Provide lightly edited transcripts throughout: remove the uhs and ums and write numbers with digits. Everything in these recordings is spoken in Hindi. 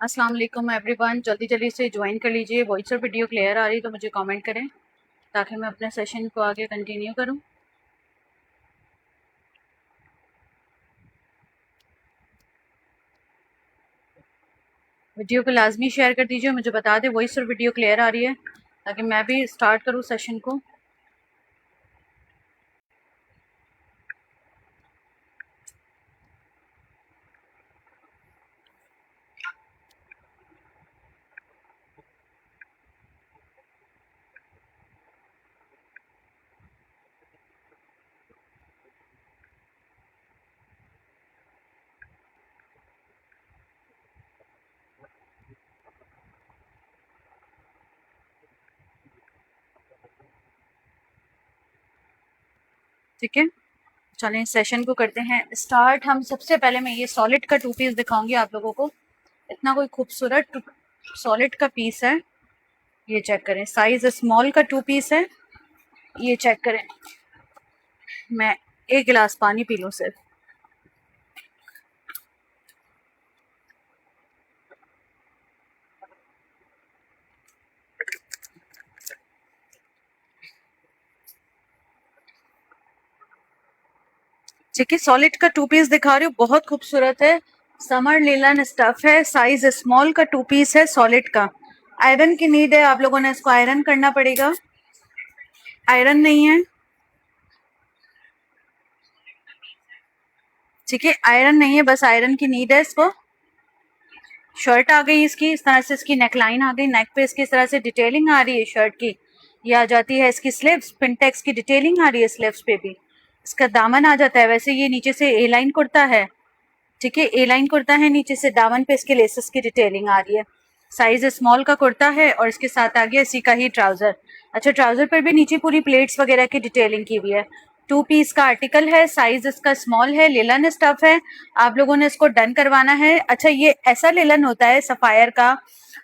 अस्सलाम वालेकुम एवरीवन, जल्दी जल्दी से ज्वाइन कर लीजिए। वॉइस और वीडियो क्लियर आ रही तो मुझे कमेंट करें ताकि मैं अपने सेशन को आगे कंटिन्यू करूं। वीडियो को लाजमी शेयर कर दीजिए, मुझे बता दें वॉइस और वीडियो क्लियर आ रही है ताकि मैं भी स्टार्ट करूं सेशन को। ठीक है, चलें सेशन को करते हैं स्टार्ट। हम सबसे पहले मैं ये सॉलिड का 2 पीस दिखाऊंगी आप लोगों को। इतना कोई खूबसूरत सॉलिड का पीस है, ये चेक करें। साइज स्मॉल का 2 पीस है, ये चेक करें। मैं एक गिलास पानी पी लूँ सिर्फ। ठीक है, सॉलिड का 2 पीस दिखा रही हूँ, बहुत खूबसूरत है। समर लीलन स्टफ है, साइज स्मॉल का 2 पीस है सॉलिड का। आयरन की नीड है, आप लोगों ने इसको आयरन करना पड़ेगा। आयरन नहीं है, ठीक है, आयरन नहीं है, बस आयरन की नीड है इसको। शर्ट आ गई इसकी, इस तरह से इसकी नेकलाइन आ गई, नेक पे इसकी इस तरह से डिटेलिंग आ रही है शर्ट की। ये आ जाती है इसकी स्लीव्स, पिंटेक्स की डिटेलिंग आ रही है स्लीव्स पे भी। इसका दामन आ जाता है, वैसे ये नीचे से ए लाइन कुर्ता है, ठीक है, ए लाइन कुर्ता है, नीचे से दामन पे इसके लेसेस की डिटेलिंग आ रही है। साइज स्मॉल का कुर्ता है और इसके साथ आ गया इसी का ही ट्राउजर। अच्छा, ट्राउजर पर भी नीचे पूरी प्लेट्स वगैरह की डिटेलिंग की हुई है। 2 पीस का आर्टिकल है, साइज इसका स्मॉल है, लेलन स्टफ है। आप लोगों ने इसको डन करवाना है। अच्छा, ये ऐसा लेलन होता है सफायर का,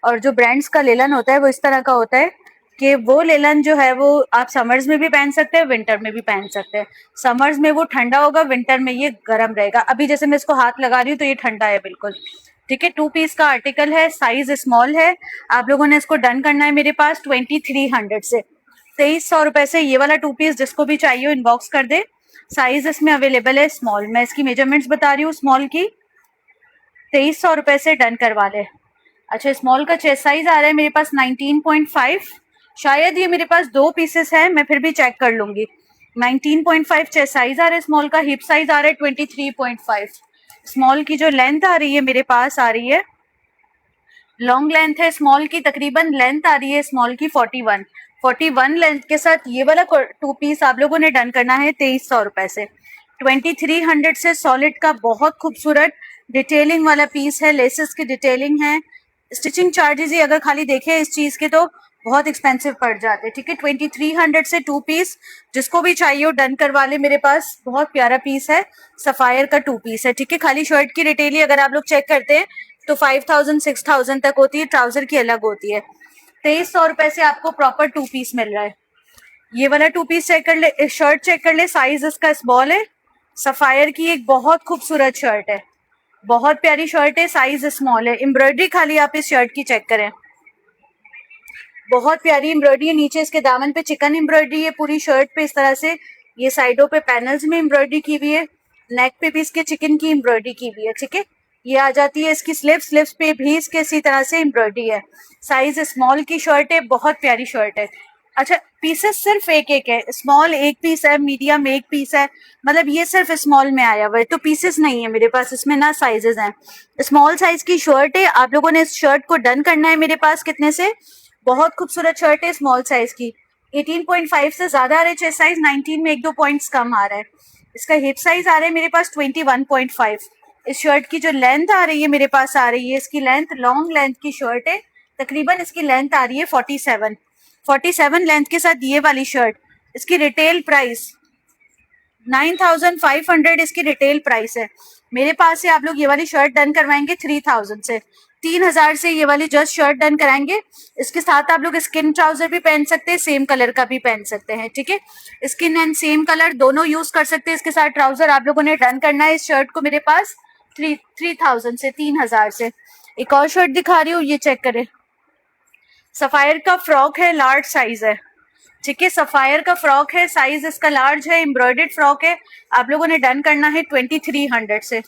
और जो ब्रांड्स का लेलन होता है वो इस तरह का होता है कि वो लेलन जो है वो आप समर्स में भी पहन सकते हैं, विंटर में भी पहन सकते हैं। समर्स में वो ठंडा होगा, विंटर में ये गर्म रहेगा। अभी जैसे मैं इसको हाथ लगा रही हूँ तो ये ठंडा है बिल्कुल। ठीक है, 2 पीस का आर्टिकल है, साइज स्मॉल है। आप लोगों ने इसको डन करना है मेरे पास 2300 से, 2300 रुपए से। ये वाला 2 पीस जिसको भी चाहिए इनबॉक्स कर दे। साइज इसमें अवेलेबल है स्मॉल, मैं इसकी मेजरमेंट्स बता रही हूँ स्मॉल की। 2300 रुपए से डन करवा ले। अच्छा, स्मॉल का चेस्ट साइज आ रहा है मेरे पास 19.5। शायद ये मेरे पास 2 पीसेस है, मैं फिर भी चेक कर लूंगी। 19.5 चेस्ट साइज आ रहा है स्मॉल का। हिप साइज आ रहा है 23.5। स्मॉल की जो लेंथ आ रही है मेरे पास आ रही है, लॉन्ग लेंथ है स्मॉल की, तकरीबन लेंथ आ रही है स्मॉल की 41 लेंथ के साथ। ये वाला 2 पीस आप लोगों ने डन करना है 2300 रुपए से। 2300 से सॉलिड का बहुत खूबसूरत डिटेलिंग वाला पीस है, लेसेस की डिटेलिंग है। स्टिचिंग चार्जेस ही अगर खाली देखें इस चीज के तो बहुत एक्सपेंसिव पड़ जाते हैं। ठीक है, 2300 से 2 पीस जिसको भी चाहिए वो डन करवा ले। मेरे पास बहुत प्यारा पीस है, सफायर का 2 पीस है। ठीक है, खाली शर्ट की डिटेल ही अगर आप लोग चेक करते हैं तो 5000 6000 तक होती है, ट्राउजर की अलग होती है। 2300 रुपए से आपको प्रॉपर 2 पीस मिल रहा है। ये वाला 2 पीस चेक कर ले, शर्ट चेक कर ले, साइज इसका स्मॉल है। सफायर की एक बहुत खूबसूरत शर्ट है, बहुत प्यारी शर्ट है, साइज स्मॉल है। एम्ब्रॉयडरी खाली आप इस शर्ट की चेक करें, बहुत प्यारी एम्ब्रॉयडरी है। नीचे इसके दामन पे चिकन एम्ब्रॉयडरी है, पूरी शर्ट पे इस तरह से। ये साइडों पे पैनल्स में एम्ब्रॉयडरी की हुई है, नेक पे भी इसके चिकन की एम्ब्रॉयडरी की हुई है। ठीक है, ये आ जाती है इसकी स्लिप्स पे भी इसके इसी तरह से एम्ब्रॉयडरी है। साइज स्मॉल की शर्ट है, बहुत प्यारी शर्ट है। अच्छा, पीसेस सिर्फ एक एक है, स्मॉल एक पीस है, मीडियम एक पीस है, मतलब ये सिर्फ स्मॉल में आया हुआ है, तो पीसेस नहीं है मेरे पास इसमें ना, साइजेस हैं। स्मॉल साइज की शर्ट है, आप लोगों ने इस शर्ट को डन करना है मेरे पास कितने से। बहुत खूबसूरत शर्ट है स्मॉल साइज की। 18.5 से ज्यादा आ रहा है चेस्ट साइज, 19 में 1-2 पॉइंट्स कम आ रहा है। इसका हिप साइज आ रहा है मेरे पास 21.5। इस शर्ट की जो लेंथ आ रही है मेरे पास आ रही है, इसकी लेंथ लॉन्ग लेंथ की शर्ट है, तकरीबन इसकी लेंथ आ रही है 47 लेंथ के साथ ये वाली शर्ट। इसकी रिटेल प्राइस 9500 इसकी रिटेल प्राइस है। मेरे पास से आप लोग ये वाली शर्ट डन करवाएंगे 3000 से, 3000 से ये वाली जस्ट शर्ट डन कराएंगे। इसके साथ आप लोग स्किन ट्राउजर भी पहन सकते हैं, सेम कलर का भी पहन सकते हैं। ठीक है, स्किन एंड सेम कलर दोनों यूज कर सकते हैं। इसके साथ ट्राउजर आप लोगों ने डन करना है इस शर्ट को मेरे पास 3000 से, 3000 से। एक और शर्ट दिखा रही हूँ, ये चेक करें। सफायर का फ्रॉक है, लार्ज साइज है, ठीक है। सफायर का फ्रॉक है, साइज इसका लार्ज है, एम्ब्रॉयडर्ड फ्रॉक है। आप लोगों ने डन करना है 2300 से,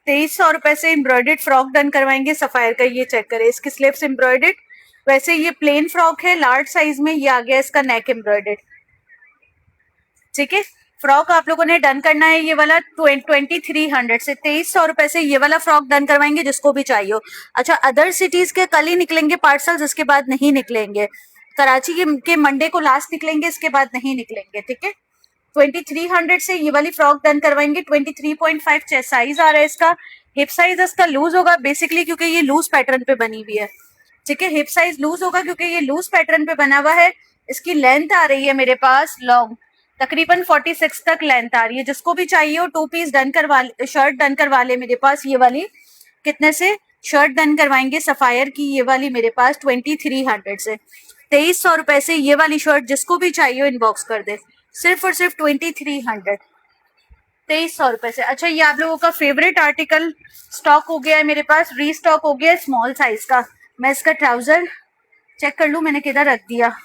2300 रुपए से एम्ब्रॉयडर्ड फ्रॉक डन करवाएंगे सफायर का। ये चेक करें, इसकी स्लीव्स एम्ब्रॉयडर्ड। वैसे ये प्लेन फ्रॉक है, लार्ज साइज में। ये आ गया इसका नेक एम्ब्रॉयडर्ड, ठीक है। फ्रॉक आप लोगों ने डन करना है ये वाला 2300 से, 2300 रुपए से ये वाला फ्रॉक डन करवाएंगे जिसको भी चाहिए हो। अच्छा, अदर सिटीज के कल ही निकलेंगे पार्सल्स, इसके बाद नहीं निकलेंगे। कराची के मंडे को लास्ट निकलेंगे, इसके बाद नहीं निकलेंगे, ठीक है। 2300 से ये वाली फ्रॉक डन करवाएंगे। 23.5 चेस्ट साइज आ रहा है इसका। हिप साइज इसका लूज होगा बेसिकली क्योंकि ये लूज पैटर्न पे बनी हुई है, ठीक है। हिप साइज लूज होगा क्योंकि ये लूज पैटर्न पे बना हुआ है। इसकी लेंथ आ रही है मेरे पास लॉन्ग, तकरीबन 46 तक लेंथ आ रही है। जिसको भी चाहिए हो 2 पीस डन करवा, शर्ट डन करवा ले मेरे पास। ये वाली कितने से शर्ट डन करवाएंगे सफायर की, ये वाली मेरे पास 2300 से, 2300 रुपए से ये वाली शर्ट जिसको भी चाहिए हो इनबॉक्स कर दे। सिर्फ और सिर्फ 2300, 2300 रुपए से। अच्छा, ये आप लोगों का फेवरेट आर्टिकल स्टॉक हो गया है मेरे पास, रीस्टॉक हो गया है स्मॉल साइज का। मैं इसका ट्राउजर चेक कर लूं, मैंने किधर रख दिया।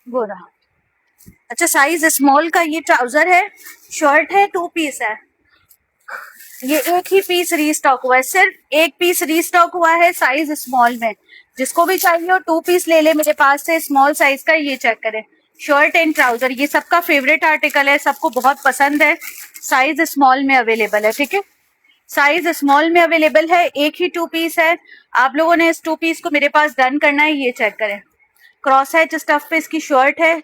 वो रहा। अच्छा, साइज स्मॉल का ये ट्राउजर है, शर्ट है, 2 पीस है। ये एक ही पीस रीस्टॉक हुआ है, सिर्फ एक पीस रीस्टॉक हुआ है साइज स्मॉल में। जिसको भी चाहिए हो 2 पीस ले ले मेरे पास से स्मॉल साइज का। ये चेक करें, शर्ट एंड ट्राउजर, ये सबका फेवरेट आर्टिकल है, सबको बहुत पसंद है। साइज स्मॉल में अवेलेबल है, ठीक है। साइज स्मॉल में अवेलेबल है, एक ही 2 पीस है। आप लोगों ने इस 2 पीस को मेरे पास डन करना है। ये चेक करें, क्रॉस हैच स्टफ पे इसकी शर्ट है,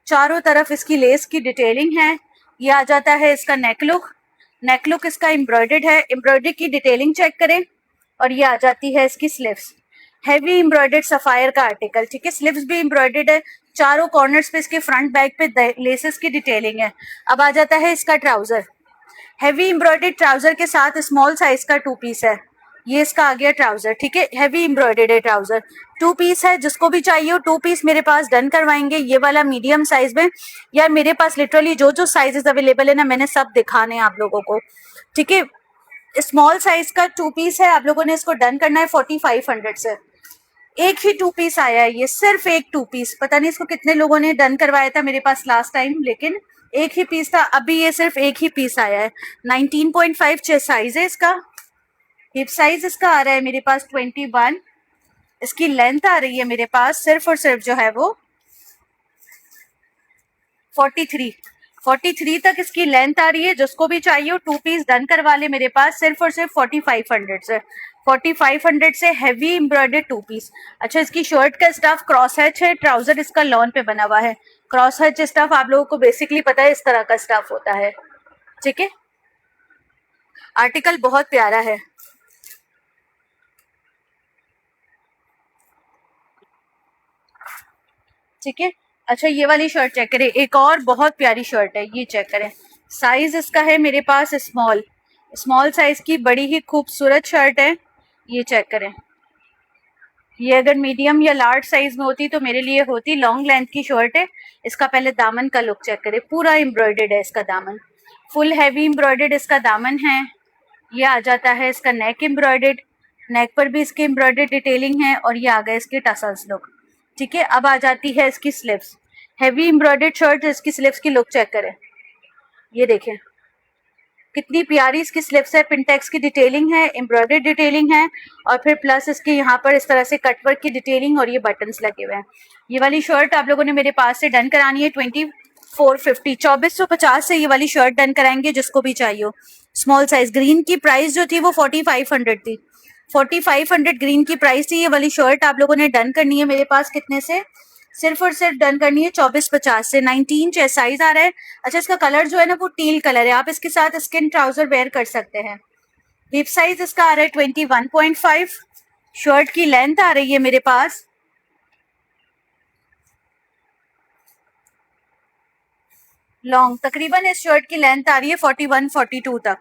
चारों तरफ इसकी लेस की डिटेलिंग है। ये आ जाता है इसका नेक लुक, नेक लुक इसका एम्ब्रॉयडर्ड है, एम्ब्रॉयडरी की डिटेलिंग चेक करें। और ये आ जाती है इसकी स्लीव्स, हैवी एम्ब्रॉयडर्ड सफायर का आर्टिकल, ठीक है। स्लीव्स भी एम्ब्रॉयडर्ड है, चारों कॉर्नर्स पे इसके फ्रंट बैक पे लेसेस की डिटेलिंग है। अब आ जाता है इसका ट्राउजर, हैवी एम्ब्रॉयडर्ड ट्राउजर के साथ स्मॉल साइज का 2 पीस है। ये इसका आ गया ट्राउजर, ठीक है। हैवी एम्ब्रॉयडर्ड है ट्राउजर, 2 पीस है। जिसको भी चाहिए हो 2 पीस मेरे पास डन करवाएंगे। ये वाला मीडियम साइज में। यार मेरे पास लिटरली जो जो साइजेस अवेलेबल है ना, मैंने सब दिखाने हैं आप लोगों को, ठीक है। स्मॉल साइज का 2 पीस है, आप लोगों ने इसको डन करना है 4500 से। एक ही 2 पीस आया है, ये सिर्फ एक 2 पीस। पता नहीं इसको कितने लोगों ने डन करवाया था मेरे पास लास्ट टाइम, लेकिन एक ही पीस था। अभी ये सिर्फ एक ही पीस आया है। 19.5 चेस्ट साइज है इसका। हिप साइज इसका आ रहा है मेरे पास 21। इसकी लेंथ आ रही है मेरे पास सिर्फ और सिर्फ जो है वो 43 तक इसकी लेंथ आ रही है। जिसको भी चाहिए 2 पीस डन करवा ले मेरे पास, सिर्फ और सिर्फ 4500 से, 4500 से हैवी एम्ब्रॉयडर्ड 2 पीस। अच्छा, इसकी शर्ट का स्टफ क्रॉस हैच है, ट्राउजर इसका लॉन पे बना हुआ है। क्रॉस हैच स्टफ आप लोगों को बेसिकली पता है इस तरह का स्टफ होता है, ठीक है। आर्टिकल बहुत प्यारा है, ठीक है। अच्छा, ये वाली शर्ट चेक करें, एक और बहुत प्यारी शर्ट है। ये चेक करें, साइज इसका है मेरे पास स्मॉल, स्मॉल साइज की बड़ी ही खूबसूरत शर्ट है। ये चेक करें, ये अगर मीडियम या लार्ज साइज में होती तो मेरे लिए होती। लॉन्ग लेंथ की शर्ट है। इसका पहले दामन का लुक चेक करें, पूरा एम्ब्रॉयडर्ड है इसका दामन, फुल हैवी एम्ब्रॉयडर्ड इसका दामन है। ये आ जाता है इसका नेक एम्ब्रॉयडर्ड, नेक पर भी इसकी एम्ब्रॉयडर्ड डिटेलिंग है। और ये आ गए इसके टसल्स लुक, ठीक है। अब आ जाती है इसकी स्लीव्स, हैवी एम्ब्रॉयडर्ड शर्ट। इसकी स्लीव्स की लुक चेक करें, ये देखें कितनी प्यारी इसकी स्लीव्स है। पिंटेक्स की डिटेलिंग है, एम्ब्रॉयडर्ड डिटेलिंग है, और फिर प्लस इसके यहाँ पर इस तरह से कटवर्क की डिटेलिंग और ये बटन्स लगे हुए हैं। ये वाली शर्ट आप लोगों ने मेरे पास से डन करानी है 2450, 2450 से ये वाली शर्ट डन कराएंगे जिसको भी चाहिए हो। स्मॉल साइज ग्रीन की प्राइस जो थी वो 4500 थी, 4500 ग्रीन की प्राइस थी। ये वाली शर्ट आप लोगों ने डन करनी है मेरे पास कितने से, सिर्फ और सिर्फ डन करनी है 2450 से। 19 चेस्ट साइज आ रहा है। अच्छा, इसका कलर जो है ना वो टील कलर है, आप इसके साथ स्किन ट्राउजर वेयर कर सकते हैं। हिप साइज इसका आ रहा है 21.5। शर्ट की लेंथ आ रही है मेरे पास लॉन्ग, तकरीबन इस शर्ट की लेंथ आ रही है 41 42 तक,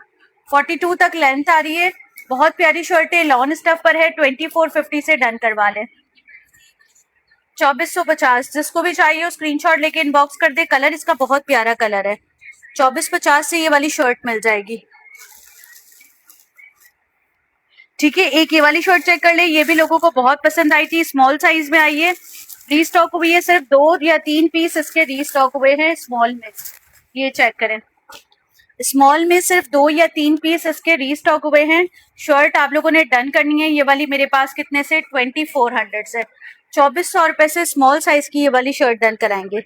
42 तक लेंथ आ रही है। बहुत प्यारी शर्ट है, लॉन स्टफ पर है। 2450 से डन करवा लें। 2450, जिसको भी चाहिए हो स्क्रीनशॉट लेके इनबॉक्स कर दे। कलर इसका बहुत प्यारा कलर है। 2450 से ये वाली शर्ट मिल जाएगी। ठीक है, एक ये वाली शर्ट चेक कर ले, ये भी लोगों को बहुत पसंद आई थी, स्मॉल साइज में आई है, रीस्टॉक हुई है, सिर्फ 2 या 3 पीस इसके रीस्टॉक हुए हैं स्मॉल में। ये चेक करें, स्मॉल में सिर्फ 2 या 3 पीस इसके रीस्टॉक हुए हैं। शर्ट आप लोगों ने डन करनी है। ये वाली मेरे पास कितने से 2400 से 2400 रुपए से स्मॉल साइज की ये वाली शर्ट डन कराएंगे।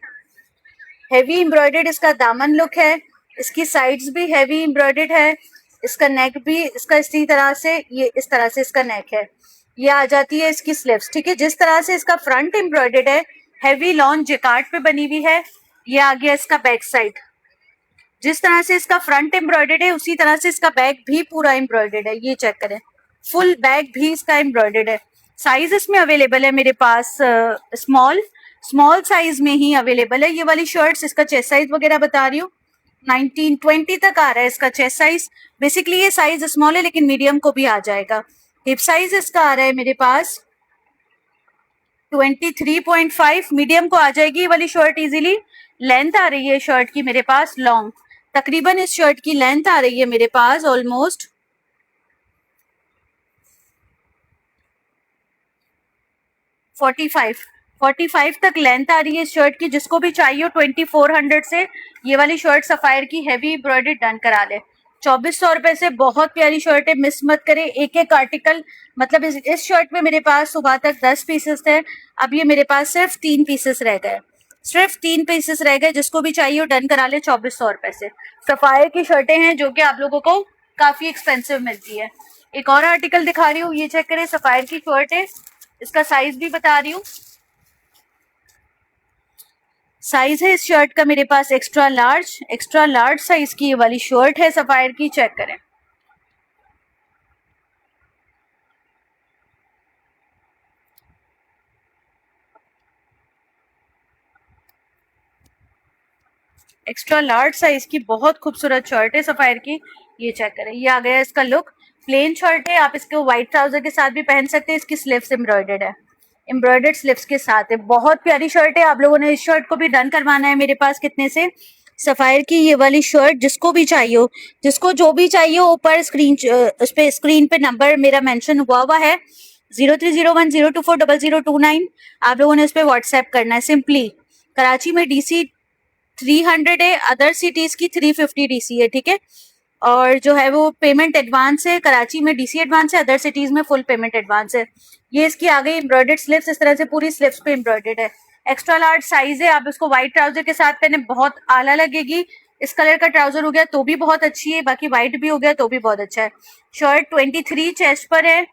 हैवी एम्ब्रॉयडर्ड इसका दामन लुक है, इसकी साइड्स भी हैवी एम्ब्रॉयडर्ड है, इसका नेक भी इसका इसी तरह से, ये इस तरह से इसका नेक है। ये आ जाती है इसकी स्लीव्स। ठीक है, जिस तरह से इसका फ्रंट एम्ब्रॉयडर्ड है, हैवी लॉन्ग जेकार्ड पे बनी हुई है, ये आ गया इसका बैक साइड। जिस तरह से इसका फ्रंट एम्ब्रॉयडर्ड है, उसी तरह से इसका बैक भी पूरा एम्ब्रॉयडर्ड है। ये चेक करें, फुल बैक भी इसका एम्ब्रॉयडर्ड है। साइज इसमें अवेलेबल है मेरे पास स्मॉल साइज में ही अवेलेबल है ये वाली शर्ट्स। इसका चेस्ट साइज वगैरह बता रही हूँ, 19-20 तक आ रहा है इसका चेस्ट साइज। बेसिकली ये साइज स्मॉल है, लेकिन मीडियम को भी आ जाएगा। हिप साइज इसका आ रहा है मेरे पास 23.5, मीडियम को आ जाएगी ये वाली शर्ट इजीली। लेंथ आ रही है शर्ट की मेरे पास लॉन्ग, तकरीबन इस शर्ट की लेंथ आ रही है मेरे पास ऑलमोस्ट 45 तक लेंथ आ रही है इस शर्ट की। जिसको भी चाहिए 2400 से ये वाली शर्ट सफायर की हैवी एम्ब्रॉयडरी डन करा ले। 2400 रुपए से बहुत प्यारी शर्ट है, मिस मत करें। एक एक आर्टिकल, मतलब इस शर्ट में मेरे पास सुबह तक 10 पीसेस थे, अब ये मेरे पास सिर्फ 3 पीसेस रह गए, सिर्फ 3 पीसेस रह गए। जिसको भी चाहिए डन करा ले 2400 रुपए से। सफायर की शर्टें हैं जो कि आप लोगों को काफी एक्सपेंसिव मिलती है। एक और आर्टिकल दिखा रही हूँ, ये चेक करें, सफायर की शर्ट है, इसका साइज भी बता रही हूँ। साइज है इस शर्ट का मेरे पास एक्स्ट्रा लार्ज साइज की ये वाली शर्ट है सफायर की, चेक करें। एक्स्ट्रा लार्ज साइज की बहुत खूबसूरत शर्ट है सफायर की, ये चेक करें। ये आ गया इसका लुक, प्लेन शर्ट है, आप इसको व्हाइट ट्राउजर के साथ भी पहन सकते हैं। इसकी स्लीव्स एम्ब्रॉयडर्ड है, एम्ब्रॉयडर्ड स्लीव्स के साथ है। बहुत प्यारी शर्ट है, आप लोगों ने इस शर्ट को भी डन करवाना है मेरे पास। कितने से सफायर की ये वाली शर्ट, जिसको भी चाहिए हो, जिसको जो भी चाहिए हो, ऊपर स्क्रीन पे नंबर मेरा मेंशन हुआ है 0301024029। आप लोगों ने उस पर व्हाट्सएप करना है सिंपली। कराची में DC 300 है, अदर सिटीज की 350 DC है। ठीक है, और जो है वो पेमेंट एडवांस है, कराची में DC एडवांस है, अदर सिटीज में फुल पेमेंट एडवांस है। ये इसकी आ गई एम्ब्रॉयडर्ड स्लीव्स, इस तरह से पूरी स्लीव्स पे एम्ब्रॉयडर्ड है। एक्स्ट्रा लार्ज साइज है, आप इसको व्हाइट ट्राउजर के साथ पहने बहुत आला लगेगी। इस कलर का ट्राउजर हो गया तो भी बहुत अच्छी है, बाकी व्हाइट भी हो गया तो भी बहुत अच्छा है। शर्ट 23 चेस्ट पर है,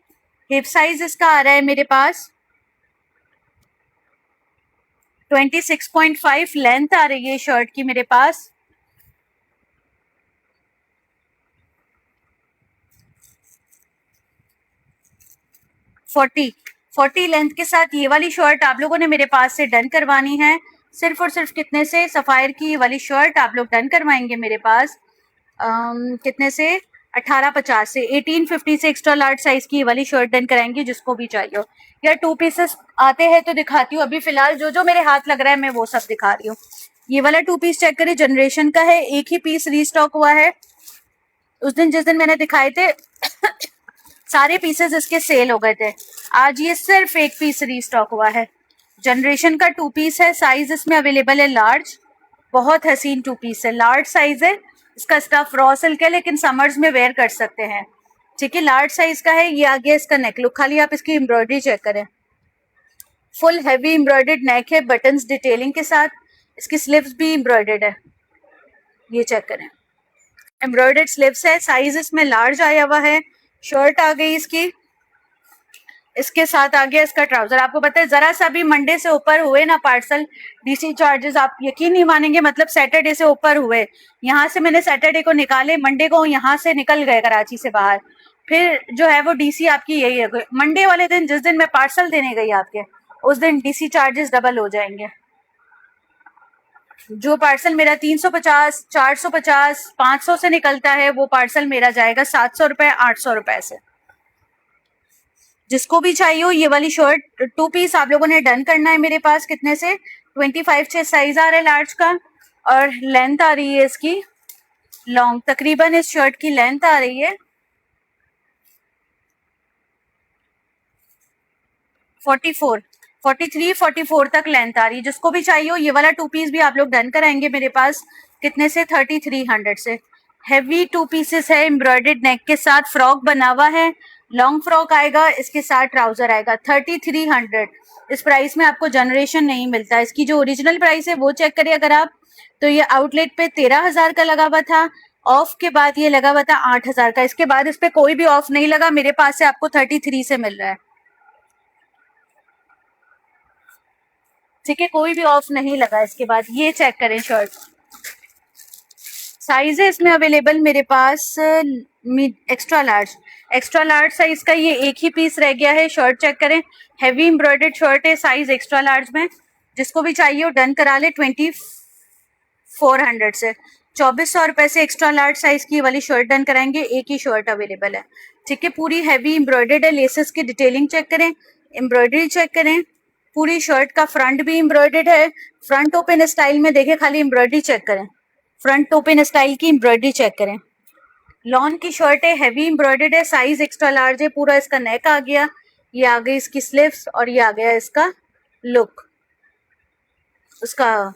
हिप साइज इसका आ रहा है मेरे पास 26.5, लेंथ आ रही है शर्ट की मेरे पास 40 लेंथ के साथ ये वाली शर्ट आप लोगों ने मेरे पास से डन करवानी है। सिर्फ और सिर्फ कितने से, सफायर की ये वाली शर्ट आप लोग डन करवाएंगे मेरे पास कितने से 1850 से 1850 से एक्स्ट्रा लार्ज साइज की ये वाली शर्ट डन कराएंगे जिसको भी चाहिए हो। या 2 पीसेस आते हैं तो दिखाती हूँ, अभी फिलहाल जो जो मेरे हाथ लग रहा है मैं वो सब दिखा रही हूँ। ये वाला 2 पीस चेक करें, जनरेशन का है, एक ही पीस रीस्टॉक हुआ है। उस दिन जिस दिन मैंने दिखाए थे सारे पीसेस इसके सेल हो गए थे, आज ये सिर्फ एक पीस रीस्टॉक हुआ है। जनरेशन का 2 पीस है, साइज इसमें अवेलेबल है लार्ज, बहुत हसीन 2 पीस है, लार्ज साइज है। इसका स्टफ रॉ सिल्क है, लेकिन समर्स में वेयर कर सकते हैं। ठीक है, लार्ज साइज का है। ये आ गया इसका नेक लुक, खाली आप इसकी एम्ब्रॉयडरी चेक करें, फुल हैवी एम्ब्रॉयडर्ड नेक है, बटन्स डिटेलिंग के साथ। इसकी स्लीव्स भी एम्ब्रॉयडर्ड है, ये चेक करें, एम्ब्रॉयडर्ड स्लीव्स है। साइज इसमें लार्ज आया हुआ है। शर्ट आ गई इसकी, इसके साथ आ गया इसका ट्राउजर। आपको पता है जरा सा भी मंडे से ऊपर हुए ना पार्सल, DC चार्जेस आप यकीन नहीं मानेंगे, मतलब सैटरडे से ऊपर हुए। यहाँ से मैंने सैटरडे को निकाले, मंडे को यहाँ से निकल गए कराची से बाहर, फिर जो है वो DC आपकी यही है। मंडे वाले दिन जिस दिन मैं पार्सल देने गई आपके, उस दिन DC चार्जेस डबल हो जाएंगे। जो पार्सल मेरा 350, 450, 500 से निकलता है, वो पार्सल मेरा जाएगा 700 रुपए, 800 रुपए से। जिसको भी चाहिए हो ये वाली शर्ट 2 पीस आप लोगों ने डन करना है मेरे पास। कितने से 25 चेस्ट साइज आ रहा है लार्ज का, और लेंथ आ रही है इसकी लॉन्ग। तकरीबन इस शर्ट की लेंथ आ रही है 43-44 तक लेंथ आ रही है। जिसको भी चाहिए हो ये वाला 2 पीस भी आप लोग डन कराएंगे मेरे पास। कितने से 3300 से। हैवी 2 पीसेस है, एम्ब्रॉयडर्ड नेक के साथ फ्रॉक बना हुआ है, लॉन्ग फ्रॉक आएगा, इसके साथ ट्राउजर आएगा। 3300 इस प्राइस में आपको जनरेशन नहीं मिलता। इसकी जो ओरिजिनल प्राइस है वो चेक करिए अगर आप, तो ये आउटलेट पे 13,000 का लगा हुआ था, ऑफ के बाद ये लगा हुआ था 8,000 का। इसके बाद इस पे कोई भी ऑफ नहीं लगा, मेरे पास से आपको 33 से मिल रहा है। ठीक है, कोई भी ऑफ नहीं लगा इसके बाद। ये चेक करें शर्ट, साइज है इसमें अवेलेबल मेरे पास extra large. Extra large size का ये एक ही पीस रह गया है। शर्ट चेक करें, हैवी एम्ब्रॉयडर्ड शर्ट है, साइज एक्स्ट्रा लार्ज में। जिसको भी चाहिए हो डन करा ले 2400 से। 2400 रुपए से एक्स्ट्रा लार्ज साइज की वाली शर्ट डन कराएंगे। एक ही शर्ट अवेलेबल है। ठीक है, पूरी हैवी एम्ब्रॉयडर्ड है। लेसेस की डिटेलिंग चेक करें, एम्ब्रॉयडरी चेक करें। पूरी शर्ट का फ्रंट भी एम्ब्रॉयडर्ड है। फ्रंट ओपन स्टाइल में देखें, खाली एम्ब्रॉयडरी चेक करें, फ्रंट ओपन स्टाइल की एम्ब्रॉयडरी चेक करें। लॉन की शर्ट है, हैवी एम्ब्रॉयडर्ड है, साइज एक्स्ट्रा लार्ज है। पूरा इसका नेक आ गया, ये आ गई इसकी स्लीव्स, और ये आ गया इसका लुक उसका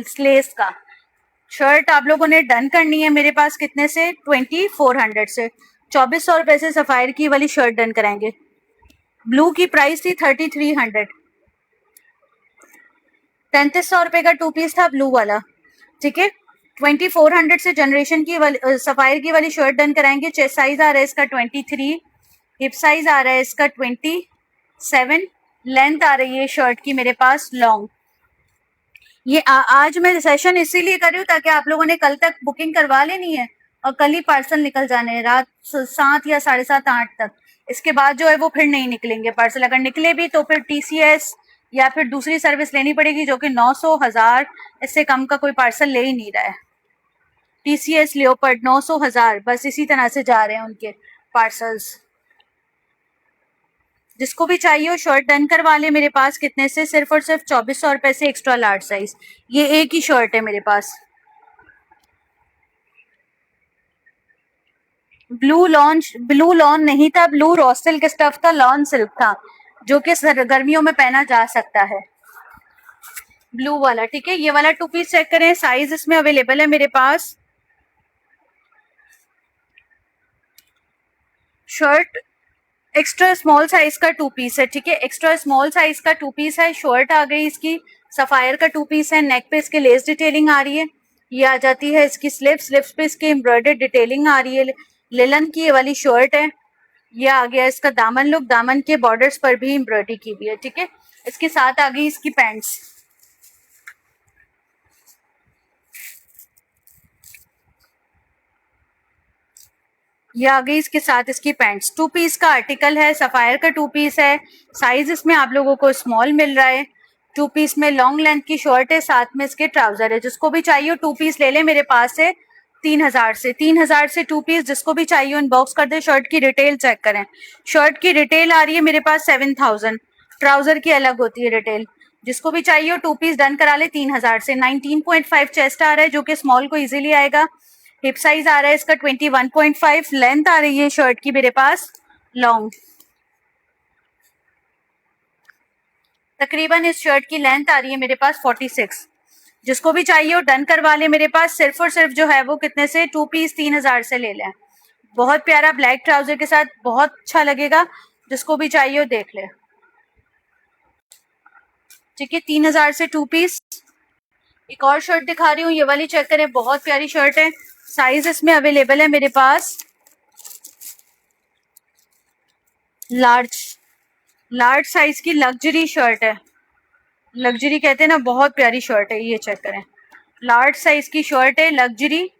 स्लेस का। शर्ट आप लोगों ने डन करनी है मेरे पास। कितने से 2400 से। 2400 रुपए से सफायर की वाली शर्ट डन कराएंगे। ब्लू की प्राइस थी 3300। 3300 रुपए का 2 पीस था ब्लू वाला। ठीक है, 2400 से जनरेशन की वाली सफायर की वाली शर्ट डन कराएंगे। चेस्ट साइज आ रहा है इसका 23, हिप साइज आ रहा है इसका 27, लेंथ आ रही है शर्ट की मेरे पास लॉन्ग। ये आज मैं सेशन इसीलिए कर रही हूँ ताकि आप लोगों ने कल तक बुकिंग करवा लेनी है और कल ही पार्सल निकल जाने हैं रात 7 या 7:30 8 तक। इसके बाद जो है वो फिर नहीं निकलेंगे पार्सल। अगर निकले भी तो फिर TCS या फिर दूसरी सर्विस लेनी पड़ेगी, जो कि 900 1000 इससे कम का कोई पार्सल ले ही नहीं रहा है। TCS लियोपर्ड 900 1000 बस इसी तरह से जा रहे हैं उनके पार्सल्स। जिसको भी चाहिए हो शर्ट डन करवा ले मेरे पास। कितने से, सिर्फ और सिर्फ 2400 रुपए से एक्स्ट्रा लार्ज साइज। ये एक ही शर्ट है मेरे पास। ब्लू लॉन नहीं था, ब्लू रॉ सिल्क स्टफ था, लॉन सिल्क था, जो कि गर्मियों में पहना जा सकता है। ब्लू वाला। ठीक है, ये वाला 2 पीस चेक करें, साइज इसमें अवेलेबल है मेरे पास। शर्ट एक्स्ट्रा स्मॉल साइज का 2 पीस है। ठीक है, एक्स्ट्रा स्मॉल साइज का 2 पीस है। शर्ट आ गई इसकी सफायर का 2 पीस है। नेक पे इसके लेस डिटेलिंग आ रही है। ये आ जाती है इसकी स्लिप्स पे इसकी एम्ब्रॉयडर्ड डिटेलिंग आ रही है। लिलन की ये वाली शर्ट है। ये आ गया इसका दामन लुक, दामन के बॉर्डर्स पर भी एम्ब्रॉयडरी की हुई है। ठीक है, इसके साथ आ गई इसकी पैंट्स। ये आ गई इसके साथ इसकी पैंट्स। 2 पीस का आर्टिकल है, सफायर का 2 पीस है। साइज इसमें आप लोगों को स्मॉल मिल रहा है। 2 पीस में लॉन्ग लेंथ की शर्ट है, साथ में इसके ट्राउजर है। जिसको भी चाहिए 2 पीस ले ले मेरे पास से। 3000 से 2 पीस जिसको भी चाहिए इनबॉक्स कर दे। शर्ट की रिटेल चेक करें, शर्ट की रिटेल आ रही है मेरे पास 7000, ट्राउजर की अलग होती है रिटेल। जिसको भी चाहिए 2 पीस डन करा ले 3000 से। 19.5 चेस्ट आ रहा है, जो कि स्मॉल को इजीली आएगा। हिप साइज आ रहा है इसका 21.5, लेंथ आ रही है शर्ट की मेरे पास लॉन्ग। तकरीबन इस शर्ट की लेंथ आ रही है मेरे पास 46। जिसको भी चाहिए हो डन करवा ले मेरे पास। सिर्फ और सिर्फ जो है वो कितने से 2 पीस 3000 से ले लें। बहुत प्यारा ब्लैक ट्राउजर के साथ, बहुत अच्छा लगेगा। जिसको भी चाहिए हो देख ले। ठीक है, 3000 से 2 पीस। एक और शर्ट दिखा रही हूँ, ये वाली चेक करें, बहुत प्यारी शर्ट है। साइज इसमें अवेलेबल है मेरे पास लार्ज। लार्ज साइज की लग्जरी शर्ट है। लग्जरी कहते हैं ना, बहुत प्यारी शर्ट है। ये चेक करें, लार्ज साइज की शर्ट है, लग्जरी।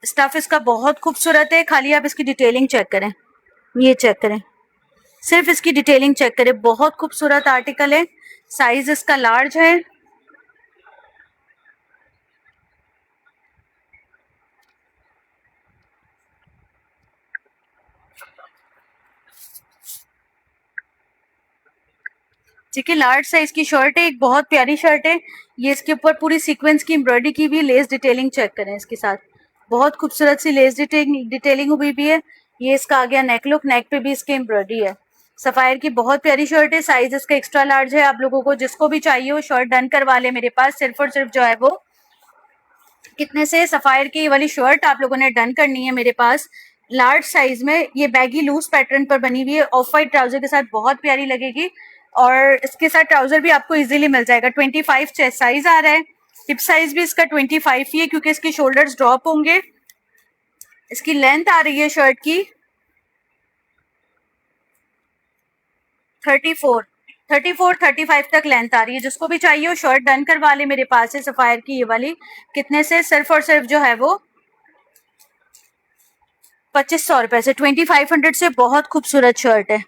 स्टफ इसका बहुत खूबसूरत है। खाली आप इसकी डिटेलिंग चेक करें, ये चेक करें, सिर्फ इसकी डिटेलिंग चेक करें। बहुत खूबसूरत आर्टिकल है। साइज इसका लार्ज है। ठीक है, लार्ज साइज की शर्ट है, एक बहुत प्यारी शर्ट है ये। इसके ऊपर पूरी सीक्वेंस की एम्ब्रॉयडरी की भी, लेस डिटेलिंग चेक करें इसके साथ, बहुत खूबसूरत सी लेस डिटेलिंग हुई भी है। ये इसका आ गया नेक लुक, नेक पे भी इसकी एम्ब्रॉयडरी है। सफायर की बहुत प्यारी शर्ट है, साइज इसका एक्स्ट्रा लार्ज है। आप लोगों को जिसको भी चाहिए वो शर्ट डन करवा ले मेरे पास। सिर्फ और सिर्फ जो है वो कितने से, सफायर की ये वाली शर्ट आप लोगों ने डन करनी है मेरे पास लार्ज साइज में। ये बैगी लूज पैटर्न पर बनी हुई है, ऑफ वाइट ट्राउजर के साथ बहुत प्यारी लगेगी। और इसके साथ ट्राउजर भी आपको इजीली मिल जाएगा। 25 चेस्ट साइज आ रहा है, हिप साइज भी इसका 25 ही है क्योंकि इसकी शोल्डर्स ड्रॉप होंगे। इसकी लेंथ आ रही है शर्ट की 34 35 तक लेंथ आ रही है। जिसको भी चाहिए वो शर्ट डन करवा ले मेरे पास है सफायर की ये वाली। कितने से, सिर्फ और सिर्फ जो है वो 2500 रुपए से, 2500 से। बहुत खूबसूरत शर्ट है।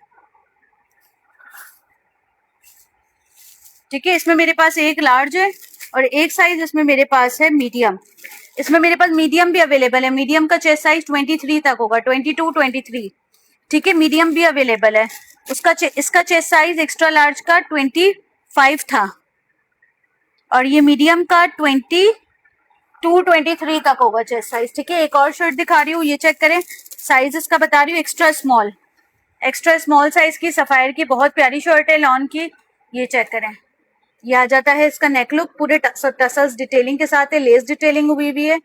ठीक है, इसमें मेरे पास एक लार्ज है और एक साइज इसमें मेरे पास है मीडियम। इसमें मेरे पास मीडियम भी अवेलेबल है। मीडियम का चेस्ट साइज 23 तक होगा, 22 23। ठीक है, मीडियम भी अवेलेबल है। इसका चेस्ट साइज एक्स्ट्रा लार्ज का 25 था और ये मीडियम का 23 तक होगा चेस्ट साइज। ठीक है, एक और शर्ट दिखा रही हूँ, ये चेक करें। साइज इसका बता रही हूँ extra small. Extra small size की सफायर की बहुत प्यारी शर्ट है लॉन की। ये चेक करें, ये आ जाता है इसका नेक लुक, पूरे टसल्स डिटेलिंग के साथ है, लेस डिटेलिंग हुई भी है।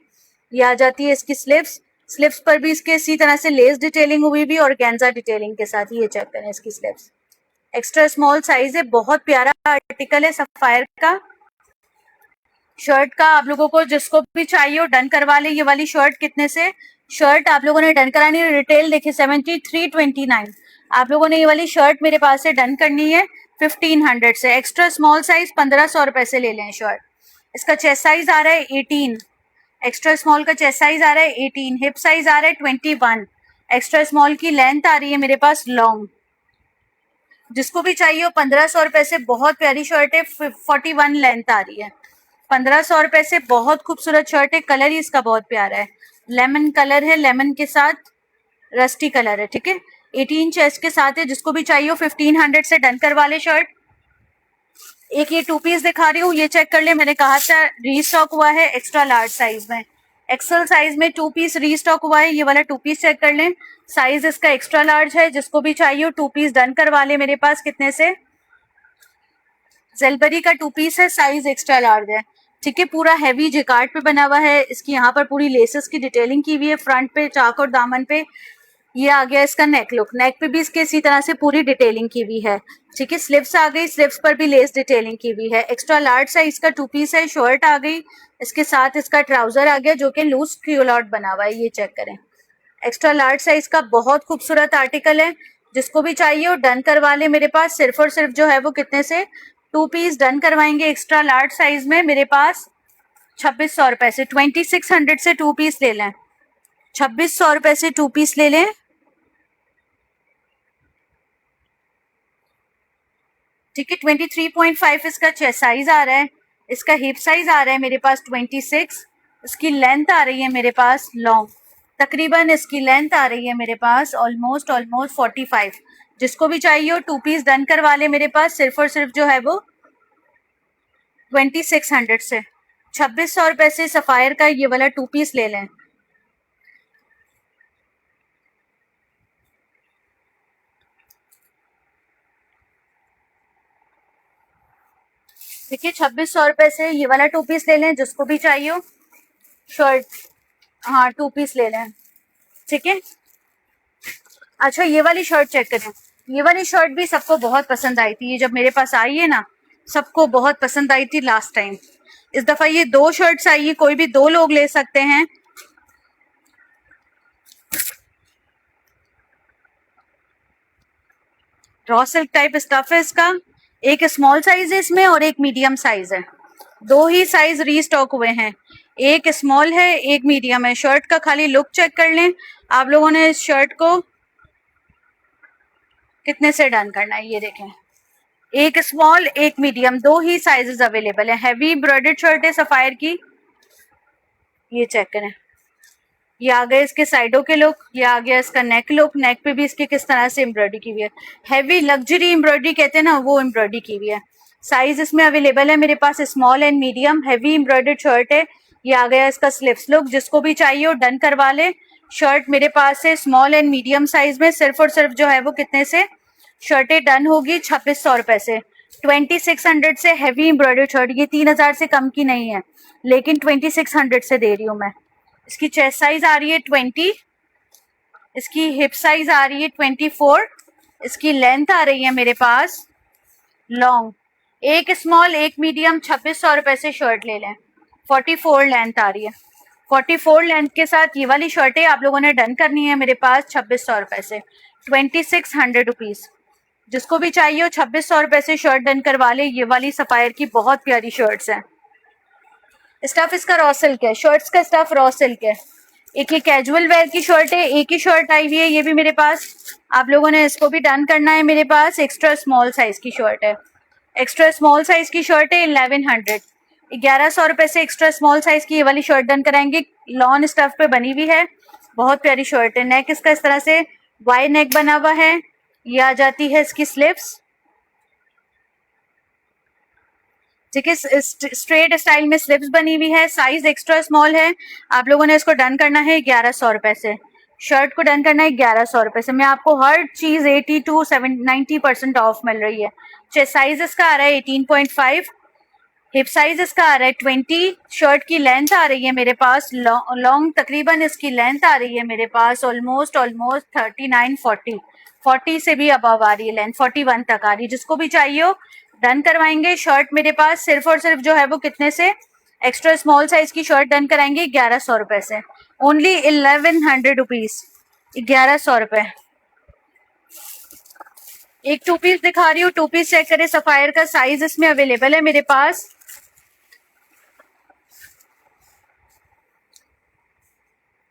ये आ जाती है इसकी स्लिप्स, स्लिप्स पर भी इसके इसी तरह से लेस डिटेलिंग हुई भी और गेंजा डिटेलिंग के साथ। ये चेक करें इसकी स्लिप्स, एक्स्ट्रा स्मॉल साइज है, बहुत प्यारा आर्टिकल है सफायर का। शर्ट का आप लोगों को जिसको भी चाहिए वो डन करवा ले ये वाली शर्ट। कितने से शर्ट आप लोगों ने डन करानी है, रिटेल देखिए 7329। आप लोगों ने ये वाली शर्ट मेरे पास से डन करनी है 1500 से। एक्स्ट्रा स्मॉल साइज 1500 रुपए से ले लें शर्ट। इसका चेस्ट साइज आ रहा है 18, एक्स्ट्रा स्मॉल का चेस्ट साइज आ रहा है 18, हिप साइज आ रहा है 21, एक्स्ट्रा स्मॉल की लेंथ आ रही है मेरे पास लॉन्ग। जिसको भी चाहिए वो 1500 रुपए से, बहुत प्यारी शर्ट है, 41 लेंथ आ रही है। 1500 रुपए से बहुत खूबसूरत शर्ट है। कलर ही इसका बहुत प्यारा है, लेमन कलर है, लेमन के साथ रस्टी कलर है। ठीक है, 18 चेस्ट के साथ है। जिसको भी चाहिए वो 1500 से डन करवा ले शर्ट। एक ये 2 पीस दिखा रही हूँ, ये चेक कर ले। मैंने कहा था रीस्टॉक हुआ है एक्स्ट्रा लार्ज साइज में, एक्सेल साइज में 2 पीस रीस्टॉक हुआ है। ये वाला 2 पीस चेक कर लें, साइज इसका एक्स्ट्रा लार्ज है। जिसको भी चाहिए 2 पीस डन करवा ले मेरे पास। कितने से, जेलबरी का 2 पीस है, साइज एक्स्ट्रा लार्ज है। ठीक है, पूरा हैवी जिकार्ड पे बना हुआ है। इसकी यहाँ पर पूरी लेसेस की डिटेलिंग की हुई है, फ्रंट पे चाक और दामन पे। ये आ गया इसका नेक लुक, नेक पे भी इसके इसी तरह से पूरी डिटेलिंग की हुई है। ठीक है, स्लिप्स आ गई, स्लिप्स पर भी लेस डिटेलिंग की हुई है। एक्स्ट्रा लार्ज साइज का 2 पीस है, शर्ट आ गई, इसके साथ इसका ट्राउजर आ गया जो कि लूज क्यूलॉट बना हुआ है। ये चेक करें, एक्स्ट्रा लार्ज साइज का बहुत खूबसूरत आर्टिकल है। जिसको भी चाहिए वो डन करवा ले मेरे पास। सिर्फ और सिर्फ जो है वो कितने से, 2 पीस डन करवाएंगे एक्स्ट्रा लार्ज साइज में मेरे पास 2600 रुपए से। 2600 से 2 पीस ले लें, 2600 रुपए से 2 पीस ले लें। ठीक है, 23.5 इसका चेस्ट साइज आ रहा है, इसका हिप साइज आ रहा है मेरे पास 26, इसकी लेंथ आ रही है मेरे पास लॉन्ग, तकरीबन इसकी लेंथ आ रही है मेरे पास ऑलमोस्ट 45। जिसको भी चाहिए हो 2 पीस डन करवा ले मेरे पास। सिर्फ और सिर्फ जो है वो 2600 से, 2600 रुपए से सफायर का ये वाला 2 पीस ले लें। ठीक है, 2600 रुपए से ये वाला 2 पीस ले लें। जिसको भी चाहिए हो शर्ट, हाँ 2 पीस ले लें। ठीक है, अच्छा ये वाली शर्ट चेक करें। ये वाली शर्ट भी सबको बहुत पसंद आई थी, ये जब मेरे पास आई है ना सबको बहुत पसंद आई थी लास्ट टाइम। इस दफा ये 2 शर्ट्स आई है, कोई भी 2 लोग ले सकते हैं। रॉ सिल्क टाइप स्टफ है इसका, एक स्मॉल साइज है इसमें और एक मीडियम साइज है। 2 ही साइज रीस्टॉक हुए हैं, एक स्मॉल है एक मीडियम है। शर्ट का खाली लुक चेक कर लें आप लोगों ने। इस शर्ट को कितने से डन करना है ये देखें, एक स्मॉल एक मीडियम, 2 ही साइजेस अवेलेबल है। हैवी एम्ब्रॉयडर्ड शर्ट है सफायर की, ये चेक करें। ये आ गए इसके साइडों के लुक, ये आ गया इसका नेक लुक, नेक पे भी इसके किस तरह से एम्ब्रॉयडरी की हुई है, हैवी लग्जरी एम्ब्रॉयडरी कहते हैं ना, वो एम्ब्रॉयडरी की हुई है। साइज इसमें अवेलेबल है मेरे पास small and medium, heavy embroidered shirt है। ये आ गया इसका स्लीव्स लुक, जिसको भी चाहिए हो डन करवा ले। शर्ट मेरे पास है स्मॉल एंड मीडियम साइज में, सिर्फ और सिर्फ जो है वो कितने से शर्टें डन होगी, 2600 रुपए से। 2600 से हैवी एम्ब्रॉयडर्ड शर्ट, ये 3000 से कम की नहीं है, लेकिन 2600 से दे रही हूँ मैं। इसकी चेस्ट साइज आ रही है 20, इसकी हिप साइज आ रही है 24, इसकी लेंथ आ रही है मेरे पास लॉन्ग, एक स्मॉल एक मीडियम, 2600 रुपए से शर्ट ले लें। 44 लेंथ आ रही है, 44 लेंथ के साथ ये वाली शर्टें आप लोगों ने डन करनी है मेरे पास 2600 रुपए से, 2600 रुपीज। जिसको भी चाहिए हो 2600 रुपए से शर्ट डन करवा ले। ये वाली सफायर की बहुत प्यारी शर्ट्स हैं। स्टफ इसका रॉ सिल्क है, शर्ट्स का स्टफ रॉ सिल्क है। एक ये कैजुअल वेयर की शर्ट है, एक ही शर्ट आई हुई है ये भी मेरे पास, आप लोगों ने इसको भी डन करना है मेरे पास। एक्स्ट्रा स्मॉल साइज की शर्ट है, एक्स्ट्रा स्मॉल साइज की शर्ट है 1100, 1100 रुपए से एक्स्ट्रा स्मॉल साइज की ये वाली शर्ट डन कराएंगे। लॉन स्टफ पे बनी हुई है, बहुत प्यारी शर्ट है। नेक इसका इस तरह से वाई नेक बना हुआ है, ये आ जाती है इसकी स्लीव्स, ठीक है, स्ट्रेट स्टाइल में स्लिप्स बनी हुई है। साइज एक्स्ट्रा स्मॉल है, आप लोगों ने इसको डन करना है 1100 रुपए से। शर्ट को डन करना है 1100 रुपए से। मैं आपको हर चीज 80 to 90% ऑफ मिल रही है। साइज इसका आ रहा है 18.5, हिप साइज इसका आ रहा है 20, शर्ट की लेंथ आ रही है मेरे पास लॉन्ग, तकरीबन इसकी लेंथ आ रही है मेरे पास ऑलमोस्ट 39 40 से भी अबव आ रही है लेंथ, 41 तक आ रही है। जिसको भी चाहिए हो डन करवाएंगे। शर्ट मेरे पास सिर्फ और सिर्फ जो है वो कितने से, एक्स्ट्रा स्मॉल साइज की शर्ट डन कराएंगे 1100 रुपए से, ओनली 1100 रुपीज, 1100 रुपए। एक टू पीस दिखा रही हूँ, टू पीस चेक करें, सफायर का साइज इसमें अवेलेबल है मेरे पास।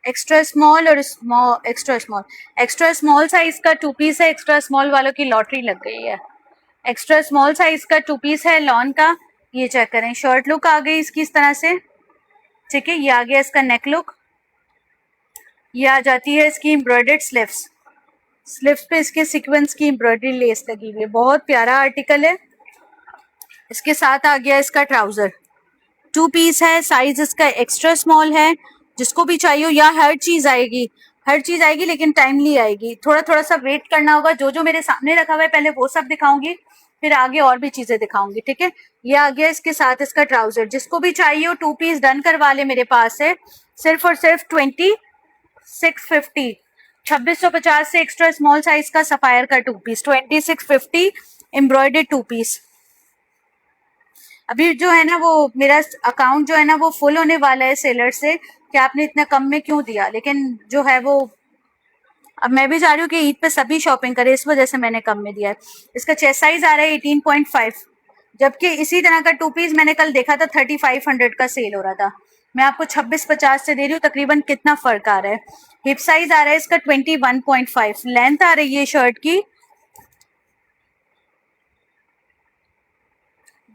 एक्स्ट्रा स्मॉल और एक्स्ट्रा स्मॉल साइज का टू पीस है। एक्स्ट्रा स्मॉल वालों की लॉटरी लग गई है। एक्स्ट्रा स्मॉल साइज का टू पीस है लॉन का, ये चेक करें। शर्ट लुक आ गई इसकी इस तरह से, ठीक है। ये आ गया इसका नेक लुक, ये आ जाती है इसकी एम्ब्रॉयडर्ड स्लीव्स, स्लीव्स पे इसके सीक्वेंस की एम्ब्रॉयडरी लेस लगी हुई है, बहुत प्यारा आर्टिकल है। इसके साथ आ गया इसका ट्राउजर, टू पीस है, साइज इसका एक्स्ट्रा स्मॉल है। जिसको भी चाहिए, या हर चीज आएगी, हर चीज आएगी, लेकिन टाइमली आएगी, थोड़ा थोड़ा सा वेट करना होगा। जो जो मेरे सामने रखा हुआ है पहले वो सब दिखाऊंगी, फिर आगे और भी चीजें दिखाऊंगी, ठीक है। ये आ गया इसके साथ इसका ट्राउजर। जिसको भी चाहिए हो टू पीस डन करवा ले, मेरे पास है सिर्फ और सिर्फ 2650, 2650 से एक्स्ट्रा स्मॉल साइज का सफायर का two piece, 2650 embroidered two piece. अभी जो है ना वो मेरा अकाउंट जो है ना वो फुल होने वाला है सेलर से कि आपने इतना कम में क्यों दिया, लेकिन जो है वो अब मैं भी चाह रही हूँ कि ईद पे सभी शॉपिंग करें, इस वजह से मैंने कम में दिया है। इसका चेस्ट साइज आ रहा है 18.5, जबकि इसी तरह का टू पीस मैंने कल देखा था 3500 का सेल हो रहा था। मैं आपको 2650 से दे रही हूँ, तकरीबन कितना फर्क आ रहा है। हिप साइज आ रहा है इसका 21.5, लेंथ आ रही है शर्ट की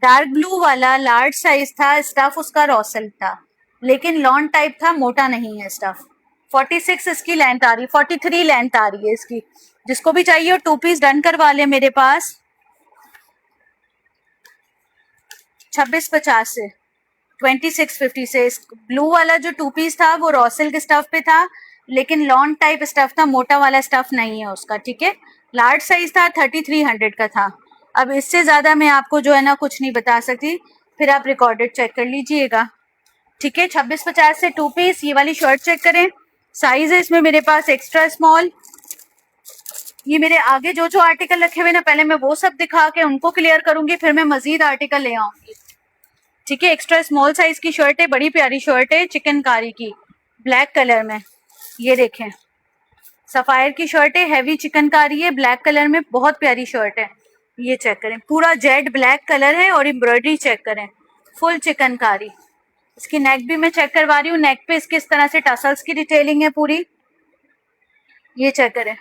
डार्क ब्लू वाला लार्ज साइज था, स्टफ उसका रॉ सिल्क था, लेकिन लॉन टाइप था, मोटा नहीं है स्टफ। 46 इसकी लेंथ आ रही है, 43 लेंथ आ रही है इसकी। जिसको भी चाहिए टू पीस डन करवा ले मेरे पास 2650 से, 2650 से। ब्लू वाला जो टू पीस था वो रॉ सिल्क स्टफ पे था, लेकिन लॉन टाइप स्टफ था, मोटा वाला स्टफ नहीं है उसका, ठीक है। लार्ज साइज था, 3300 का था। अब इससे ज्यादा मैं आपको जो है ना कुछ नहीं बता सकती, फिर आप रिकॉर्डेड चेक कर लीजिएगा, ठीक है। 2650 से टू पीस। ये वाली शर्ट चेक करें, साइज है इसमें मेरे पास एक्स्ट्रा स्मॉल। ये मेरे आगे जो जो आर्टिकल रखे हुए ना, पहले मैं वो सब दिखा के उनको क्लियर करूंगी, फिर मैं मजीद आर्टिकल ले आऊंगी, ठीक है। एक्स्ट्रा स्मॉल साइज की शर्ट है, बड़ी प्यारी शर्ट है, चिकनकारी की, ब्लैक कलर में। ये देखें, सफायर की शर्ट है, हैवी चिकनकारी है, ब्लैक कलर में, बहुत प्यारी शर्ट है। ये चेक करें, पूरा जेड ब्लैक कलर है और एम्ब्रॉयडरी चेक करें, फुल चिकनकारी। इसकी नेक भी मैं चेक करवा रही हूँ, नेक पे इसकी इस तरह से टसल्स की डिटेलिंग है पूरी। ये चेक करें,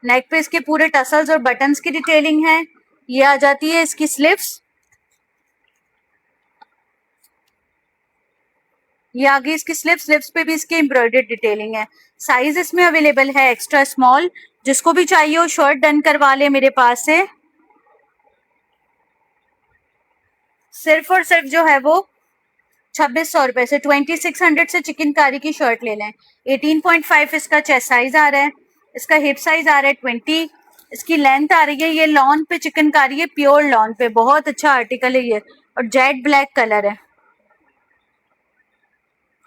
नेक पे इसके पूरे टसल्स और बटन्स की डिटेलिंग है। ये आ जाती है इसकी स्लीव्स, ये आगे इसकी स्लिप्स, स्लिप्स पे भी इसकी एम्ब्रॉयडर्ड डिटेलिंग है। साइज इसमें अवेलेबल है एक्स्ट्रा स्मॉल, जिसको भी चाहिए हो शर्ट डन करवा ले मेरे पास से। सिर्फ और सिर्फ जो है वो 2600 रुपए से, 2600 से चिकनकारी की शर्ट ले लें। 18.5 इसका चेस्ट साइज आ रहा है, इसका हिप साइज आ रहा है 20, इसकी लेंथ आ रही है, ये लॉन पे चिकनकारी है, प्योर लॉन पे, बहुत अच्छा आर्टिकल है ये, और जेट ब्लैक कलर है,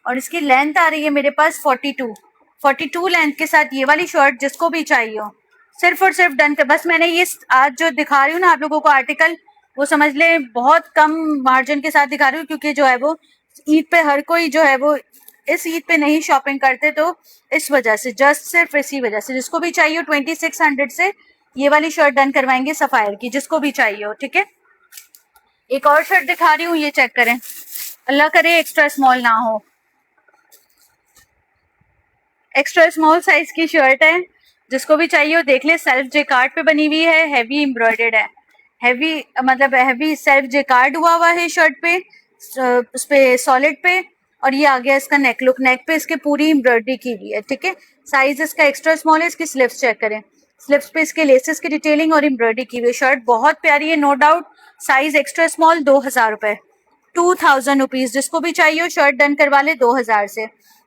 और इसकी लेंथ आ रही है मेरे पास 42 लेंथ के साथ ये वाली शर्ट, जिसको भी चाहिए हो सिर्फ और सिर्फ डन कर। बस मैंने ये आज जो दिखा रही हूँ ना आप लोगों को आर्टिकल, वो समझ ले बहुत कम मार्जिन के साथ दिखा रही हूँ, क्योंकि जो है वो ईद पे हर कोई जो है वो इस ईद पे नहीं शॉपिंग करते, तो इस वजह से, जस्ट सिर्फ इसी वजह से, जिसको भी चाहिए हो 2600 से ये वाली शर्ट डन करवाएंगे सफायर की, जिसको भी चाहिए हो। ठीक है, एक और शर्ट दिखा रही हूँ, ये चेक करें, अल्लाह करे एक्स्ट्रा स्मॉल ना हो, एक्स्ट्रा स्मॉल साइज की शर्ट है, जिसको भी चाहिए हो देख ले। सेल्फ जेकार्ड पे बनी हुई है, हैवी एम्ब्रॉयडर्ड है, हैवी मतलब हैवी सेल्फ जेकार्ड हुआ है शर्ट पे, उस पे सॉलिड पे, और ये आ गया इसका नेक लुक, नेक पे इसके पूरी एम्ब्रॉयडरी की हुई है। ठीक है, साइज इसका एक्स्ट्रा स्मॉल है, इसकी स्लिप्स चेक करें, स्लिप्स पे इसके लेसेस की डिटेलिंग और एम्ब्रॉयडरी की हुई है। शर्ट बहुत प्यारी है, no doubt. Size extra small 2000 रुपए, 2000 रुपीज, जिसको भी चाहिए हो शर्ट डन करवा ले 2000 से।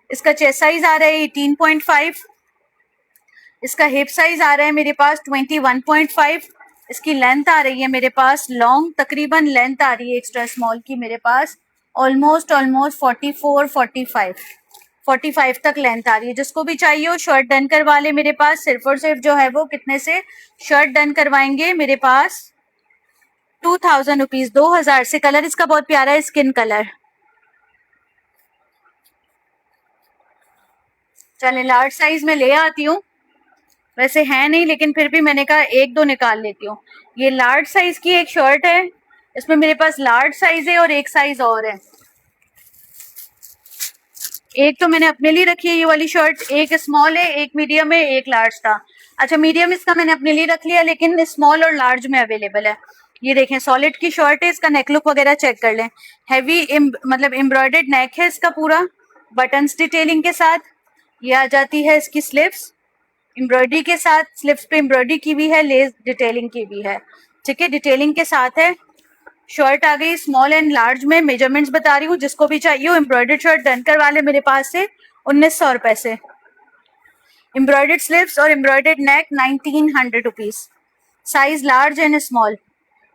इसका चेस्ट साइज आ रहा है 18.5, इसका हिप साइज आ रहा है मेरे पास 21.5, इसकी लेंथ आ रही है मेरे पास लॉन्ग, तकरीबन लेंथ आ रही है एक्स्ट्रा स्मॉल की मेरे पास ऑलमोस्ट 45 तक लेंथ आ रही है। जिसको भी चाहिए हो शर्ट डन करवा ले मेरे पास, सिर्फ और सिर्फ जो है वो कितने से शर्ट डन करवाएंगे मेरे पास, 2000 रुपीज, 2000 से। कलर इसका बहुत प्यारा है, स्किन कलर। चले लार्ज साइज में ले आती हूँ, वैसे है नहीं लेकिन फिर भी मैंने कहा एक दो निकाल लेती हूँ। ये लार्ज साइज की एक शर्ट है, इसमें मेरे पास लार्ज साइज है और एक साइज और है। एक तो मैंने अपने लिए रखी है ये वाली शर्ट, एक स्मॉल है, एक मीडियम है, एक लार्ज था। अच्छा, मीडियम इसका मैंने अपने लिए रख लिया, लेकिन स्मॉल और लार्ज में अवेलेबल है। ये देखें, सॉलिड की शर्ट है, इसका नेक लुक वगैरह चेक कर लें, हैवी मतलब एम्ब्रॉयडर्ड नेक है इसका पूरा, बटन्स डिटेलिंग के साथ। ये आ जाती है इसकी स्लिप्स, एम्ब्रॉयडरी के साथ, स्लिप्स पे एम्ब्रॉयडरी की भी है, लेस डिटेलिंग की भी है। ठीक है, डिटेलिंग के साथ है। शर्ट आ गई स्मॉल एंड लार्ज में, मेजरमेंट्स बता रही हूँ, जिसको भी चाहिए हो एम्ब्रॉयडर्ड शर्ट डन करवा ले मेरे पास से 1900 रुपए से। एम्ब्रॉयडर्ड स्लिप्स और embroidered neck 1900 rupees, size large and small.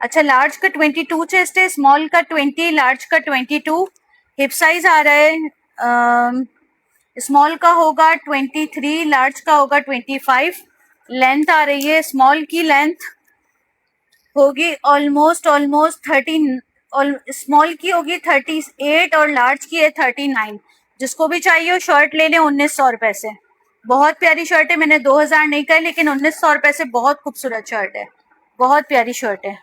अच्छा, लार्ज का 22 चेस्ट है, स्मॉल का 20, लार्ज का 22। हिप साइज आ रहा है, स्मॉल का होगा 23, लार्ज का होगा 25। लेंथ आ रही है, स्मॉल की लेंथ होगी ऑलमोस्ट 13, और स्मॉल की होगी 38 और लार्ज की है 39। जिसको भी चाहिए हो शर्ट ले लें 1900 रुपए से। बहुत प्यारी शर्ट है, मैंने 2000 नहीं कहे, लेकिन 1900 रुपए से बहुत खूबसूरत शर्ट है, बहुत प्यारी शर्ट है।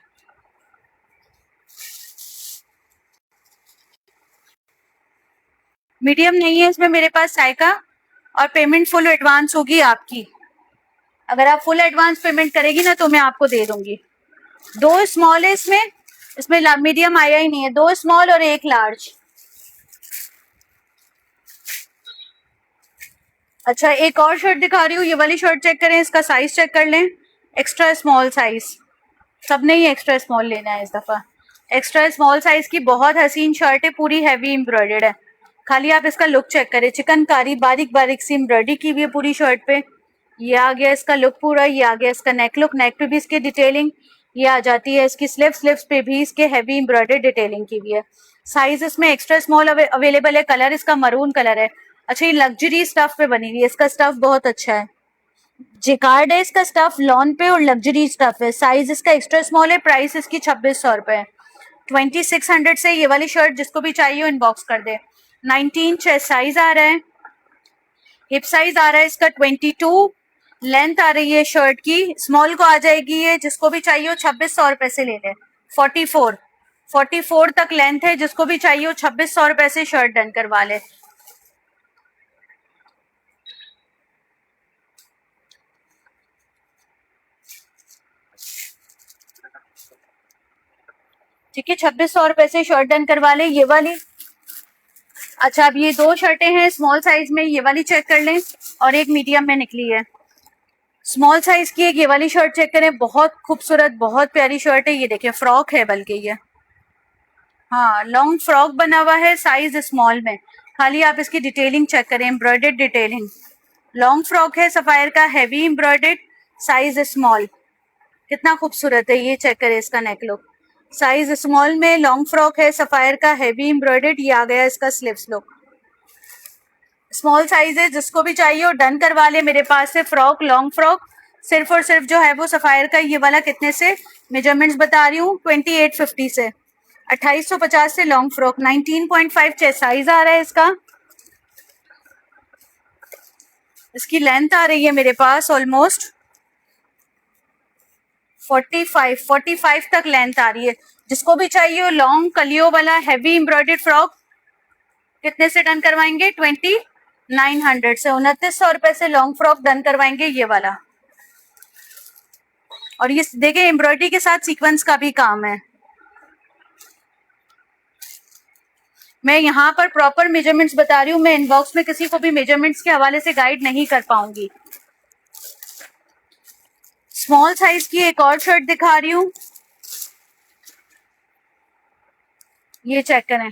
मीडियम नहीं है इसमें मेरे पास साइका, और पेमेंट फुल एडवांस होगी आपकी। अगर आप फुल एडवांस पेमेंट करेगी ना तो मैं आपको दे दूंगी। दो स्मॉल है इसमें, इसमें मीडियम आया ही नहीं है, दो स्मॉल और एक लार्ज। अच्छा, एक और शर्ट दिखा रही हूँ, ये वाली शर्ट चेक करें, इसका साइज चेक कर लें, एक्स्ट्रा स्मॉल साइज, सबने ही एक्स्ट्रा स्मॉल लेना है इस दफा। एक्स्ट्रा स्मॉल साइज की बहुत हसीन शर्ट है, पूरी हैवी एम्ब्रॉयडर्ड है, खाली आप इसका लुक चेक करें, चिकनकारी बारीक बारीक सी एम्ब्रॉयडरी की हुई है पूरी शर्ट पे। ये आ गया इसका लुक पूरा, ये आ गया इसका नेक लुक, नेक पे भी इसकी डिटेलिंग, ये आ जाती है इसकी स्लिप्स, स्लिप्स पे भी इसके हैवी एम्ब्रॉयडर्ड डिटेलिंग की हुई है। साइज इसमें एक्स्ट्रा स्मॉल अवेलेबल है, कलर इसका मरून कलर है। अच्छा, ये लग्जरी स्टफ पे बनी हुई है, इसका स्टफ बहुत अच्छा है, जिकार्ड है इसका स्टफ, लॉन पे, और लग्जरी स्टफ है। साइज इसका एक्स्ट्रा स्मॉल है, प्राइस इसकी 2600 रुपए है, 2600 से ये वाली शर्ट जिसको भी चाहिए इनबॉक्स कर दे। 19 चेस्ट साइज आ रहा है, हिप साइज आ रहा है इसका 22, लेंथ आ रही है शर्ट की, स्मॉल को आ जाएगी ये, जिसको भी चाहिए हो 2600 रुपए से ले ले। 44 तक लेंथ है, जिसको भी चाहिए हो 2600 रुपए से शर्ट डन करवा ले। ठीक है, 2600 रुपए से शर्ट डन करवा ले। ये वाली अच्छा, अब ये 2 शर्टें हैं स्मॉल साइज में, ये वाली चेक कर लें, और एक मीडियम में निकली है। स्मॉल साइज की एक ये वाली शर्ट चेक करें, बहुत खूबसूरत, बहुत प्यारी शर्ट है। ये देखिए, फ्रॉक है बल्कि ये, हाँ लॉन्ग फ्रॉक बना हुआ है साइज स्मॉल में। खाली आप इसकी डिटेलिंग चेक करें, एम्ब्रॉयडर्ड डिटेलिंग। लॉन्ग फ्रॉक है सफायर का, हैवी एम्ब्रॉयडर्ड, साइज स्मॉल। कितना खूबसूरत है, ये चेक करें इसका नेक लुक। साइज स्मॉल में लॉन्ग फ्रॉक है सफायर का, हैवी एम्ब्रॉयडर्ड। ये आ गया इसका स्लीव्स लुक। स्मॉल साइज है, जिसको भी चाहिए वो डन करवा ले। मेरे पास से फ्रॉक, लॉन्ग फ्रॉक, सिर्फ और सिर्फ जो है वो सफायर का ये वाला कितने से, मेजरमेंट्स बता रही हूँ, 2850 से, 2850 से लॉन्ग फ्रॉक। 19.5 चेस्ट साइज आ रहा है इसका। इसकी लेंथ आ रही है मेरे पास ऑलमोस्ट 45 तक लेंथ आ रही है। जिसको भी चाहिए वो लॉन्ग कलियो वाला हैवी एम्ब्रॉयडर्ड फ्रॉक कितने से डन करवाएंगे, 2900 से, 2900 रुपए से लॉन्ग फ्रॉक डन करवाएंगे ये वाला। और ये देखिए एम्ब्रॉयडरी के साथ सीक्वेंस का भी काम है। मैं यहाँ पर प्रॉपर मेजरमेंट्स बता रही हूँ, मैं इनबॉक्स में किसी को भी मेजरमेंट्स के हवाले से गाइड नहीं कर पाऊंगी। स्मॉल साइज की एक और शर्ट दिखा रही हूँ, ये चेक करें।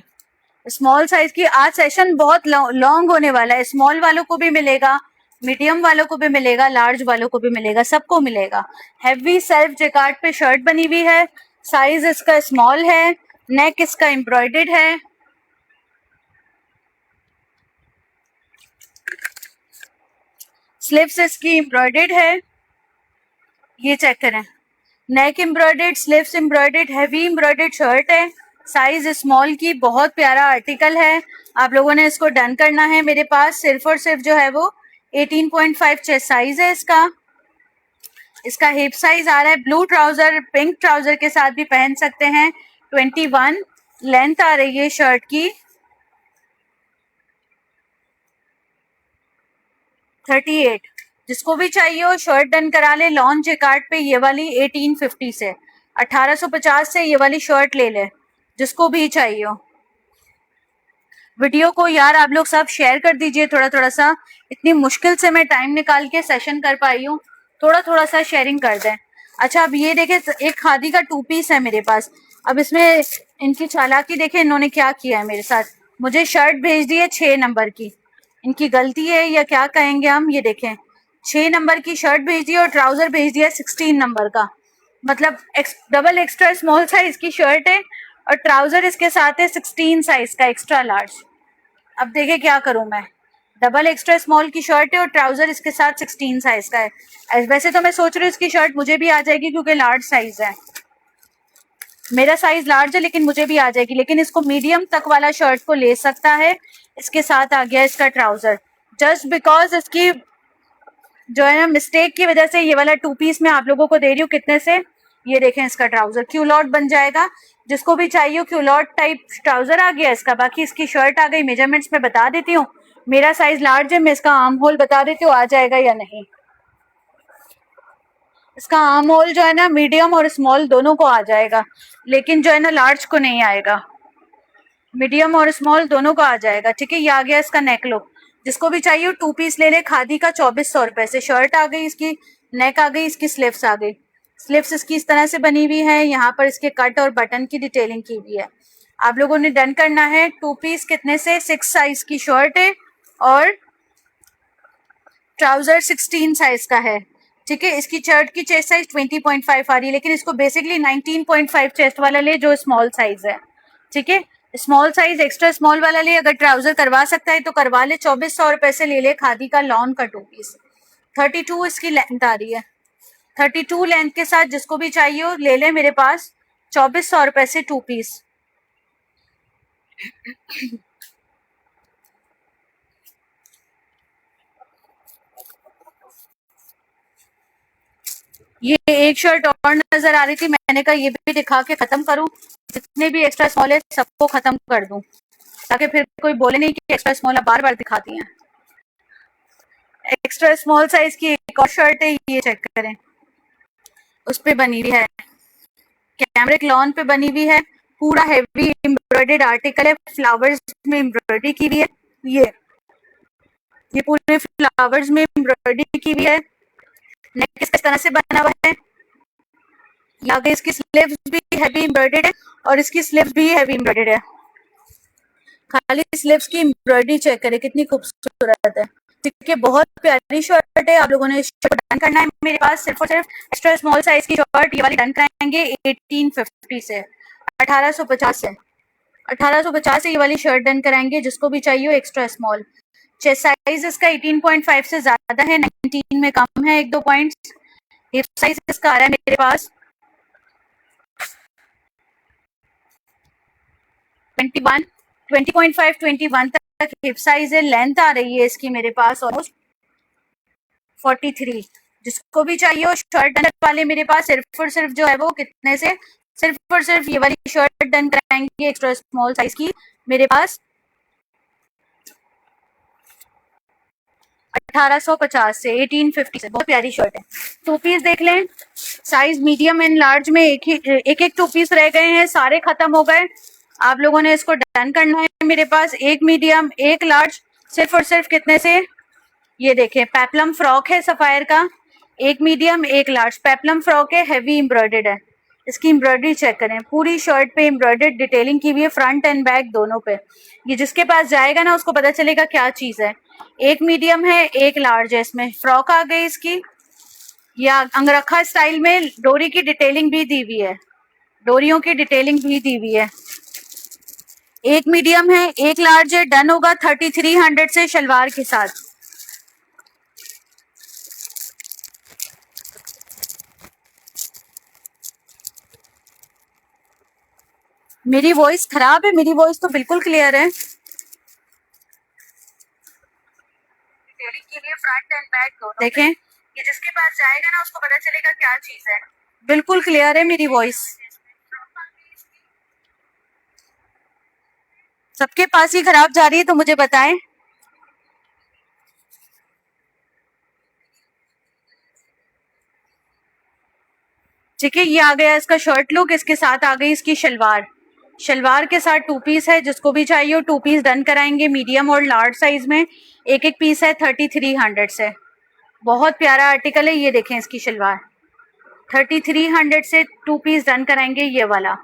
स्मॉल साइज की, आज सेशन बहुत लॉन्ग होने वाला है। स्मॉल वालों को भी मिलेगा, मीडियम वालों को भी मिलेगा, लार्ज वालों को भी मिलेगा, सबको मिलेगा। हैवी सेल्फ जैकार्ड पे शर्ट बनी हुई है, साइज इसका स्मॉल है, नेक इसका एम्ब्रॉयडर्ड है। स्लीव्स इसकी एम्ब्रॉयडर्ड है, ये चेक करें। Neck embroidered, sleeves embroidered, heavy embroidered shirt है, साइज स्मॉल की। बहुत प्यारा आर्टिकल है, आप लोगों ने इसको डन करना है। मेरे पास सिर्फ और सिर्फ जो है वो 18.5 चेस्ट साइज है इसका। इसका हिप साइज आ रहा है, ब्लू ट्राउजर, पिंक ट्राउजर के साथ भी पहन सकते हैं। 21 लेंथ आ रही है शर्ट की, 38। जिसको भी चाहिए हो शर्ट डन करा ले। लॉन्च जैकार्ड पे ये वाली 1850 से, 1850 से ये वाली शर्ट ले ले, जिसको भी चाहिए हो। वीडियो को यार आप लोग सब शेयर कर दीजिए थोड़ा थोड़ा सा, इतनी मुश्किल से मैं टाइम निकाल के सेशन कर पाई हूँ, थोड़ा थोड़ा सा शेयरिंग कर दें। अच्छा, अब ये देखें, एक खादी का 2 पीस है मेरे पास। अब इसमें इनकी चालाकी देखें, इन्होंने क्या किया है मेरे साथ। मुझे शर्ट भेज दी है 6 नंबर की, इनकी गलती है या क्या कहेंगे हम। ये देखें, 6 नंबर की शर्ट भेज दी और ट्राउजर भेज दिया 16 नंबर का। मतलब डबल एक्स्ट्रा स्मॉल साइज की शर्ट है और ट्राउजर इसके साथ है 16 साइज का एक्स्ट्रा लार्ज। अब देखे क्या करूं मैं, डबल एक्स्ट्रा स्मॉल की शर्ट है और ट्राउजर इसके साथ 16 साइज का है। वैसे तो मैं सोच रही हूँ इसकी शर्ट मुझे भी आ जाएगी क्योंकि लार्ज साइज है, मेरा साइज लार्ज है, लेकिन मुझे भी आ जाएगी। लेकिन इसको मीडियम तक वाला शर्ट को ले सकता है। इसके साथ आ गया इसका ट्राउजर, जस्ट बिकॉज इसकी जो है ना मिस्टेक की वजह से ये वाला 2 पीस मैं आप लोगों को दे रही हूँ। कितने से, ये देखें, इसका ट्राउजर क्यूलॉट बन जाएगा। जिसको भी चाहिए क्यूलॉट टाइप ट्राउजर आ गया इसका। बाकी इसकी शर्ट आ गई, मेजरमेंट्स में बता देती हूँ। मेरा साइज लार्ज है, मैं इसका आर्म होल बता देती हूँ आ जाएगा या नहीं। इसका आर्म होल जो है ना मीडियम और स्मॉल दोनों को आ जाएगा, लेकिन जो है ना लार्ज को नहीं आएगा। मीडियम और स्मॉल दोनों को आ जाएगा, ठीक है। ये आ गया इसका नेक लुक। जिसको भी चाहिए 2 पीस ले ले। खादी का 2400 रुपए से शर्ट आ गई, इसकी नेक आ गई, इसकी स्लीव्स आ गई। स्लीव्स इसकी इस तरह से बनी हुई है, यहाँ पर इसके कट और बटन की डिटेलिंग की हुई है। आप लोगों ने डन करना है। 2 पीस कितने से, 6 साइज की शर्ट है और ट्राउजर 16 साइज का है, ठीक है। इसकी शर्ट की चेस्ट साइज 20.5 आ रही है, लेकिन इसको बेसिकली 19.5 चेस्ट वाला ले जो स्मॉल साइज है, ठीक है। स्मॉल साइज एक्स्ट्रा स्मॉल वाला ले, अगर ट्राउजर करवा सकता है तो करवा ले। 2400 रुपए से ले ले खादी का लॉन का 2 पीस। 32 इसकी लेंथ आ रही है, 32 लेंथ के साथ जिसको भी चाहिए हो ले ले मेरे पास। 2400 रुपए से 2 पीस। ये एक शर्ट और नजर आ रही थी, मैंने कहा ये भी दिखा के खत्म करूं। जितने भी एक्स्ट्रा स्मॉल है सबको खत्म कर दूं, ताकि फिर कोई बोले नहीं कि एक्स्ट्रा स्मॉल बार बार दिखाती हैं। एक्स्ट्रा स्मॉल साइज की एक और शर्ट है, ये चेक करें। उस पे बनी हुई है, कैमरिक लॉन पे बनी हुई है, पूरा हैवी एम्ब्रॉयडर्ड आर्टिकल है, फ्लावर्स में एम्ब्रॉयडरी की हुई है। ये पूरे फ्लावर्स में एम्ब्रॉयडरी की हुई है। नेक इस तरह से बना हुआ है। आगे इसकी स्लीव्स भी हैवी एम्ब्रॉयडर्ड है और इसकी स्लीव्स भी हैवी एम्ब्रॉयडर्ड है। खाली स्लीव्स की एम्ब्रॉयडरी चेक करें कितनी खूबसूरत है। ठीक है, बहुत प्यारी शर्ट है। आप लोगों ने शर्ट डन करना है मेरे पास सिर्फ और सिर्फ एक्स्ट्रा स्मॉल साइज की शर्ट ये वाली डन कराएंगे 1850 से 1850 से 1850 से ये वाली शर्ट डन कराएंगे जिसको भी चाहिए हो एक्स्ट्रा स्मॉल। चेस्ट साइज इसका 18.5 से ज्यादा है, 19 में कम है 1-2 पॉइंट्स। हिप साइज इसका आ रहा है मेरे पास 21 20.5 21 तक हिप साइज है। लेंथ आ रही है इसकी मेरे पास ऑलमोस्ट 43। जिसको भी चाहिए हो शर्ट डन वाले मेरे पास सिर्फ और सिर्फ जो है वो कितने से, सिर्फ और सिर्फ ये वाली शर्ट डन कराएंगे एक्स्ट्रा स्मॉल साइज की मेरे पास 1850 से 1850 से। बहुत प्यारी शर्ट है। 2 पीस देख लें, साइज मीडियम एंड लार्ज में एक 2 पीस रह गए हैं, सारे खत्म हो गए। आप लोगों ने इसको डन करना है मेरे पास, एक मीडियम एक लार्ज सिर्फ और सिर्फ कितने से, ये देखें पेप्लम फ्रॉक है सफायर का, एक मीडियम एक लार्ज पेप्लम फ्रॉक है, हैवी एम्ब्रॉयडर्ड है। इसकी एम्ब्रॉयडरी चेक करें, पूरी शर्ट पे एम्ब्रॉयडर्ड डिटेलिंग की हुई है, फ्रंट एंड बैक दोनों पे। ये जिसके पास जाएगा ना उसको पता चलेगा क्या चीज है। एक मीडियम है एक लार्ज है, इसमें फ्रॉक आ गई इसकी, या अंगरखा स्टाइल में डोरी की डिटेलिंग भी दी हुई है, डोरियों की डिटेलिंग भी दी हुई है। एक मीडियम है एक लार्ज है, डन होगा 3300 से शलवार के साथ। मेरी वॉइस खराब है? मेरी वॉइस तो बिल्कुल क्लियर है। फ्रंट एंड बैक दोनों देखें, ये जिसके पास जाएगा ना उसको पता चलेगा क्या चीज है। बिल्कुल क्लियर है मेरी वॉइस, सबके पास ही खराब जा रही है तो मुझे बताएं। ठीक है, ये आ गया इसका शर्ट लुक, इसके साथ आ गई इसकी शलवार। शलवार के साथ 2 पीस है, जिसको भी चाहिए हो 2 पीस डन कराएंगे मीडियम और लार्ज साइज में। एक पीस है 3300 से। बहुत प्यारा आर्टिकल है, ये देखें इसकी शलवार 3300 से 2 पीस डन कराएंगे ये वाला।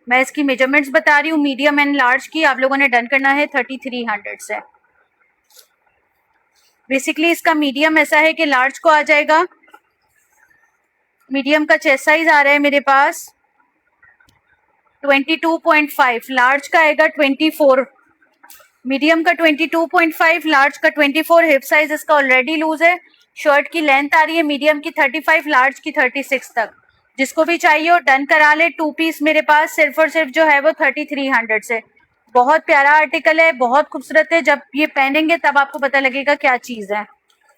मैं इसकी मेजरमेंट्स बता रही हूँ मीडियम एंड लार्ज की, आप लोगों ने डन करना है 3300 से। बेसिकली इसका मीडियम ऐसा है कि लार्ज को आ जाएगा, मीडियम का चेस्ट साइज आ रहा है मेरे पास 22.5, लार्ज का आएगा 24, मीडियम का 22.5, लार्ज का 24। हिप साइज इसका ऑलरेडी लूज है। शर्ट की लेंथ आ रही है मीडियम की 35, लार्ज की 36 तक। जिसको भी चाहिए हो डन करा ले। 2 पीस मेरे पास सिर्फ और सिर्फ जो है वो 3300 से। बहुत प्यारा आर्टिकल है, बहुत खूबसूरत है। जब ये पहनेंगे तब आपको पता लगेगा क्या चीज है।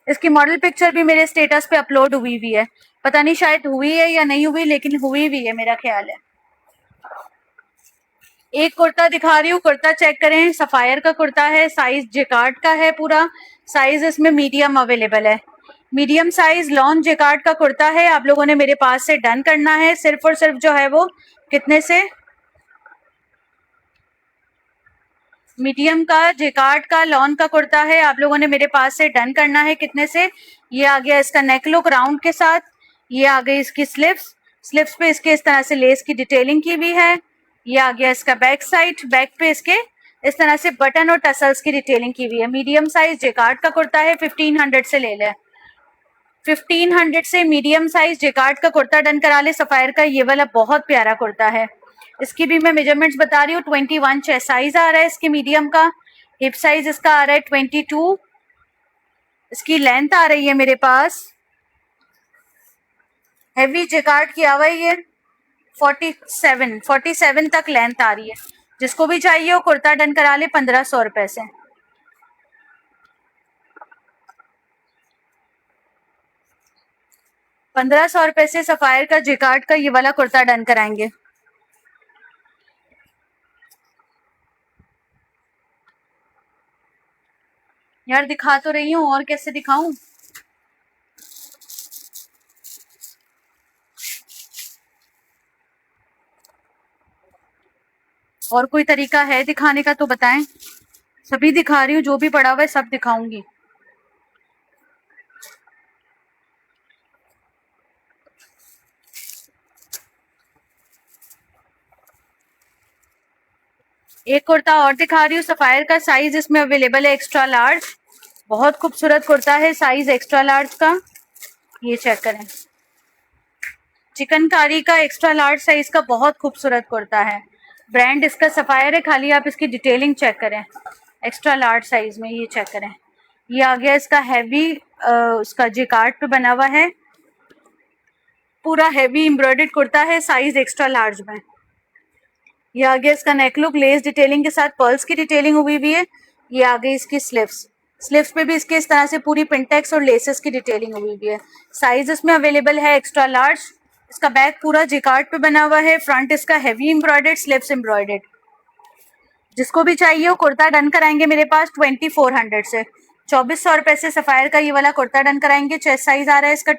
इसकी मॉडल पिक्चर भी मेरे स्टेटस पे अपलोड हुई हुई है, पता नहीं शायद हुई है या नहीं हुई, लेकिन हुई हुई है मेरा ख्याल है। एक कुर्ता दिखा रही हूँ, कुर्ता चेक करें, सफायर का कुर्ता है, साइज जेकार्ड का है पूरा। साइज इसमें मीडियम अवेलेबल है, मीडियम साइज लॉन्ग जेकार्ड का कुर्ता है। आप लोगों ने मेरे पास से डन करना है सिर्फ और सिर्फ जो है वो कितने से, मीडियम का जेकार्ड का लॉन का कुर्ता है। आप लोगों ने मेरे पास से डन करना है कितने से। ये आ गया इसका नेक लुक राउंड के साथ, ये आ गई इसकी स्लिप्स, स्लिप्स पे इसके इस तरह से लेस की डिटेलिंग की हुई है। ये आ गया इसका बैक साइड, बैक पे इसके इस तरह से बटन और टसल्स की डिटेलिंग की हुई है। मीडियम साइज जेकार्ड का कुर्ता है, 1500 से ले लें, 1500 से मीडियम साइज जेकार्ड का कुर्ता डन करा ले। सफायर का ये वाला बहुत प्यारा कुर्ता है, इसकी भी मैं मेजरमेंट्स बता रही हूँ। 21 चेस्ट साइज आ रहा है इसके मीडियम का, हिप साइज इसका आ रहा है 22, इसकी लेंथ आ रही है मेरे पास, हैवी जेकार्ड किया हुआ है ये, 47 तक लेंथ आ रही है। जिसको भी चाहिए हो कुर्ता डन करा ले 1500 रुपए से। 1500 रुपए से सफायर का जेकार्ड का ये वाला कुर्ता डन कराएंगे। यार दिखा तो रही हूँ, और कैसे दिखाऊं। और कोई तरीका है दिखाने का तो बताएं। सभी दिखा रही हूँ, जो भी पड़ा हुआ है सब दिखाऊंगी। एक कुर्ता और दिखा रही हूँ सफायर का, साइज इसमें अवेलेबल है एक्स्ट्रा लार्ज। बहुत खूबसूरत कुर्ता है, साइज एक्स्ट्रा लार्ज का। ये चेक करें, चिकनकारी का एक्स्ट्रा लार्ज साइज का बहुत खूबसूरत कुर्ता है। ब्रांड इसका सफायर है, खाली आप इसकी डिटेलिंग चेक करें। एक्स्ट्रा लार्ज साइज में ये चेक करें। ये आ गया इसका हैवी, उसका जिकार्ड पे बना हुआ है, पूरा हैवी एम्ब्रॉयडर्ड कुर्ता है, साइज एक्स्ट्रा लार्ज में। ये आ गया इसका नेक लुक, लेस डिटेलिंग के साथ पर्ल्स की डिटेलिंग हुई हुई है। ये आ गई इसकी स्लीव्स, स्लीव्स पे भी इसके इस तरह से पूरी पिंटेक्स और लेसेस की डिटेलिंग हुई हुई है। साइज इसमें अवेलेबल है एक्स्ट्रा लार्ज। इसका बैक पूरा जिकार्ड पे बना हुआ है, फ्रंट इसका हैवी एम्ब्रॉयडर्ड, स्लीव्स एम्ब्रॉयडर्ड। जिसको भी चाहिए वो कुर्ता डन कराएंगे मेरे पास 2400 से। 2400 रुपए से सफायर का ये वाला कुर्ता डन कराएंगे। चेस्ट साइज आ रहा है इसका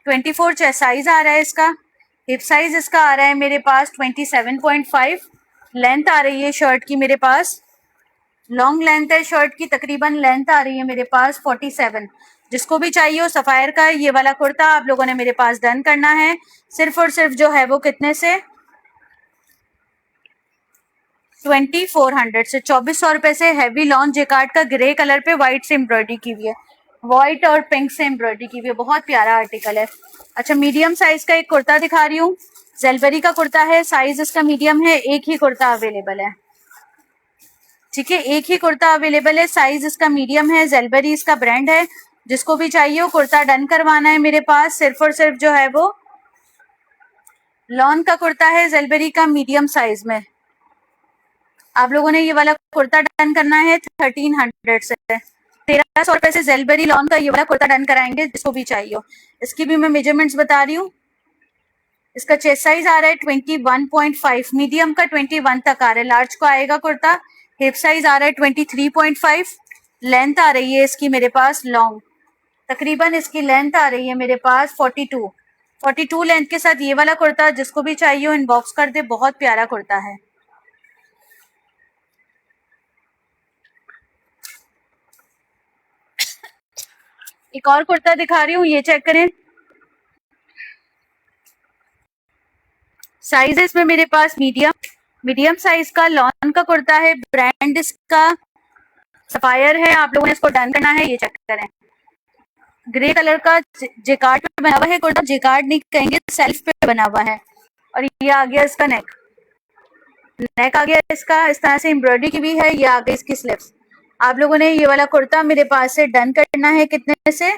24 चेस्ट साइज आ रहा है इसका। हिप साइज इसका आ रहा है मेरे पास 27.5। लेंथ आ रही है शर्ट की मेरे पास, लॉन्ग लेंथ है शर्ट की, तकरीबन लेंथ आ रही है मेरे पास 47। जिसको भी चाहिए हो सफायर का ये वाला कुर्ता आप लोगों ने मेरे पास डन करना है। सिर्फ और सिर्फ जो है वो कितने से, 2400 से, 2400 रुपए से। हैवी लॉन जेकार्ड का ग्रे कलर पे व्हाइट से एम्ब्रॉयडरी की हुई है, व्हाइट और पिंक से एम्ब्रॉयडरी की हुई है, बहुत प्यारा आर्टिकल है। अच्छा, मीडियम साइज का एक कुर्ता दिखा रही हूँ, जेलबरी का कुर्ता है, साइज इसका मीडियम है। एक ही कुर्ता अवेलेबल है, ठीक है, एक ही कुर्ता अवेलेबल है, साइज इसका मीडियम है। जेलबरी इसका ब्रांड है। जिसको भी चाहिए वो कुर्ता डन करवाना है मेरे पास। सिर्फ और सिर्फ जो है वो लॉन का कुर्ता है, जेलबरी का, मीडियम साइज में। आप लोगों ने ये वाला कुर्ता डन करना है 1300 से। 1300 रुपए से जेलबरी लॉन का ये वाला कुर्ता डन कराएंगे जिसको भी चाहिए। इसकी भी मैं मेजरमेंट्स बता रही हूँ। इसका चेस्ट साइज आ रहा है 21.5, मीडियम का 21 तक आ रहा है, लार्ज को आएगा कुर्ता। हिप साइज आ रहा है 23.5। लेंथ आ रही है इसकी मेरे पास लॉन्ग, तकरीबन इसकी लेंथ आ रही है मेरे पास 42 लेंथ के साथ ये वाला कुर्ता। जिसको भी चाहिए इनबॉक्स कर दे, बहुत प्यारा कुर्ता है। एक और कुर्ता दिखा रही हूँ, ये चेक करें। साइज है इसमें मेरे पास मीडियम साइज का लॉन का कुर्ता है, ब्रांड इसका सफायर है। आप लोगों ने इसको डन करना है, ये चेक करें। ग्रे कलर का जेकार्ड पे बना हुआ है कुर्ता, जेकार्ड नहीं कहेंगे, सेल्फ पे बना हुआ है। और ये आ गया इसका नेक आ गया इसका, इस तरह से एम्ब्रॉयडरी की भी है। ये आ गई इसकी स्लीव्स। आप लोगों ने ये वाला कुर्ता मेरे पास से डन करना है कितने से,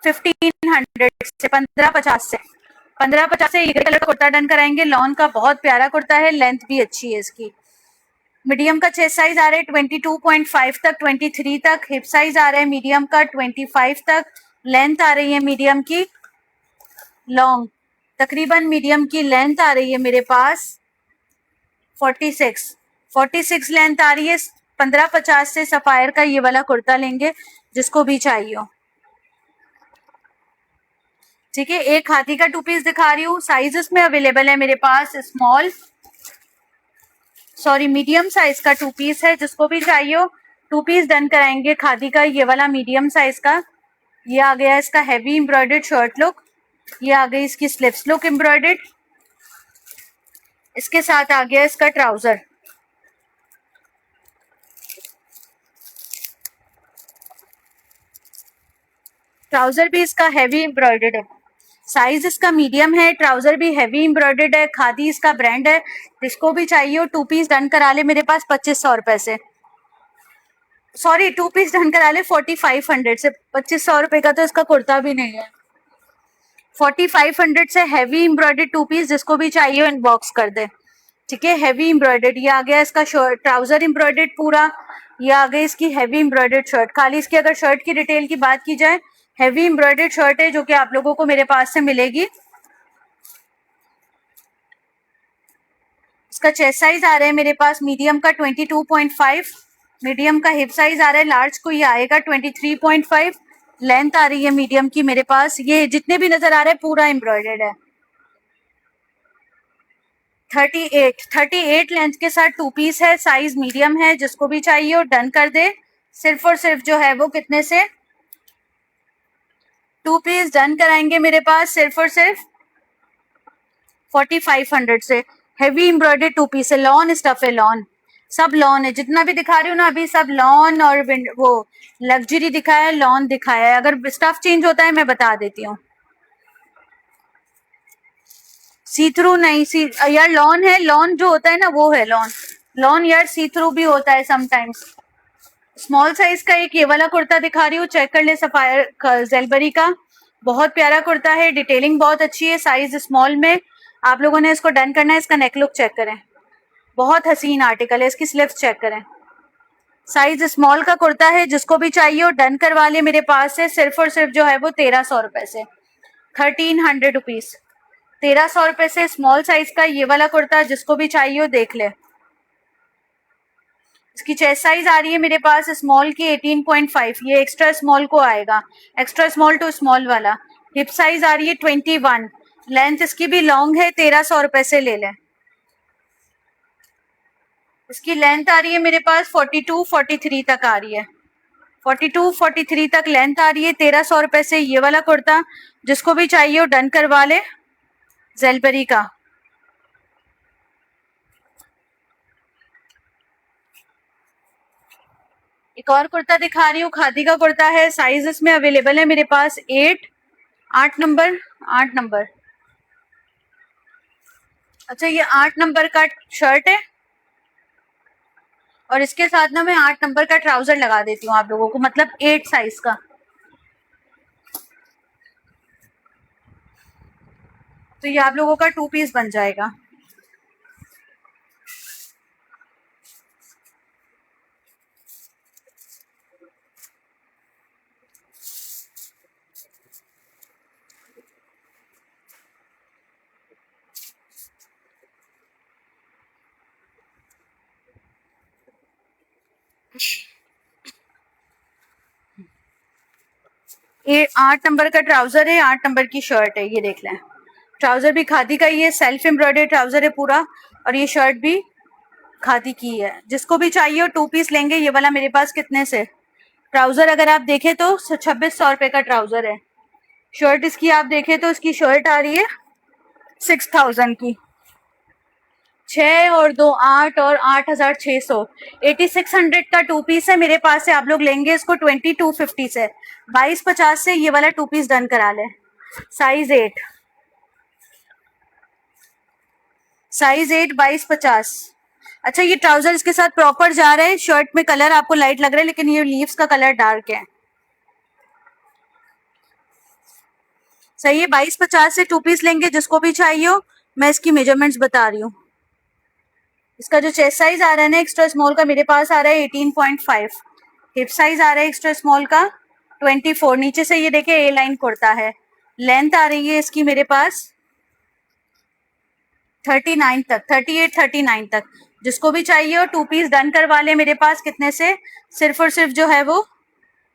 1500 से, 1550 से। 1550 से ये कलर का कुर्ता डन कराएंगे। लॉन का बहुत प्यारा कुर्ता है, लेंथ भी अच्छी है इसकी। मीडियम का चेस्ट साइज आ रहा है 22.5 तक, 23 तक। हिप साइज आ रहा है मीडियम का 25 तक। लेंथ आ रही है मीडियम की लॉन्ग, तकरीबन मीडियम की लेंथ आ रही है मेरे पास 46 लेंथ आ रही है। 1550 से सफायर का ये वाला कुर्ता लेंगे जिसको भी चाहिए हो, ठीक है। एक हाथी का 2 पीस दिखा रही हूँ, साइज इसमें अवेलेबल है मेरे पास मीडियम साइज का 2 पीस है। जिसको भी चाहिए हो 2 पीस डन कराएंगे खादी का ये वाला मीडियम साइज का। ये आ गया इसका हैवी एम्ब्रॉयडर्ड शर्ट लुक, ये आ गई इसकी स्लीव्स लुक एम्ब्रॉयडर्ड। इसके साथ आ गया इसका ट्राउजर, ट्राउजर भी इसका हैवी एम्ब्रॉयडर्ड है। साइज इसका मीडियम है, ट्राउजर भी हैवी एम्ब्रॉयडर्ड है, खादी इसका ब्रांड है। जिसको भी चाहिए हो 2 पीस डन करा ले मेरे पास 2500 रुपए से। 2 पीस डन करा ले 4500 से। 2500 रुपए का तो इसका कुर्ता भी नहीं है। 4500 से हैवी एम्ब्रॉयडर्ड 2 पीस, जिसको भी चाहिए इनबॉक्स कर दे, ठीक है। हैवी एम्ब्रॉयडर्ड, ये आ गया इसका शर्ट ट्राउजर एम्ब्रॉयडर्ड पूरा। ये आ गई इसकी हैवी एम्ब्रॉयडर्ड शर्ट। खाली इसकी अगर शर्ट की डिटेल की बात की जाए, हैवी एम्ब्रॉयडर्ड शर्ट है जो कि आप लोगों को मेरे पास से मिलेगी। इसका चेस्ट साइज आ रहा है मेरे पास मीडियम का 22.5, मीडियम का हिप साइज आ रहा है, लार्ज को ये आएगा 23.5। लेंथ आ रही है मीडियम की मेरे पास। ये जितने भी नजर आ रहे हैं पूरा एम्ब्रॉयडर्ड है। 38 लेंथ के साथ 2 पीस है, साइज मीडियम है, जिसको भी चाहिए वो डन कर दे। सिर्फ और सिर्फ जो है वो कितने से 2 पीस डन कराएंगे मेरे पास सिर्फ और सिर्फ 4500 से। हेवी एम्ब्रॉयडर्ड 2 पीस है, लॉन स्टफ है, लॉन सब लॉन है, जितना भी दिखा रही हूँ ना अभी सब लॉन और वो लग्जरी दिखाया है, लॉन दिखाया है। अगर स्टफ चेंज होता है मैं बता देती हूँ। सी थ्रू नहीं, यार लॉन है, लॉन जो होता है ना वो है लॉन। लॉन यार सी थ्रू भी होता है समटाइम्स। स्मॉल साइज का एक ये वाला कुर्ता दिखा रही हूँ, चेक कर ले, सफायर जेलबरी का, बहुत प्यारा कुर्ता है, डिटेलिंग बहुत अच्छी है, साइज स्मॉल में। आप लोगों ने इसको डन करना है। इसका नेक लुक चेक करें, बहुत हसीन आर्टिकल है। इसकी स्लीव्स चेक करें, साइज स्मॉल का कुर्ता है, जिसको भी चाहिए वो डन करवा ले मेरे पास से। सिर्फ और सिर्फ जो है वो 1300 रुपए से, 1300 रुपीज, 1300 रुपए से स्मॉल साइज का ये वाला कुर्ता, जिसको भी चाहिए वो देख ले। इसकी चेस्ट साइज आ रही है मेरे पास स्मॉल की 18.5, ये एक्स्ट्रा स्मॉल को आएगा, एक्स्ट्रा स्मॉल टू स्मॉल वाला। हिप साइज आ रही है 21, लेंथ इसकी भी लॉन्ग है, 1300 रुपए से ले लें। इसकी लेंथ आ रही है मेरे पास 42-43 तक आ रही है, 42-43 तक लेंथ आ रही है, 1300 रुपए से ये वाला कुर्ता, जिसको भी चाहिए वो डन करवा ले। जेलबरी का एक और कुर्ता दिखा रही हूँ, खादी का कुर्ता है, साइज इसमें अवेलेबल है मेरे पास 8 नंबर, 8 नंबर। अच्छा ये 8 नंबर का शर्ट है और इसके साथ ना मैं 8 नंबर का ट्राउजर लगा देती हूँ आप लोगों को, मतलब 8 साइज का। तो ये आप लोगों का 2 पीस बन जाएगा। ये 8 नंबर का ट्राउजर है, 8 नंबर की शर्ट है, ये देख लें। ट्राउजर भी खादी का ही है, सेल्फ एम्ब्रॉयडर्ड ट्राउजर है पूरा, और ये शर्ट भी खादी की है। जिसको भी चाहिए वो 2 पीस लेंगे। ये वाला मेरे पास कितने से ट्राउजर अगर आप देखें तो 2600 रुपए का ट्राउजर है। शर्ट इसकी आप देखें तो इसकी शर्ट आ रही है 6000 की, 6 और 2 8 और 8600, 8600 का 2 पीस है मेरे पास से। आप लोग लेंगे इसको 2250 से, 2250 से ये वाला 2 पीस डन करा ले। Size 8, size 8, 2250। अच्छा ये ट्राउजर इसके साथ प्रॉपर जा रहा है। शर्ट में कलर आपको लाइट लग रहा है, लेकिन ये लीव्स का कलर डार्क है। सही है, 2250 से 2 पीस लेंगे, जिसको भी चाहिए हो। मैं इसकी मेजरमेंट्स बता रही हूँ। इसका जो चेस्ट साइज आ रहा है ना एक्स्ट्रा स्मॉल का, मेरे पास आ रहा है 18.5। हिप साइज आ रहा है एक्स्ट्रा स्मॉल का 24। नीचे से ये देखे ए लाइन कुर्ता है। लेंथ आ रही है इसकी मेरे पास 39 तक, 38-39 तक। जिसको भी चाहिए हो 2 पीस डन करवा ले मेरे पास। कितने से, सिर्फ और सिर्फ जो है वो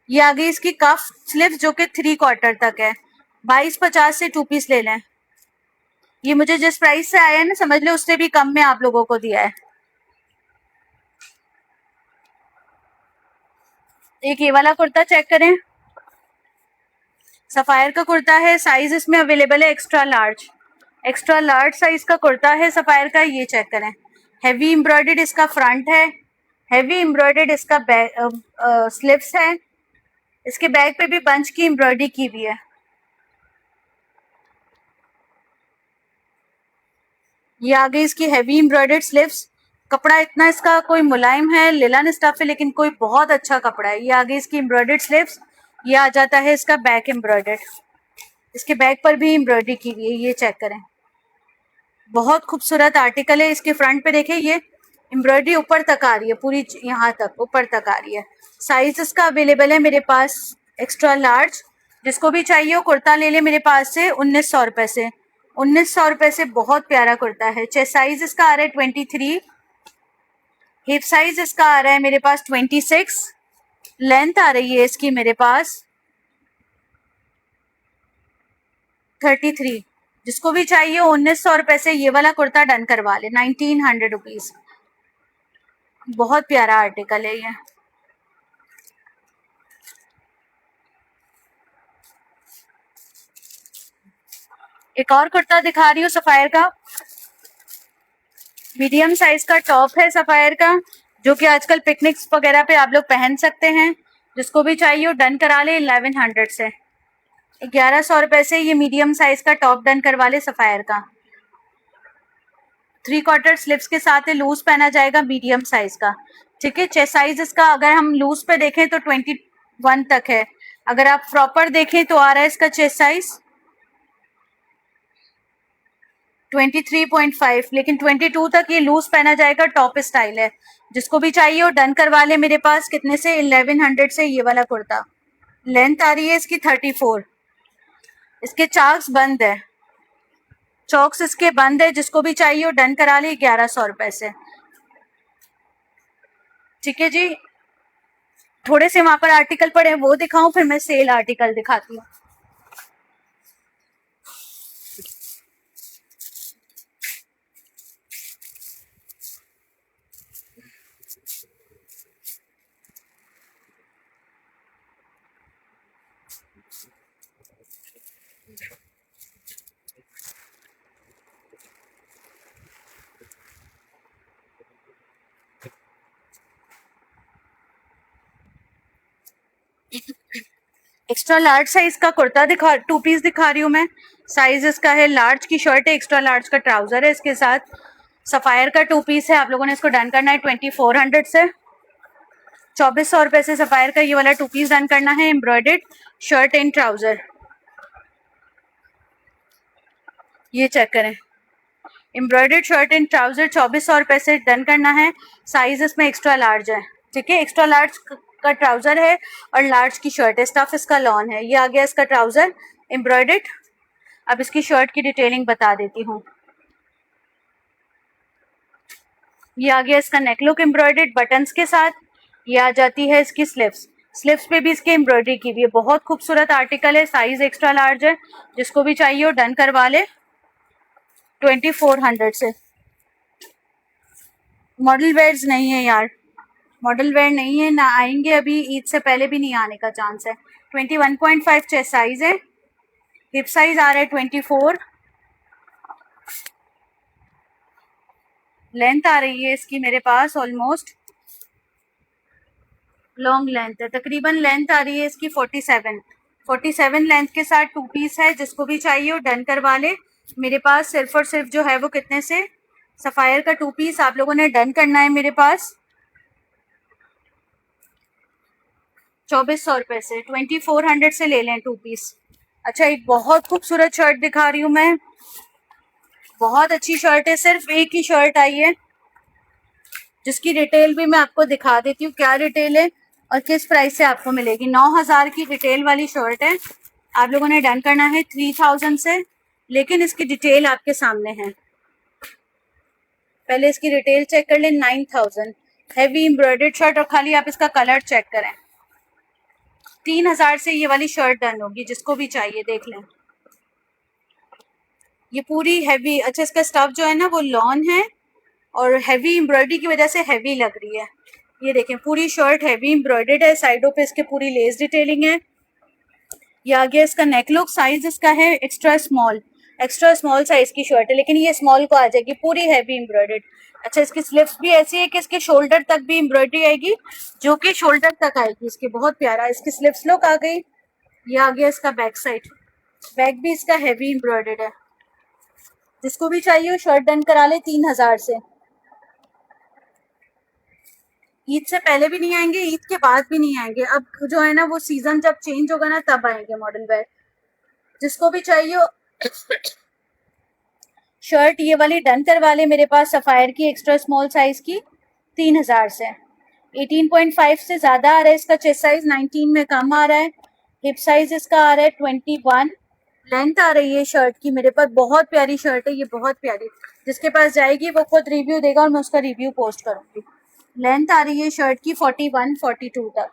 ये आ गई इसकी कफ स्लीव, जो कि 3/4 तक है। 2250 से 2 पीस ले लें। ये मुझे जिस प्राइस से आया है ना, समझ लो उससे भी कम में आप लोगों को दिया है। एक ये वाला कुर्ता चेक करें, सफायर का कुर्ता है, साइज इसमें अवेलेबल है extra large, extra large size का कुर्ता है सफायर का। ये चेक करें, हैवी एम्ब्रॉयडर्ड इसका फ्रंट है, हैवी एम्ब्रॉयडर्ड इसका बैक स्लिप्स है। इसके बैक पे भी बंच की एम्ब्रॉयडरी की हुई है। ये आ गई इसकी हैवी एम्ब्रॉयडर्ड स्लीव्स। कपड़ा इतना इसका कोई मुलायम है, लिलन स्टफ है, लेकिन कोई बहुत अच्छा कपड़ा है। ये आ गई इसकी एम्ब्रॉयडर्ड स्लीव्स। ये आ जाता है इसका बैक एम्ब्रॉयडर्ड, इसके बैक पर भी एम्ब्रॉयडरी की हुई है। ये चेक करें, बहुत खूबसूरत आर्टिकल है। इसके फ्रंट पे देखें, ये एम्ब्रॉयडरी ऊपर तक आ रही है, पूरी यहाँ तक ऊपर तक आ रही है। साइज इसका अवेलेबल है मेरे पास एक्स्ट्रा लार्ज। जिसको भी चाहिए वो कुर्ता ले ले मेरे पास से 1900 रुपए से, 1900 रुपए से। बहुत प्यारा कुर्ता है। चेस्ट साइज इसका आ रहा है 23, हिप साइज इसका आ रहा है मेरे पास 26, लेंथ आ रही है इसकी मेरे पास 33। जिसको भी चाहिए 1900 रुपए से ये वाला कुर्ता डन करवा ले, 1900 रुपीज। बहुत प्यारा आर्टिकल है ये। एक और कुर्ता दिखा रही हूँ सफायर का, मीडियम साइज का टॉप है सफायर का, जो कि आजकल पिकनिक्स वगैरह पे आप लोग पहन सकते हैं। जिसको भी चाहिए वो डन करा ले 1100 से, 1100 रुपए से ये मीडियम साइज का टॉप डन करवा ले सफायर का। 3/4 स्लिप्स के साथ लूज पहना जाएगा, मीडियम साइज का। ठीक है, चेस्ट साइज इसका अगर हम लूज पे देखें तो 21 तक है, अगर आप प्रॉपर देखें तो आ रहा है इसका चेस्ट साइज 23.5, लेकिन 22 तक ये लूज पहना जाएगा, टॉप स्टाइल है। जिसको भी चाहिए वो डन करवा ले मेरे पास। कितने से? 1100 से ये वाला कुर्ता। लेंथ आ रही है इसकी 34, इसके चाक्स बंद है, चौक्स इसके बंद है। जिसको भी चाहिए वो डन करा ले 1100 रुपए से। ठीक है जी, थोड़े से वहां पर आर्टिकल पड़े वो दिखाऊं, फिर मैं सेल आर्टिकल दिखाती हूँ। एक्स्ट्रा लार्ज साइज का कुर्ता दिखा, 2 पीस दिखा रही हूँ मैं। साइज इसका है लार्ज की शर्ट है, एक्स्ट्रा लार्ज का ट्राउजर है इसके साथ। सफायर का 2 पीस है, आप लोगों ने इसको डन करना है 2400 से। 2400 रुपए से सफायर का ये वाला 2 पीस डन करना है, एम्ब्रॉयडर्ड शर्ट एंड ट्राउजर। ये चेक करें, एम्ब्रॉयडर्ड शर्ट एंड ट्राउजर 2400 रुपए से डन करना है। साइज इसमें एक्स्ट्रा लार्ज है। ठीक है, एक्स्ट्रा लार्ज का ट्राउजर है और लार्ज की शर्ट है, स्टफ इसका लॉन है। ये आ गया इसका ट्राउजर एम्ब्रॉयडर्ड। अब इसकी शर्ट की डिटेलिंग बता देती हूँ। ये आ गया इसका नेकलुक एम्ब्रॉयडर्ड बटन्स के साथ। ये आ जाती है इसकी स्लिप्स, स्लिप्स पे भी इसके एम्ब्रॉयडरी की हुई है। बहुत खूबसूरत आर्टिकल है, साइज एक्स्ट्रा लार्ज है। जिसको भी चाहिए वो डन करवा ले 2400 से। मॉडल वेयर्स नहीं है यार, मॉडल वेयर नहीं है, ना आएंगे अभी, ईद से पहले भी नहीं आने का चांस है। 21.5 चेस्ट साइज है, हिप साइज आ रहा है 24, लेंथ आ रही है इसकी मेरे पास ऑलमोस्ट, लॉन्ग लेंथ है, तकरीबन लेंथ आ रही है इसकी 47 लेंथ के साथ 2 पीस है। जिसको भी चाहिए वो डन करवा ले मेरे पास। सिर्फ और सिर्फ जो है वो कितने से? सफायर का 2 पीस आप लोगों ने डन करना है मेरे पास 2400 रुपए से, 2400 से ले लें 2 पीस। अच्छा, एक बहुत खूबसूरत शर्ट दिखा रही हूँ मैं, बहुत अच्छी शर्ट है, सिर्फ एक ही शर्ट आई है, जिसकी डिटेल भी मैं आपको दिखा देती हूँ क्या डिटेल है और किस प्राइस से आपको मिलेगी। 9000 की डिटेल वाली शर्ट है, आप लोगों ने डन करना है 3000 से, लेकिन इसकी डिटेल आपके सामने है। पहले इसकी डिटेल चेक कर लें। 9000 हैवी एम्ब्रॉयडर्ड शर्ट, और खाली आप इसका कलर चेक करें। 3000 से ये वाली शर्ट डन होगी, जिसको भी चाहिए देख लें। ये पूरी हैवी, अच्छा इसका स्टफ जो है ना वो लॉन है और हैवी एम्ब्रॉयडरी की वजह से हैवी लग रही है। ये देखें, पूरी शर्ट हैवी एम्ब्रॉयडर्ड है, साइडों पे इसके पूरी लेस डिटेलिंग है। ये आ गया इसका नेक लुक, साइज इसका है एक्स्ट्रा स्मॉल साइज की शर्ट है, लेकिन ये स्मॉल को आ जाएगी, पूरी हैवी एम्ब्रॉयडर्ड। अच्छा, इसकी स्लीव्स भी ऐसी है कि इसके शोल्डर तक भी एम्ब्रॉयडरी आएगी, जो कि शोल्डर तक आएगी इसकी, बहुत प्यारा इसकी स्लीव्स लुक आ गई। ये आ गया इसका बैक साइड, बैक भी इसका हैवी एम्ब्रॉयडर्ड है। जिसको भी चाहिए वो शर्ट डन करा ले 3000 से। ईद से पहले भी नहीं आएंगे, ईद के बाद भी नहीं आएंगे, अब जो है ना वो सीजन जब चेंज होगा ना तब आएंगे मॉडल वेयर। जिसको भी चाहिए शर्ट ये वाली डन करवा ले मेरे पास, सफायर की एक्स्ट्रा स्मॉल साइज की 3000 से। 18.5 से ज्यादा आ रहा है इसका चेस्ट साइज, 19 में कम आ रहा है। हिप साइज इसका आ रहा है 21, लेंथ आ रही है शर्ट की मेरे पास। बहुत प्यारी शर्ट है ये, बहुत प्यारी। जिसके पास जाएगी वो खुद रिव्यू देगा और मैं उसका रिव्यू पोस्ट करूंगी। लेंथ आ रही है शर्ट की 41 42 तक,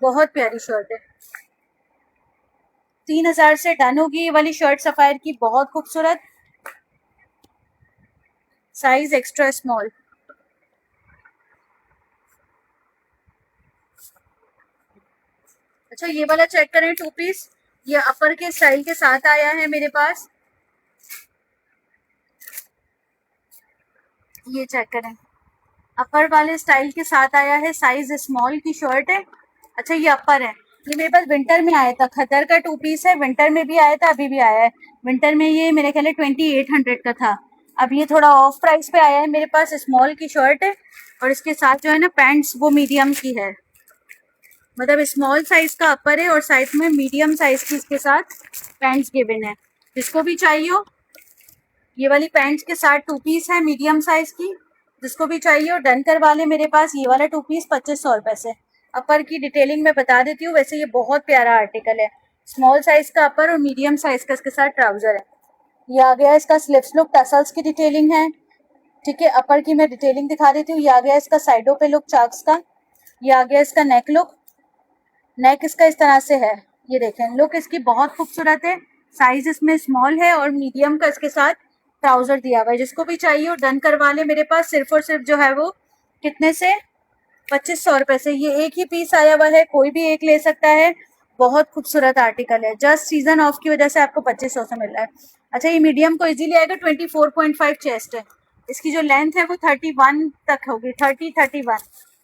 बहुत प्यारी शर्ट है। 3000 से डन होगी ये वाली शर्ट सफायर की, बहुत खूबसूरत, साइज एक्स्ट्रा स्मॉल। अच्छा ये वाला चेक करें 2 पीस, ये अपर के स्टाइल के साथ आया है मेरे पास, ये चेक करें, अपर वाले स्टाइल के साथ आया है, साइज स्मॉल की शर्ट है। अच्छा ये अपर है, ये मेरे पास विंटर में आया था, खदर का 2 पीस है, विंटर में भी आया था, अभी भी आया है। विंटर में ये मेरे ख्याल 2800 का था, अब ये थोड़ा ऑफ प्राइस पे आया है मेरे पास। स्मॉल की शर्ट है और इसके साथ जो है ना पैंट्स वो मीडियम की है, मतलब स्मॉल साइज का अपर है और साइज में मीडियम साइज की इसके साथ पैंट्स गिवन है। जिसको भी चाहिए हो, ये वाली पैंट्स के साथ 2 पीस है मीडियम साइज की, जिसको भी चाहिए हो डन करवा ले मेरे पास। ये वाला 2 पीस 2500 रुपए से। अपर की डिटेलिंग मैं बता देती हूँ, वैसे ये बहुत प्यारा आर्टिकल है, स्मॉल साइज का अपर और मीडियम साइज का इसके साथ ट्राउजर है। ये आ गया इसका स्लिप्स लुक, टसल्स की डिटेलिंग है, ठीक है। अपर की मैं डिटेलिंग दिखा देती हूँ, ये आ गया इसका साइडों पे लुक चाक्स का, ये आ गया इसका नेक लुक, नेक इसका इस तरह से है, ये देखें लुक इसकी बहुत खूबसूरत है, साइज इसमें स्मॉल है और मीडियम का इसके साथ ट्राउजर दिया हुआ है। जिसको भी चाहिए हो डन करवा ले मेरे पास, सिर्फ और सिर्फ जो है वो कितने से 2500 रुपए से। ये एक ही पीस आया हुआ है, कोई भी एक ले सकता है, बहुत खूबसूरत आर्टिकल है, जस्ट सीजन ऑफ की वजह से आपको 2500 से मिल रहा है। अच्छा ये मीडियम को इजीली आएगा, 24.5 चेस्ट है, इसकी जो लेंथ है वो 31 तक होगी, 31।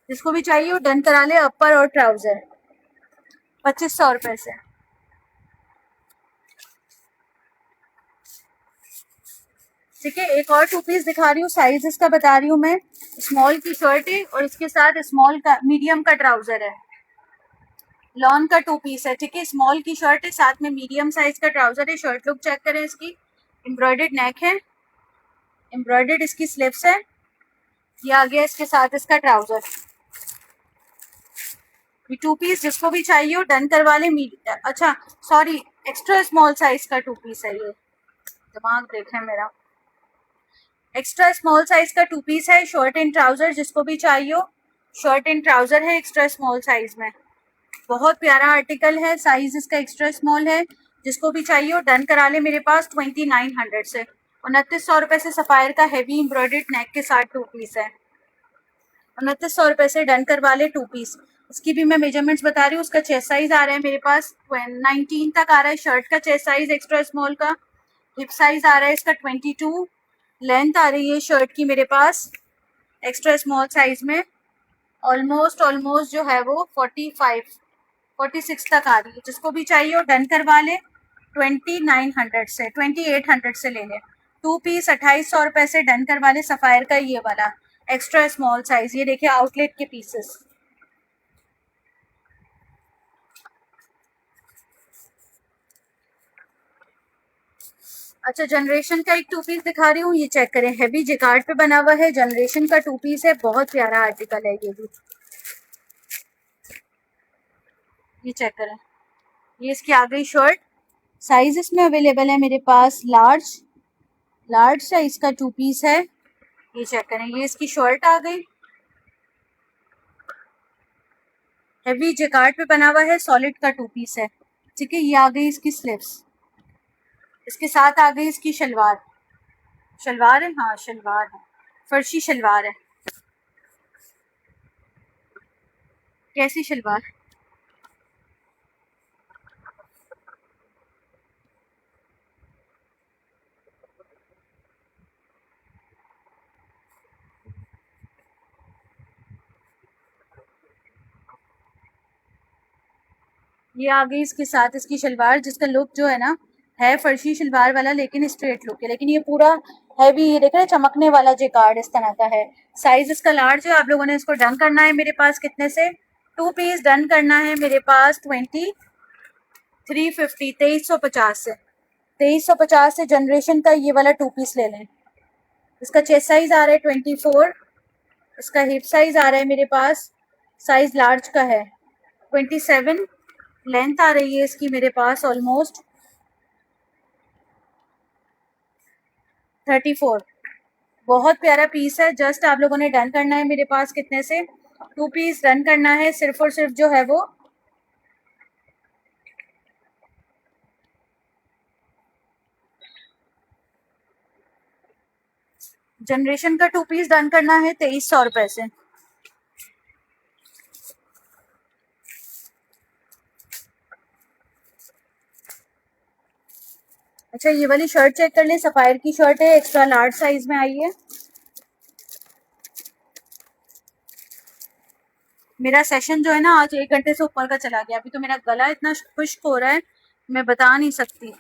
जिसको भी चाहिए हो डन करा ले, अपर और ट्राउजर 2500 रुपए से। ठीक है एक और 2 पीस दिखा रही हूँ, साइज इसका बता रही हूँ मैं, स्मॉल की शर्ट है और इसके साथ स्मॉल का मीडियम का ट्राउजर है, लॉन का 2 पीस है, ठीक है। स्मॉल की शर्ट है, साथ में मीडियम साइज का ट्राउजर है। शर्ट लुक चेक करें इसकी, एम्ब्रॉयडर्ड नेक है, एम्ब्रॉयडर्ड इसकी स्लीव्स है, ये आ गया इसके साथ इसका ट्राउजर। ये 2 पीस जिसको भी चाहिए हो डन करवा ले। अच्छा सॉरी, एक्स्ट्रा स्मॉल साइज का 2 पीस है ये, दिमाग देखें मेरा, एक्स्ट्रा स्मॉल साइज का 2 पीस है, शर्ट एंड ट्राउजर। जिसको भी चाहिए हो, शर्ट एंड ट्राउजर है एक्स्ट्रा स्मॉल साइज में, बहुत प्यारा आर्टिकल है, साइज इसका एक्स्ट्रा स्मॉल है। जिसको भी चाहिए हो डन करा ले मेरे पास 2900 से। 2900 रुपए से सफायर का हैवी एम्ब्रॉयडर्ड नेक के साथ 2 पीस है, 2900 रुपए से डन करवा ले 2 पीस। इसकी भी मैं मेजरमेंट्स बता रही हूँ, उसका चेस्ट साइज आ रहा है मेरे पास 19 तक आ रहा है, शर्ट का चेस्ट साइज एक्स्ट्रा स्मॉल का, हिप साइज आ रहा है इसका 22, लेंथ आ रही है शर्ट की मेरे पास एक्स्ट्रा स्मॉल साइज में, ऑलमोस्ट जो है वो 46 तक आ रही है। जिसको भी चाहिए हो डन करवा ले 2800 से ले ले। 2 पीस 2800 रुपए से डन करवा ले सफायर का ये वाला एक्स्ट्रा स्मॉल साइज। ये देखिए आउटलेट के पीसेस। अच्छा जनरेशन का एक 2 पीस दिखा रही हूँ, ये चेक करें, हैवी जिकार्ड पे बना हुआ है, जनरेशन का 2 पीस है, बहुत प्यारा आर्टिकल है ये भी, ये चेक करें। ये इसकी आ गई शर्ट, साइज इसमें अवेलेबल है मेरे पास लार्ज साइज का 2 पीस है, ये चेक करें। ये इसकी शर्ट आ गई, हैवी जिकार्ड पे बना हुआ है, सॉलिड का 2 पीस है, ठीक है। ये आ गई इसकी स्लीव्स, इसके साथ आ गई इसकी शलवार, शलवार है, हाँ शलवार है, फर्शी शलवार है। कैसी शलवार, ये आ गई इसके साथ इसकी शलवार, जिसका लुक जो है ना है फर्शी शलवार वाला, लेकिन स्ट्रेट लुक है, लेकिन ये पूरा हैवी, ये देख रहे हैं चमकने वाला जिकार्ड इस तरह का है। साइज इसका लार्ज है, आप लोगों ने इसको डन करना है मेरे पास कितने से, 2 पीस डन करना है मेरे पास 2350 से, 2350 से जनरेशन का ये वाला 2 पीस ले लें। इसका चेस्ट साइज आ रहा है 24, इसका हिप साइज आ रहा है मेरे पास, साइज लार्ज का है 27, लेंथ आ रही है इसकी मेरे पास ऑलमोस्ट 34। बहुत प्यारा पीस है, जस्ट आप लोगों ने डन करना है मेरे पास कितने से, 2 पीस डन करना है, सिर्फ और सिर्फ जो है वो जनरेशन का 2 पीस डन करना है 2300 से। अच्छा ये वाली शर्ट चेक कर ले, सफायर की शर्ट है, एक्स्ट्रा लार्ज साइज में आई है। मेरा सेशन जो है ना आज 1 घंटे से ऊपर का चला गया, अभी तो मेरा गला इतना खुश्क हो रहा है मैं बता नहीं सकती।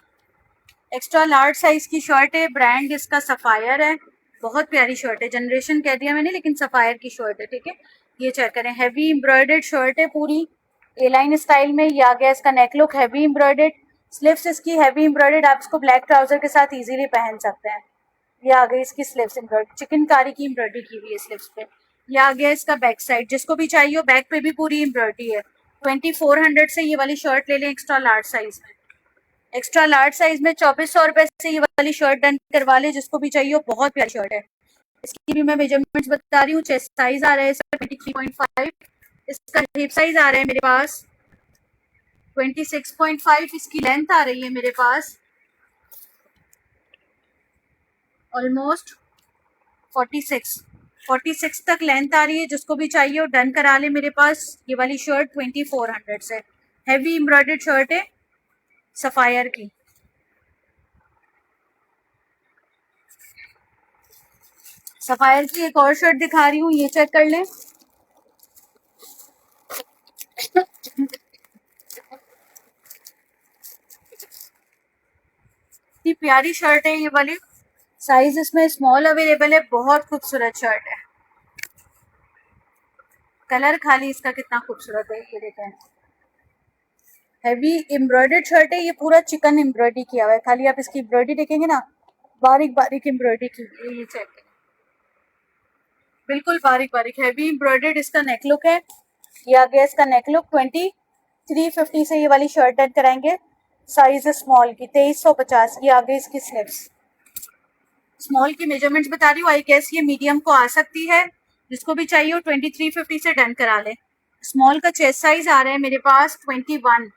एक्स्ट्रा लार्ज साइज की शर्ट है, ब्रांड इसका सफायर है, बहुत प्यारी शर्ट है, जनरेशन कह दिया मैंने लेकिन सफायर की शर्ट है, ठीक है। ये चेक करें, हैवी एम्ब्रॉयडर्ड शर्ट है पूरी ए लाइन स्टाइल में। ये आ गया इसका नेक लुक हैवी एम्ब्रॉयडर्ड, स्लीव्स इसकी हैवी एम्ब्रॉयडर्ड, आप इसको ब्लैक ट्राउजर के साथ इजीली पहन सकते हैं। ये आ गई इसकी स्लीव्स एम्ब्रॉयडरी, चिकनकारी की एम्ब्रॉयडरी की हुई है स्लीव्स पे। ये आ गया इसका बैक साइड, जिसको भी चाहिए हो बैक पे भी पूरी एम्ब्रॉयडरी है। 2400 से ये वाली शर्ट ले लें एक्स्ट्रा लार्ज साइज में। एक्स्ट्रा लार्ज साइज में 2400 से ये वाली शर्ट डन करवा ले, जिसको भी चाहिए हो, बहुत प्यारी शर्ट है। इसकी भी मैं मेजरमेंट्स बता रही हूँ। चेस्ट साइज आ रहा है इसका 23.5, इसका हिप साइज आ रहा है मेरे पास 26.5, इसकी लेंथ आ रही है मेरे पास ऑलमोस्ट 46 तक लेंथ आ रही है। जिसको भी चाहिए हो डन करा ले मेरे पास। ये वाली शर्ट 2400 से, हैवी एम्ब्रॉयडर्ड शर्ट है सफायर की। सफायर की एक और शर्ट दिखा रही हूँ, ये चेक कर लें। इतनी प्यारी शर्ट है ये वाली, साइज इसमें स्मॉल अवेलेबल है, बहुत खूबसूरत शर्ट है। कलर खाली इसका कितना खूबसूरत है, ये देखें, हैवी एम्ब्रॉयडर्ड शर्ट है, ये पूरा चिकन एम्ब्रॉयडरी किया हुआ है। खाली आप इसकी एम्ब्रॉयडरी देखेंगे ना, बारीक बारीक एम्ब्रॉयडरी की हुई है, ये चेक करें, बिल्कुल बारीक बारीक हैवी एम्ब्रॉयडर्ड इसका नेक लुक है। ये आ गया इसका नेक लुक। 2350 से ये वाली शर्ट डन कराएंगे, साइज स्मॉल की 2350 की। आ गई इसकी स्लीव्स, स्मॉल की मेजरमेंट्स बता रही हूँ, आई गेस ये मीडियम को आ सकती है। जिसको भी चाहिए हो 2350 से डन करा ले। स्मॉल का चेस्ट साइज आ रहा है मेरे पास 21,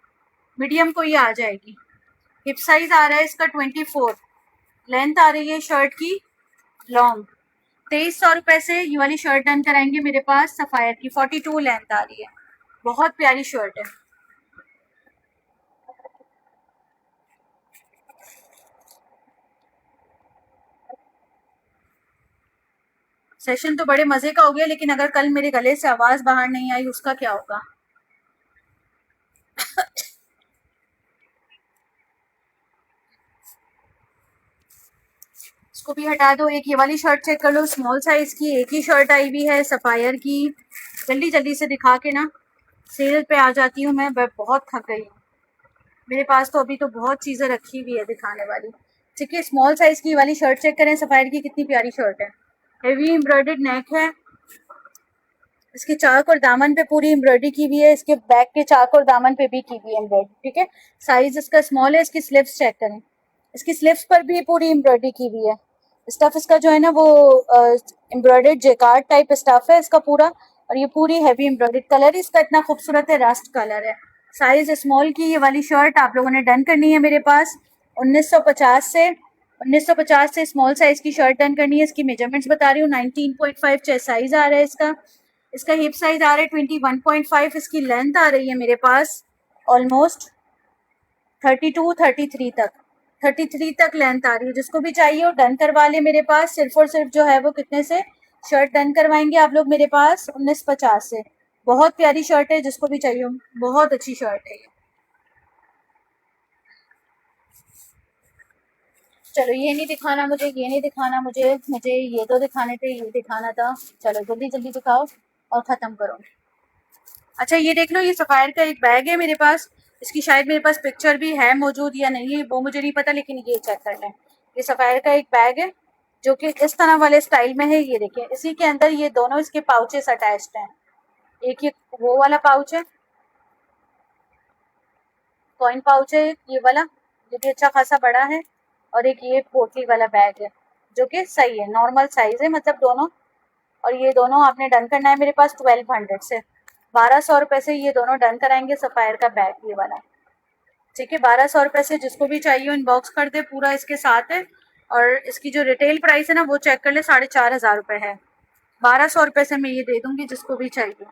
मीडियम को ये आ जाएगी। हिप साइज आ रहा है इसका 24, लेंथ आ रही है शर्ट की लॉन्ग। 2300 से ये वाली शर्ट डन कराएंगे मेरे पास सफायर की, 42 लेंथ आ रही है, बहुत प्यारी शर्ट है। सेशन तो बड़े मजे का हो गया, लेकिन अगर कल मेरे गले से आवाज बाहर नहीं आई उसका क्या होगा। इसको भी हटा दो। एक ये वाली शर्ट चेक कर लो, स्मॉल साइज की एक ही शर्ट आई हुई है सफायर की। जल्दी जल्दी से दिखा के ना सेल पे आ जाती हूँ मैं बहुत थक गई हूँ। मेरे पास तो अभी तो बहुत चीजें रखी हुई है दिखाने वाली। ठीक है, स्मॉल साइज की वाली शर्ट चेक करें सफायर की, कितनी प्यारी शर्ट है, हेवी एम्ब्रॉयडर्ड नेक है, इसके चाक और दामन पे पूरी एम्ब्रॉयडरी की हुई है, इसके बैक के चाक और दामन पे भी की हुई है एम्ब्रॉयडरी। ठीक है, साइज इसका स्मॉल है। इसकी स्लीव्स चेक करें, इसकी स्लीव्स पर भी पूरी एम्ब्रॉयडरी की हुई है। स्टफ इसका जो है ना वो एम्ब्रॉयडर्ड जेकार्ड टाइप स्टफ है इसका पूरा, और ये पूरी हैवी एम्ब्रॉयडर्ड। कलर इसका इतना खूबसूरत है, रस्ट कलर है। साइज स्मॉल की ये वाली शर्ट आप लोगों ने डन करनी है मेरे पास 1950 से स्मॉल साइज की शर्ट डन करनी है। इसकी मेजरमेंट्स बता रही हूँ, 19.5 चेस्ट साइज आ रहा है इसका। इसका हिप साइज आ रहा है 21.5, इसकी लेंथ आ रही है मेरे पास ऑलमोस्ट 33 तक लेंथ आ रही है। जिसको भी चाहिए हो डन करवा ले मेरे पास। सिर्फ और सिर्फ जो है वो कितने से शर्ट डन करवाएंगे आप लोग मेरे पास 1950 से। बहुत प्यारी शर्ट है, जिसको भी चाहिए हो, बहुत अच्छी शर्ट है ये। चलो ये नहीं दिखाना मुझे, ये नहीं दिखाना मुझे, मुझे ये तो दिखाने थे, ये दिखाना था। चलो जल्दी जल्दी दिखाओ और ख़त्म करो। अच्छा ये देख लो, ये सफायर का एक बैग है मेरे पास, इसकी शायद मेरे पास पिक्चर भी है मौजूद या नहीं है वो मुझे नहीं पता, लेकिन ये चेक कर लें। ये सफायर का एक बैग है जो कि इस तरह वाले स्टाइल में है। ये देखिए, इसी के अंदर ये दोनों इसके पाउचेस अटैच्ड हैं। एक ये वो वाला पाउच है, कॉइन पाउच है ये वाला, जो कि अच्छा खासा बड़ा है, और एक ये पोटली वाला बैग है जो कि सही है, नॉर्मल साइज है मतलब दोनों। और ये दोनों आपने डन करना है मेरे पास 1200 से, 1200 से ये दोनों डन कराएंगे सफायर का बैग ये वाला। ठीक है, 1200 से जिसको भी चाहिए इनबॉक्स कर दे, पूरा इसके साथ है। और इसकी जो रिटेल प्राइस है ना वो चेक कर ले, 4,500 रुपये है। 1,200 रुपये से मैं ये दे दूंगी जिसको भी चाहिए।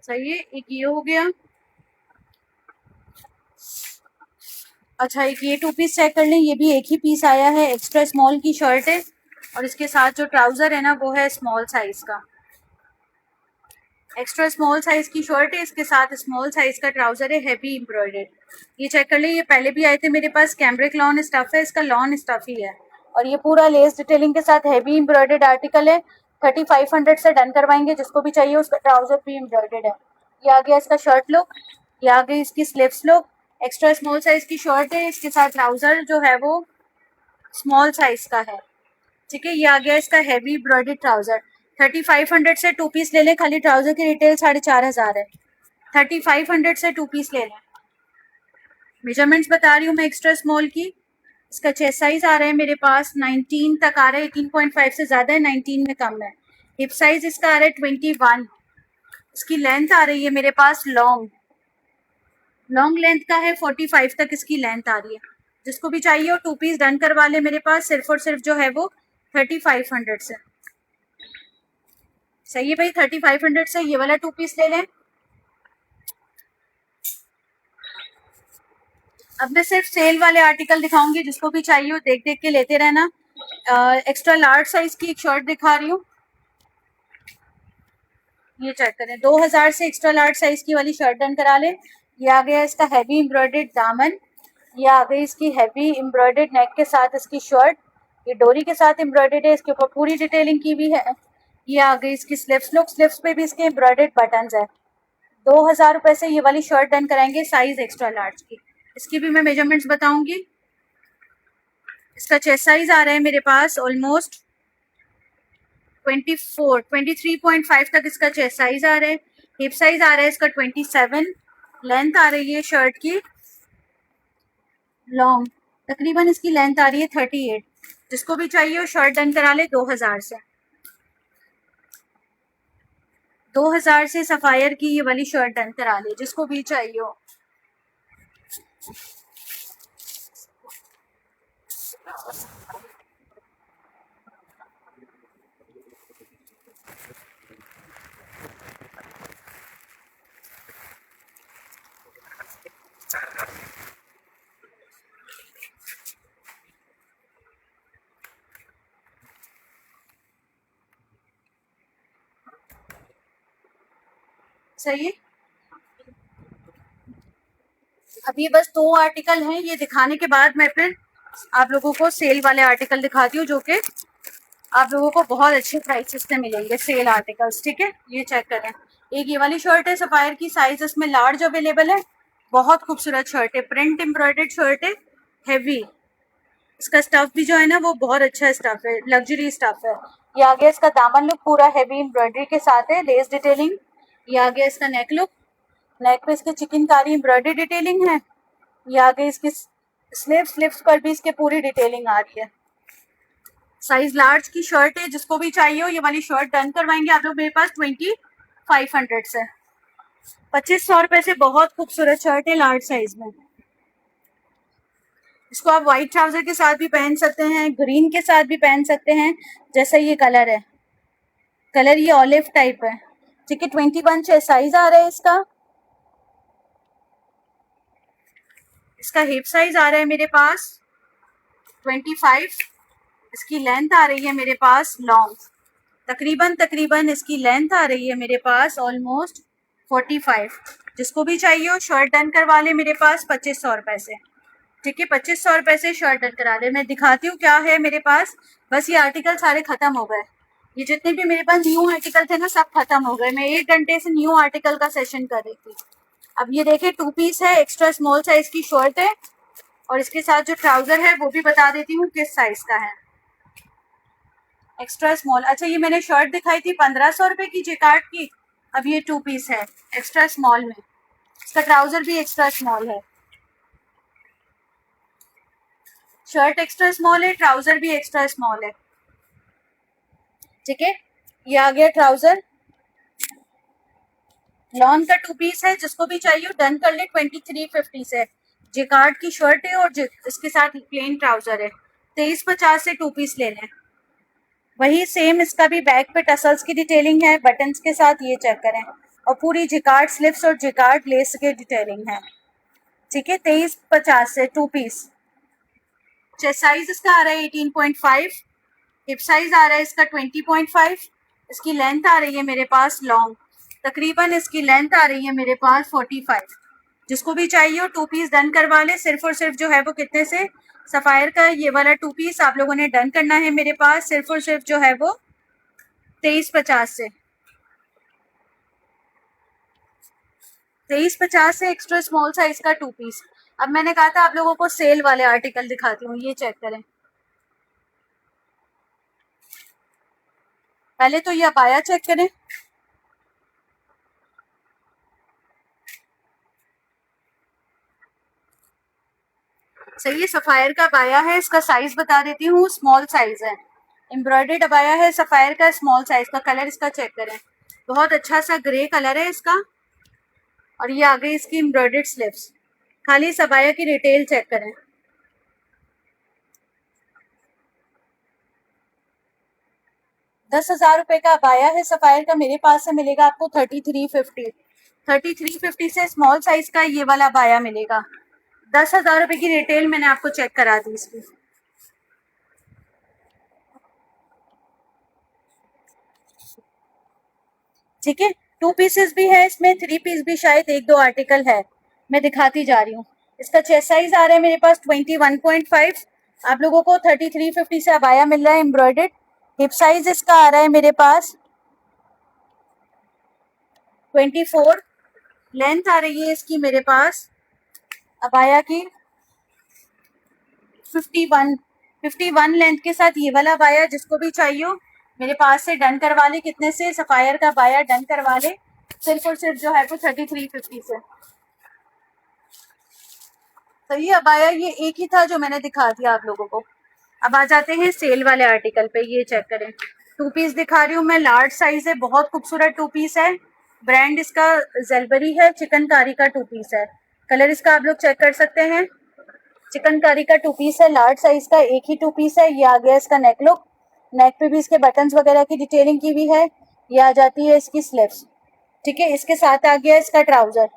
सही है, एक ये हो गया। अच्छा, एक ये 2 पीस चेक कर लें, ये भी एक ही पीस आया है, एक्स्ट्रा स्मॉल की शर्ट है और इसके साथ जो ट्राउजर है ना वो है स्मॉल साइज का। एक्स्ट्रा स्मॉल साइज की शर्ट है, इसके साथ स्मॉल साइज का ट्राउजर है, हैवी एम्ब्रॉयडर्ड। ये चेक कर ले, ये पहले भी आए थे मेरे पास। कैम्ब्रिक लॉन स्टफ है, इसका लॉन स्टफ ही है और ये पूरा लेस डिटेलिंग के साथ हैवी एम्ब्रॉयडर्ड आर्टिकल है। 3500 से डन करवाएंगे, जिसको भी चाहिए। उसका ट्राउजर भी एम्ब्रॉयडर्ड है। ये आ गया इसका शर्ट लुक, ये आ गई इसकी sleeves look. Extra small size की शर्ट है, इसके साथ ट्राउजर जो है वो स्मॉल साइज का है। ठीक है, ये आ गया इसका हैवी एम्ब्रॉयडर्ड ट्राउजर। 3500 से 2 पीस ले लें, खाली ट्राउजर की रिटेल 4,500 है। 3500 से 2 पीस ले लें। मेजरमेंट्स बता रही हूँ मैं एक्स्ट्रा स्मॉल की। इसका चेस्ट साइज आ रहा है मेरे पास 19 तक आ रहा है, 18.5 से ज़्यादा है, 19 में कम है। हिप साइज इसका आ रहा है 21। इसकी लेंथ आ रही है मेरे पास लॉन्ग लेंथ का है, 45 तक इसकी लेंथ आ रही है। जिसको भी चाहिए हो 2 पीस डन करवा ले मेरे पास, सिर्फ और सिर्फ जो है वो 3500 से। सही है भाई, 3500 से ये वाला 2 पीस ले लें। अब मैं सिर्फ सेल वाले आर्टिकल दिखाऊंगी, जिसको भी चाहिए हो देख देख के लेते रहना। एक्स्ट्रा लार्ज साइज की एक शर्ट दिखा रही हूँ, ये चेक करें। 2000 से एक्स्ट्रा लार्ज साइज की वाली शर्ट डन करा ले। ये आ गया इसका हैवी एम्ब्रॉयडर्ड दामन, ये आ गई इसकी हैवी एम्ब्रॉयडर्ड नेक के साथ इसकी शर्ट। ये डोरी के साथ एम्ब्रॉयडर्ड है, इसके ऊपर पूरी डिटेलिंग की हुई है। ये आ गई इसकी स्लिप्स लुक, स्लिप्स पे भी इसके एम्ब्रॉयडर्ड बटन्स है। 2000 रुपये से ये वाली शर्ट डन कराएंगे, साइज एक्स्ट्रा लार्ज की। इसकी भी मैं मेजरमेंट्स बताऊंगी। इसका चेस्ट साइज आ रहा है मेरे पास ऑलमोस्ट 23.5 तक इसका चेस्ट साइज आ रहा है। हिप साइज आ रहा है इसका 27। लेंथ आ रही है शर्ट की लॉन्ग, तकरीबन इसकी लेंथ आ रही है 38। जिसको भी चाहिए हो शर्ट डन करा ले 2000 से। 2000 से सफायर की ये वाली शर्ट डन करा ले, जिसको भी चाहिए हो। सही है, अब ये बस 2 आर्टिकल हैं, ये दिखाने के बाद मैं फिर आप लोगों को सेल वाले आर्टिकल दिखाती हूँ, जो कि आप लोगों को बहुत अच्छे प्राइसेस से मिलेंगे, सेल आर्टिकल्स। ठीक है, ये चेक करें। एक ये वाली शर्ट है सफायर की, साइज इसमें लार्ज अवेलेबल है। बहुत खूबसूरत शर्ट है, प्रिंट एम्ब्रॉयडर्ड शर्ट है, हैवी। इसका स्टफ भी जो है ना वो बहुत अच्छा स्टफ है, लग्जरी स्टफ है। ये आ गया इसका दामन लुक, पूरा हैवी एम्ब्रॉयडरी के साथ है, लेस डिटेलिंग। ये आ गया इसका नेक लुक, नेक पे इसके चिकनकारी एम्ब्रॉयडरी डिटेलिंग है। ये आ गई इसकी स्लिप्स पर भी इसके पूरी डिटेलिंग आ रही है। साइज लार्ज की शर्ट है, जिसको भी चाहिए हो ये वाली शर्ट डन करवाएंगे आप लोग मेरे पास 2500 से। 2500 रुपये से बहुत खूबसूरत शर्ट है लार्ज साइज में। इसको आप व्हाइट ट्राउजर के साथ भी पहन सकते हैं, ग्रीन के साथ भी पहन सकते हैं, जैसा ये कलर है। कलर ये ऑलिव टाइप है। ठीक है, 21 साइज आ रहा है इसका। इसका हिप साइज आ रहा है मेरे पास 25। इसकी लेंथ आ रही है मेरे पास लॉन्ग, तकरीबन इसकी लेंथ आ रही है मेरे पास ऑलमोस्ट 45। जिसको भी चाहिए हो शर्ट डन करवा ले मेरे पास 2500 रुपये से। ठीक है, 2500 रुपये से शर्ट डन करा ले। मैं दिखाती हूँ क्या है मेरे पास। बस ये आर्टिकल सारे खत्म हो गए, ये जितने भी मेरे पास न्यू आर्टिकल थे ना सब खत्म हो गए। मैं 1 घंटे से न्यू आर्टिकल का सेशन कर रही थी। अब ये देखिए 2 पीस है, एक्स्ट्रा स्मॉल साइज की शर्ट है और इसके साथ जो ट्राउजर है वो भी बता देती हूँ किस साइज का है, एक्स्ट्रा स्मॉल। अच्छा ये मैंने शर्ट दिखाई थी 1500 रुपए की जेकार्ड की, अब ये 2 पीस है एक्स्ट्रा स्मॉल में, इसका ट्राउजर भी एक्स्ट्रा स्मॉल है, शर्ट एक्स्ट्रा स्मॉल है, ट्राउजर भी एक्स्ट्रा स्मॉल है। ठीक है, ये आ गया ट्राउजर, लॉन का 2 पीस है, जिसको भी चाहिए डन कर ले। 2350 से जेकार्ड की शर्ट है और इसके साथ प्लेन ट्राउजर है, 2350 से 2 पीस ले लें। वही सेम इसका भी बैक पे टसल्स की डिटेलिंग है बटन्स के साथ, ये चेक करें, और पूरी जिकार्ड स्लिप्स और जिकार्ड लेस के डिटेलिंग है। ठीक है, 2350 से 2 पीस। चेस्ट साइज इसका आ रहा है 18.5, हिप साइज आ रहा है इसका 20.5, इसकी लेंथ आ रही है मेरे पास लॉन्ग, तकरीबन इसकी लेंथ आ रही है मेरे पास 45। जिसको भी चाहिए हो 2 पीस डन करवा ले। सिर्फ और सिर्फ जो है वो कितने से, सफायर का ये वाला 2 पीस आप लोगों ने डन करना है मेरे पास, सिर्फ और सिर्फ जो है वो 2350 से, 2350 से एक्स्ट्रा स्मॉल साइज का 2 पीस। अब मैंने कहा था आप लोगों को सेल वाले आर्टिकल दिखाती हूँ, ये चेक करें। पहले तो ये अबाया चेक करें, सही है, सफायर का अबाया है, इसका साइज बता देती हूँ, स्मॉल साइज है, एम्ब्रॉयडर्ड अबाया है सफायर का, स्मॉल साइज का। कलर इसका चेक करें, बहुत अच्छा सा ग्रे कलर है इसका, और ये आ गई इसकी एम्ब्रॉयडर्ड स्लीव्स। खाली इस अबाया की डिटेल चेक करें, 10,000 रुपए का अबाया है सफायर का, मेरे पास से मिलेगा आपको 3350, 3350 से स्मॉल साइज का ये वाला अबाया मिलेगा। 10,000 रुपए की रिटेल मैंने आपको चेक करा दी इसकी। ठीक है, 2 पीसेस भी है इसमें, 3 पीस भी शायद 1-2 आर्टिकल है, मैं दिखाती जा रही हूँ। इसका चेस्ट साइज आ रहा है मेरे पास 21.5, आप लोगों को 3350 से अबाया मिल रहा है एम्ब्रॉयडर्ड। हिप साइज इसका आ रहा है मेरे पास 24, लेंथ आ रही है इसकी मेरे पास अबाया की 51 लेंथ के साथ ये वाला अबाया। जिसको भी चाहिए हो मेरे पास से डन करवा ले। कितने से, सफायर का अबाया डन करवा ले, सिर्फ और सिर्फ जो है वो 3350 से। तो ये अबाया ये एक ही था जो मैंने दिखा दिया आप लोगों को। अब आ जाते हैं सेल वाले आर्टिकल पे, ये चेक करें, 2 पीस दिखा रही हूँ मैं, लार्ज साइज है, बहुत खूबसूरत 2 पीस है, ब्रांड इसका जेलबरी है, चिकनकारी का 2 पीस है, कलर इसका आप लोग चेक कर सकते हैं, चिकनकारी का 2 पीस है, लार्ज साइज का एक ही 2 पीस है। ये आ गया इसका नेक लुक, नेक पे भी इसके बटन्स वगैरह की डिटेलिंग की हुई है, ये आ जाती है इसकी स्लीव्स। ठीक है, इसके साथ आ गया इसका ट्राउजर।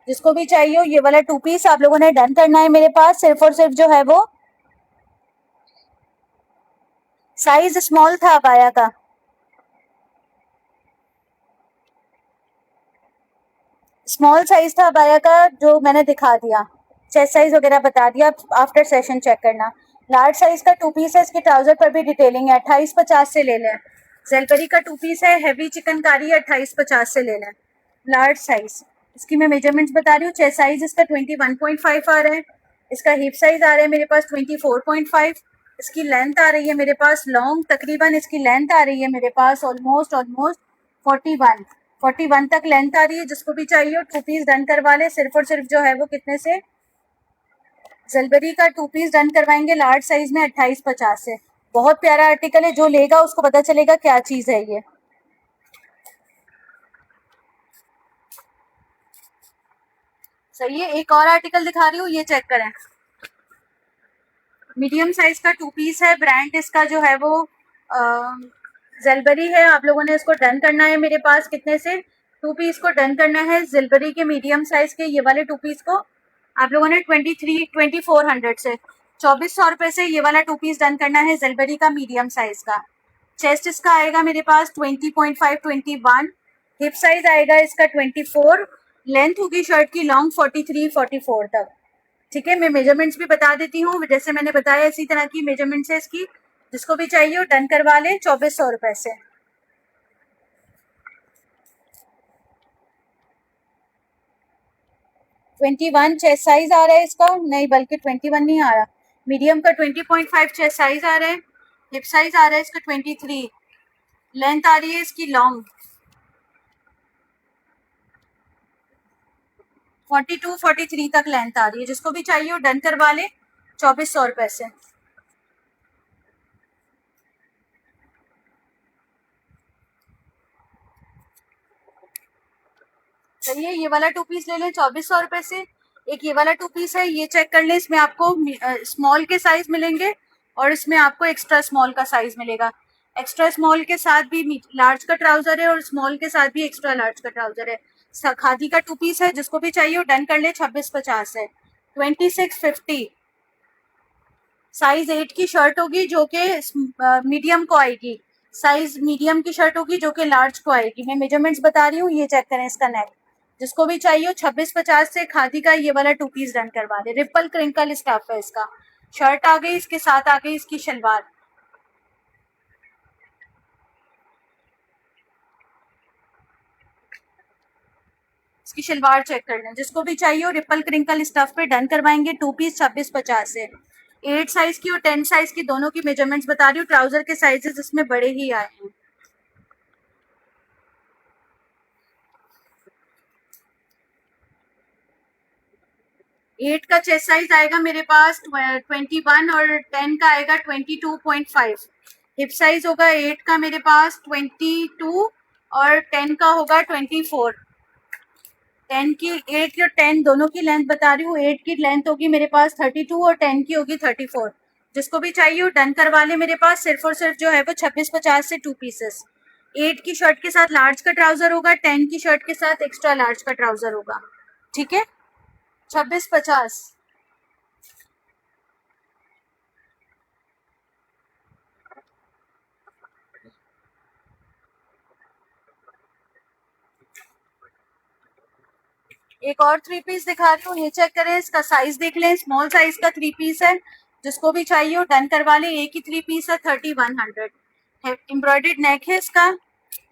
जिसको भी चाहिए हो ये वाला 2 पीस आप लोगों ने डन करना है मेरे पास, सिर्फ और सिर्फ जो है वो, साइज स्मॉल था अबाया का, स्मॉल साइज था अबाया का जो मैंने दिखा दिया, चेस्ट साइज वगैरह बता दिया, आफ्टर सेशन चेक करना। लार्ज साइज का 2 पीस है, इसके ट्राउजर पर भी डिटेलिंग है, 2850 से ले लें। जेलबरी का 2 पीस है, हैवी चिकनकारी है, 2850 से ले लें, लार्ज साइज। इसकी मैं मेजरमेंट्स बता रही हूँ, चेस्ट साइज इसका 21.5 आ रहा है, इसका हिप साइज आ रहा है मेरे पास 24.5, इसकी लेंथ आ रही है मेरे पास लॉन्ग, तकरीबन इसकी लेंथ आ रही है मेरे पास ऑलमोस्ट 41 तक लेंथ आ रही है। जिसको भी चाहिए हो 2 पीस डन करवा ले, सिर्फ और सिर्फ जो है वो कितने से, जलबरी का 2 पीस डन करवाएंगे लार्ज साइज में 2850 से। बहुत प्यारा आर्टिकल है, जो लेगा उसको पता चलेगा क्या चीज है ये। सही है, एक और आर्टिकल दिखा रही हूँ, ये चेक करें, मीडियम साइज का 2 पीस है, ब्रांड इसका जो है वो जेलबरी है। आप लोगों ने इसको डन करना है मेरे पास, कितने से, 2 पीस को डन करना है जेलबरी के मीडियम साइज के ये वाले 2 पीस को आप लोगों ने 2400 से, 2400 रुपए से ये वाला 2 पीस डन करना है जेलबरी का मीडियम साइज का। चेस्ट इसका आएगा मेरे पास 20.5 21, हिप साइज आएगा इसका 24, लेंथ होगी शर्ट की लॉन्ग 43-44 तक। ठीक है, मैं मेजरमेंट्स भी बता देती हूँ, जैसे मैंने बताया इसी तरह की मेजरमेंट्स है इसकी। जिसको भी चाहिए वो डन करवा ले 2400 रुपए से। 21 चेस्ट साइज आ रहा है इसका, नहीं बल्कि 21 नहीं आ रहा, मीडियम का 20.5 चेस्ट साइज आ रहा है, हिप साइज आ रहा है इसका 23, लेंथ आ रही है इसकी लॉन्ग 42-43 तक लेंथ आ रही है। जिसको भी चाहिए वो डन करवा ले 2400 रुपए से। चलिए ये वाला 2 पीस ले लें 2400 रुपए से। एक ये वाला 2 पीस है, ये चेक कर लें, इसमें आपको स्मॉल के साइज मिलेंगे और इसमें आपको एक्स्ट्रा स्मॉल का साइज मिलेगा। एक्स्ट्रा स्मॉल के साथ भी लार्ज का ट्राउजर है और स्मॉल के साथ भी एक्स्ट्रा लार्ज का ट्राउजर है। खादी का 2 पीस है, जिसको भी चाहिए वो डन कर ले 2650 है। 2650 साइज 8 की शर्ट होगी जो कि मीडियम को आएगी, साइज मीडियम की शर्ट होगी जो कि लार्ज को आएगी। मैं मेजरमेंट्स बता रही हूँ, ये चेक करें इसका नेक। जिसको भी चाहिए 2650 से खादी का ये वाला 2 पीस डन करवा दे। रिपल क्रिंकल स्टफ है इसका। शर्ट आ गई, इसके साथ आ गई इसकी शलवार। इसकी शलवार चेक कर लें, जिसको भी चाहिए वो रिपल क्रिंकल स्टफ पे डन करवाएंगे। 2 पीस 2650 से। 8 साइज की और 10 साइज की दोनों की मेजरमेंट्स बता रही हूँ। ट्राउजर के साइजेस इसमें बड़े ही आए हैं। 8 का चेस्ट साइज आएगा मेरे पास 21 और 10 का आएगा 22.5। हिप साइज होगा 8 का मेरे पास 22 और 10 का होगा 24। 10 की 8 और 10 दोनों की लेंथ बता रही हूँ। 8 की लेंथ होगी मेरे पास 32 और 10 की होगी 34। जिसको भी चाहिए वो डन करवा ले। मेरे पास सिर्फ और सिर्फ जो है वो 2650 से 2 पीसेस। 8 की शर्ट के साथ लार्ज का ट्राउजर होगा, 10 की शर्ट के साथ एक्स्ट्रा लार्ज का ट्राउजर होगा। ठीक है, 2650। एक और 3 पीस दिखा रही हूँ, ये चेक करें, इसका साइज देख लें। स्मॉल साइज का 3 पीस है, जिसको भी चाहिए वो डन करवा ले। एक ही 3 पीस है, 3100 एम्ब्रॉयडर्ड नेक है इसका।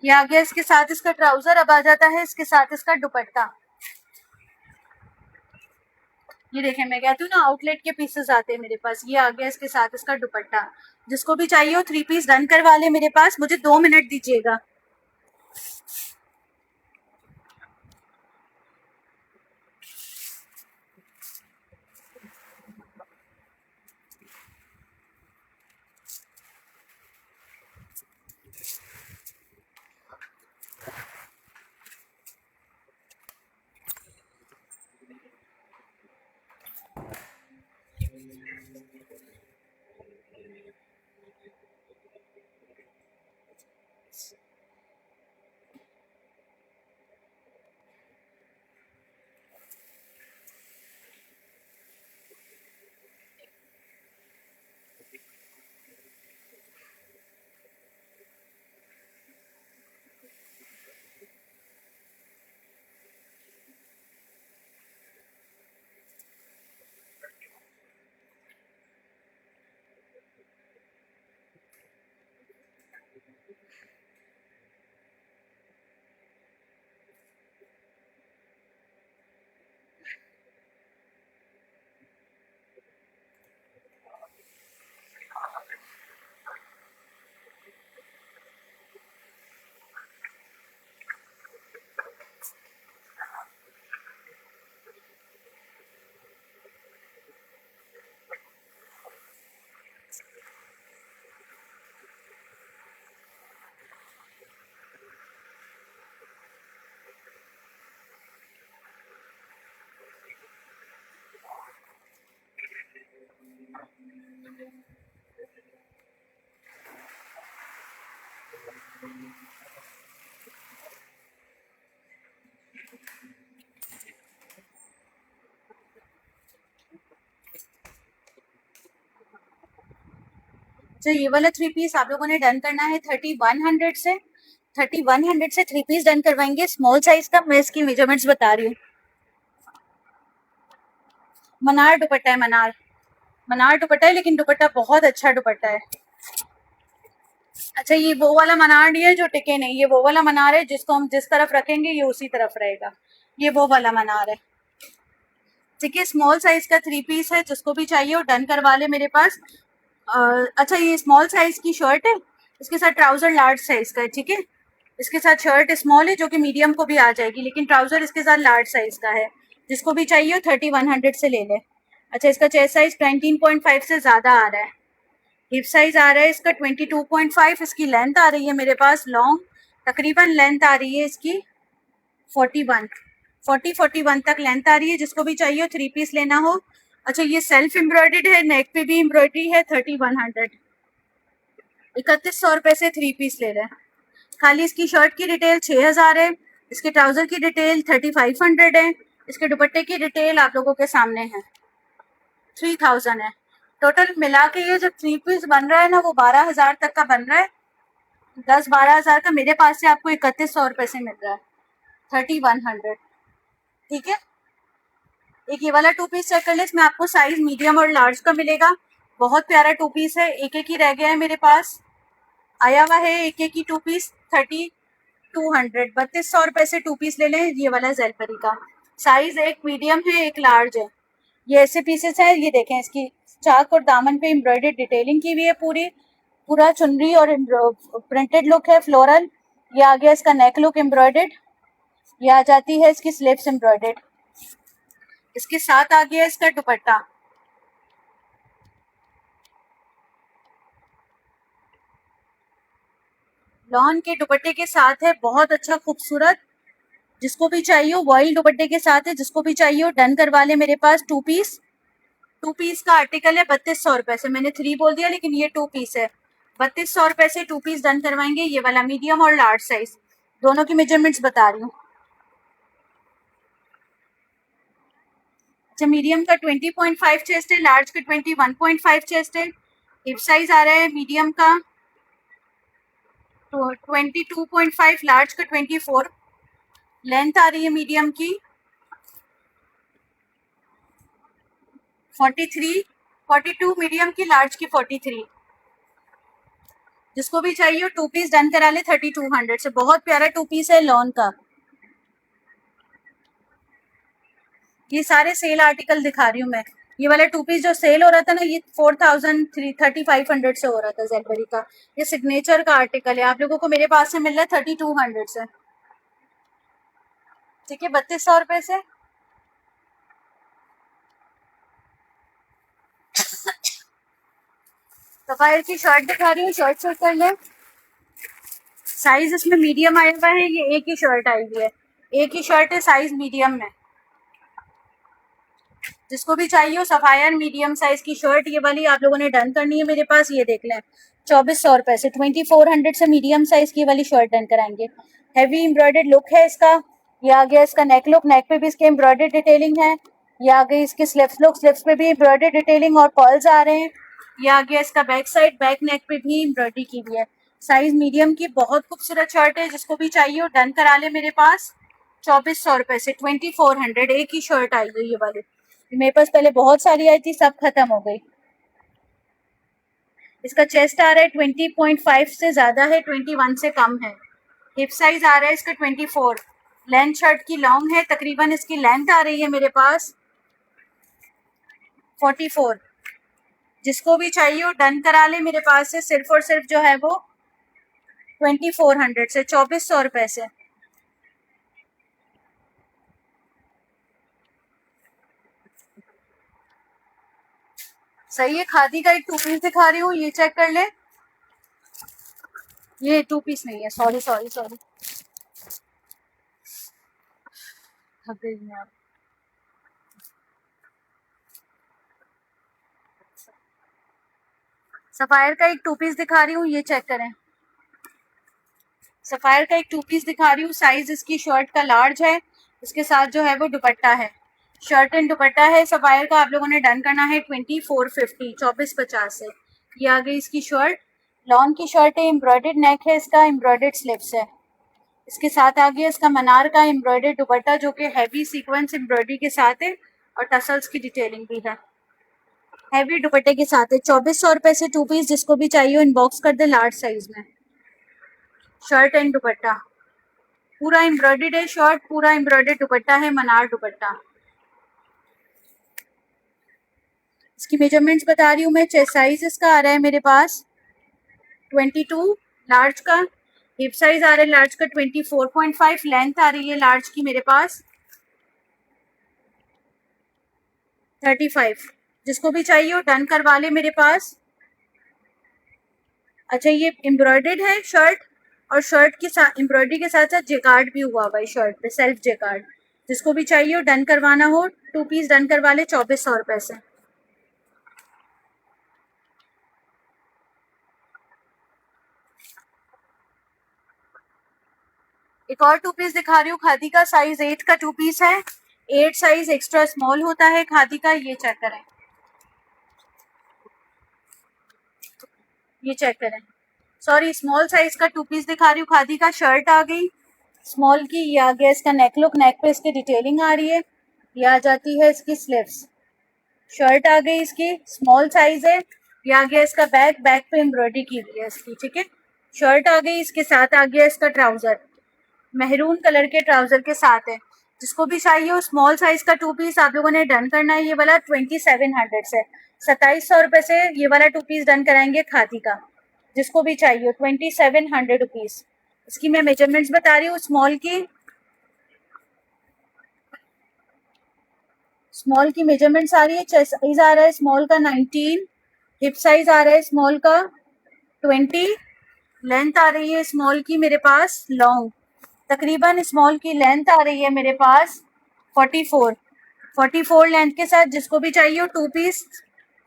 ये आ गया इसके साथ इसका ट्राउजर। अब आ जाता है इसके साथ इसका दुपट्टा। ये देखें, मैं कहती हूँ ना आउटलेट के पीसेस आते हैं मेरे पास। ये आ गया इसके साथ इसका दुपट्टा। जिसको भी चाहिए वो 3 पीस डन करवा ले मेरे पास। मुझे 2 मिनट दीजिएगा। तो ये वाला 3 पीस आप लोगों ने डन करना है 3100 से। 3100 से 3 पीस डन करवाएंगे स्मॉल साइज का। मैं इसकी मेजरमेंट्स बता रही हूँ। मनार दुपट्टा है, मनार मनार दुपट्टा है, लेकिन दुपट्टा बहुत अच्छा दुपट्टा है। अच्छा, ये वो वाला मनार नहीं है जो टिके नहीं, ये वो वाला मनार है जिसको हम जिस तरफ रखेंगे ये उसी तरफ रहेगा। ये वो वाला मनार है। ठीक है, स्मॉल साइज का 3 पीस है, जिसको भी चाहिए वो डन करवा ले मेरे पास। अच्छा, ये स्मॉल साइज की शर्ट है, इसके साथ ट्राउजर लार्ज साइज का है। ठीक है, इसके साथ शर्ट स्मॉल है जो कि मीडियम को भी आ जाएगी, लेकिन ट्राउजर इसके साथ लार्ज साइज का है। जिसको भी चाहिए वो 3100 से ले ले। अच्छा, इसका चेस्ट साइज 19.5 से ज्यादा आ रहा है। हिप साइज आ रहा है इसका 22.5। इसकी लेंथ आ रही है मेरे पास लॉन्ग, तकरीबन लेंथ आ रही है इसकी 41 तक लेंथ आ रही है। जिसको भी चाहिए 3 पीस लेना हो। अच्छा, ये सेल्फ एम्ब्रॉयडर्ड है, नेक पे भी एम्ब्रॉयडरी है। 3100, 3100 रुपए से 3 पीस ले रहे हैं। खाली इसकी शर्ट की डिटेल 6000 है, इसके ट्राउजर की डिटेल 3500 है, इसके दुपट्टे की डिटेल आप लोगों के सामने है 3000 है। टोटल मिला के ये जो 3 पीस बन रहा है ना, वो 12,000 तक का बन रहा है। 10-12,000 का मेरे पास से आपको 3100 रुपए से मिल रहा है, 3100। ठीक है, एक ये वाला 2 पीस चेक कर ले, इसमें आपको साइज मीडियम और लार्ज का मिलेगा। बहुत प्यारा 2 पीस है, एक एक ही रह गया है मेरे पास, आया हुआ है एक एक ही 2 पीस 3200, 3200 रुपए से 2 पीस ले लें। ये वाला जेलपरी का साइज एक मीडियम है, एक लार्ज है। ये ऐसे पीसेस है, ये देखें, इसकी चाक और दामन पे एम्ब्रॉयडर्ड डिटेलिंग की हुई है पूरा चुनरी और प्रिंटेड लुक है, फ्लोरल। ये आ गया इसका नेक लुक एम्ब्रॉयडर्ड, ये आ जाती है इसकी स्लीव्स एम्ब्रॉयडर्ड। इसके साथ आ गया इसका दुपट्टा, लॉन के दुपट्टे के साथ है, बहुत अच्छा खूबसूरत। जिसको भी चाहिए वॉइल दुपट्टे के साथ है, जिसको भी चाहिए डन करवा ले मेरे पास। 2 पीस का आर्टिकल है 3200 रुपए से, मैंने 3 बोल दिया लेकिन ये 2 पीस है। 3200 रुपए से 2 पीस डन करवाएंगे। ये वाला मीडियम और लार्ज साइज दोनों की मेजरमेंट्स बता रही हूँ। अच्छा, मीडियम का 20.5 चेस्ट है, लार्ज का 21.5 चेस्ट है। हिप साइज आ रहा है मीडियम का 22.5, लार्ज का 24। लेंथ आ रही है मीडियम की 43, 42 मीडियम की, लार्ज की 43। जिसको भी चाहिए 2 पीस डन करा ले 3200 से। बहुत प्यारा 2 पीस है लॉन का। ये सारे सेल आर्टिकल दिखा रही हूँ मैं। ये वाला 2 पीस जो सेल हो रहा था ना, ये 3500 से हो रहा था जेलबरी का। ये सिग्नेचर का आर्टिकल है, आप लोगों को मेरे पास से मिल रहा है 3200 से। ठीक है, 3200 रुपए से। सफायर की शर्ट दिखा रही हूँ, शर्ट चेक कर ले। साइज इसमें मीडियम आया हुआ है, ये एक ही शर्ट आई हुई है, एक ही शर्ट है, साइज मीडियम में। जिसको भी चाहिए सफायर मीडियम साइज की शर्ट ये वाली आप लोगों ने डन करनी है मेरे पास। ये देख लें, 2400 रुपए से 2400 से मीडियम साइज की वाली शर्ट डन कराएंगे। हैवी एम्ब्रॉयडर्ड लुक है इसका। ये आ गया इसका नेक लुक, नेक पे भी इसके एम्ब्रॉयडर्ड डिटेलिंग है। ये आ गई इसकी स्लिप्स लुक, स्लिप्स पे भी एम्ब्रॉयडर्ड डिटेलिंग और पर्ल्स आ रहे हैं। ये आ गया इसका बैक साइड, बैक नेक पे भी एम्ब्रॉयडरी की हुई है। साइज मीडियम की, बहुत खूबसूरत शर्ट है। जिसको भी चाहिए डन करा ले मेरे पास। 2400 रुपए से 2400, एक ही शर्ट आई है ये वाली। मेरे पास पहले बहुत सारी आई थी, सब खत्म हो गई। इसका चेस्ट आ रहा है 20.5 से ज्यादा है, 21 से कम है। हिप साइज आ रहा है इसका 24। लेंथ शर्ट की लॉन्ग है, तकरीबन इसकी लेंथ आ रही है मेरे पास 44। जिसको भी चाहिए डन करा ले मेरे पास से। सिर्फ और सिर्फ जो है वो 2400 से, 2400 रुपए से। सही है, खादी का एक 2 पीस दिखा रही हूँ, ये चेक कर ले। ये 2 पीस नहीं है, सॉरी सॉरी सॉरी, थक गई मैं अब। सफायर का एक 2 पीस दिखा रही हूँ, ये चेक करें। सफायर का एक 2 पीस दिखा रही हूँ, साइज इसकी शर्ट का लार्ज है। इसके साथ जो है वो दुपट्टा है, शर्ट एंड दुपट्टा है सफायर का। आप लोगों ने डन करना है 2450, 2450 से। ये आ गई इसकी शर्ट, लॉन की शर्ट है, एम्ब्रॉयडर्ड नेक है इसका, एम्ब्रॉयडर्ड स्लिप्स है। इसके साथ आ गया इसका मनार का एम्ब्रॉयडर्ड दुपट्टा, जो कि हैवी सीक्वेंस एम्ब्रॉयडरी के साथ है और टसल्स की डिटेलिंग भी है। हैवी दुपट्टे के साथ है। 2400 रुपए से 2 पीस, जिसको भी चाहिए इनबॉक्स कर दे लार्ज साइज में। शर्ट एंड दुपट्टा पूरा एम्ब्रॉयडर्ड है, शर्ट पूरा एम्ब्रॉयडर्ड दुपट्टा है, मनार दुपट्टा। इसकी मेजरमेंट्स बता रही हूँ मैं। चेस्ट साइज इसका आ रहा है मेरे पास 22 लार्ज का, हिप साइज आ रहा है लार्ज का 24.5, लेंथ आ रही है लार्ज की मेरे पास 35। जिसको भी चाहिए हो डन करवा ले मेरे पास। अच्छा, ये एम्ब्रॉयडर्ड है शर्ट, और शर्ट के साथ एम्ब्रॉयडरी के साथ साथ जेकार्ड भी हुआ हुआ है शर्ट पे, सेल्फ जेकार्ड। जिसको भी चाहिए हो डन करवाना हो 2 पीस डन करवा ले 2400 रुपए से। एक और 2 पीस दिखा रही हूँ खादी का, साइज 8 का 2 पीस है। 8 साइज एक्स्ट्रा स्मॉल होता है खादी का, ये चेक करें, ये चेक करें। सॉरी, स्मॉल साइज का 2 पीस दिखा रही हूँ खादी का। शर्ट आ गई स्मॉल की, ये आ गया इसका नेक लुक, नेक पे इसकी डिटेलिंग आ रही है, ये आ जाती है इसकी स्लीव्स। शर्ट आ गई इसकी, स्मॉल साइज है, ये आ गया इसका बैक, बैक पे एम्ब्रॉयडरी की हुई है इसकी, ठीक है। शर्ट आ गई, इसके साथ आ गया इसका ट्राउजर, मेहरून कलर के ट्राउजर के साथ है। जिसको भी चाहिए हो स्मॉल साइज का 2 पीस आप लोगों ने डन करना है। ये वाला 2700 से, 2700 रुपए से ये वाला 2 पीस डन कराएंगे खादी का। जिसको भी चाहिए हो 2700 रुपीज। इसकी मैं मेजरमेंट्स बता रही हूँ। स्मॉल की, स्मॉल की मेजरमेंट्स आ रही है। चेस्ट साइज आ रहा है स्मॉल का 19, हिप साइज आ रहा है स्मॉल का 20, लेंथ आ रही है स्मॉल की मेरे पास लॉन्ग, तकरीबन स्मॉल की लेंथ आ रही है मेरे पास 44 लेंथ के साथ। जिसको भी चाहिए हो 2 पीस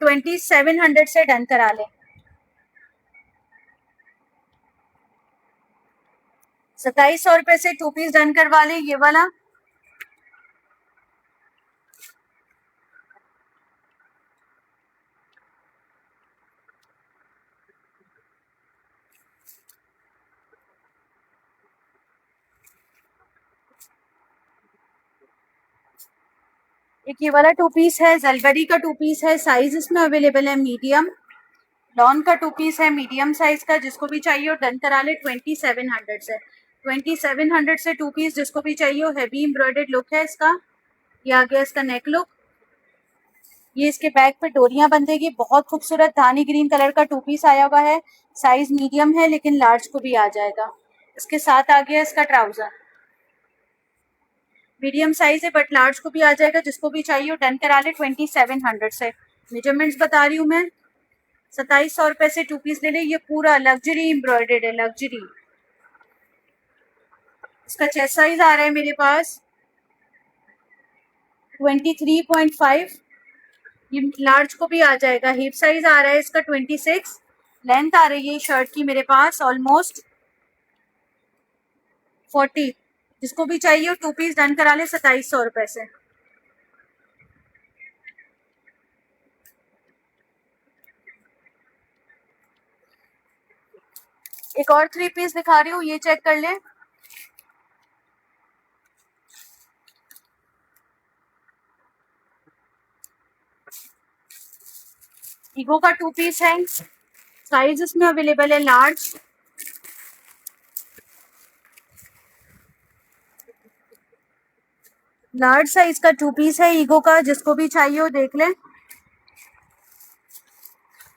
2700 से डन करा लें। 2700 रुपए से 2 पीस डन करवा लें ये वाला। एक ये वाला 2 पीस है, जलबरी का 2 पीस है, साइज इसमें अवेलेबल है मीडियम। लॉन का 2 पीस है मीडियम साइज का। जिसको भी चाहिए हो डन करा ले 2700 से। 2700 से 2 पीस जिसको भी चाहिए हो। हैवी एम्ब्रॉयडर्ड लुक है इसका, ये आ गया इसका नेक लुक, ये इसके बैक पे डोरियां बंधेगी। बहुत खूबसूरत धानी ग्रीन कलर का 2 पीस आया हुआ है, साइज मीडियम है लेकिन लार्ज को भी आ जाएगा। इसके साथ आ गया इसका ट्राउजर, मीडियम साइज है बट लार्ज को भी आ जाएगा। जिसको भी चाहिए हो डन करा ले 2700 से। मेजरमेंट्स बता रही हूँ मैं। 2700 रुपए से 2 पीस ले ले। ये पूरा लग्जरी एम्ब्रॉयडर्ड है, लग्जरी। इसका चेस्ट साइज आ रहा है मेरे पास 23.5, ये लार्ज को भी आ जाएगा। हिप साइज आ रहा है इसका 26, लेंथ आ रही है शर्ट की मेरे पास ऑलमोस्ट 40। जिसको भी चाहिए हो 2 पीस डन करा ले 2700 रुपए से। एक और 3 पीस दिखा रही हूँ, ये चेक कर ले। ईगो का 2 पीस है, साइज इसमें अवेलेबल है लार्ज। लार्ज साइज का 2 पीस है ईगो का। जिसको भी चाहिए हो देख ले।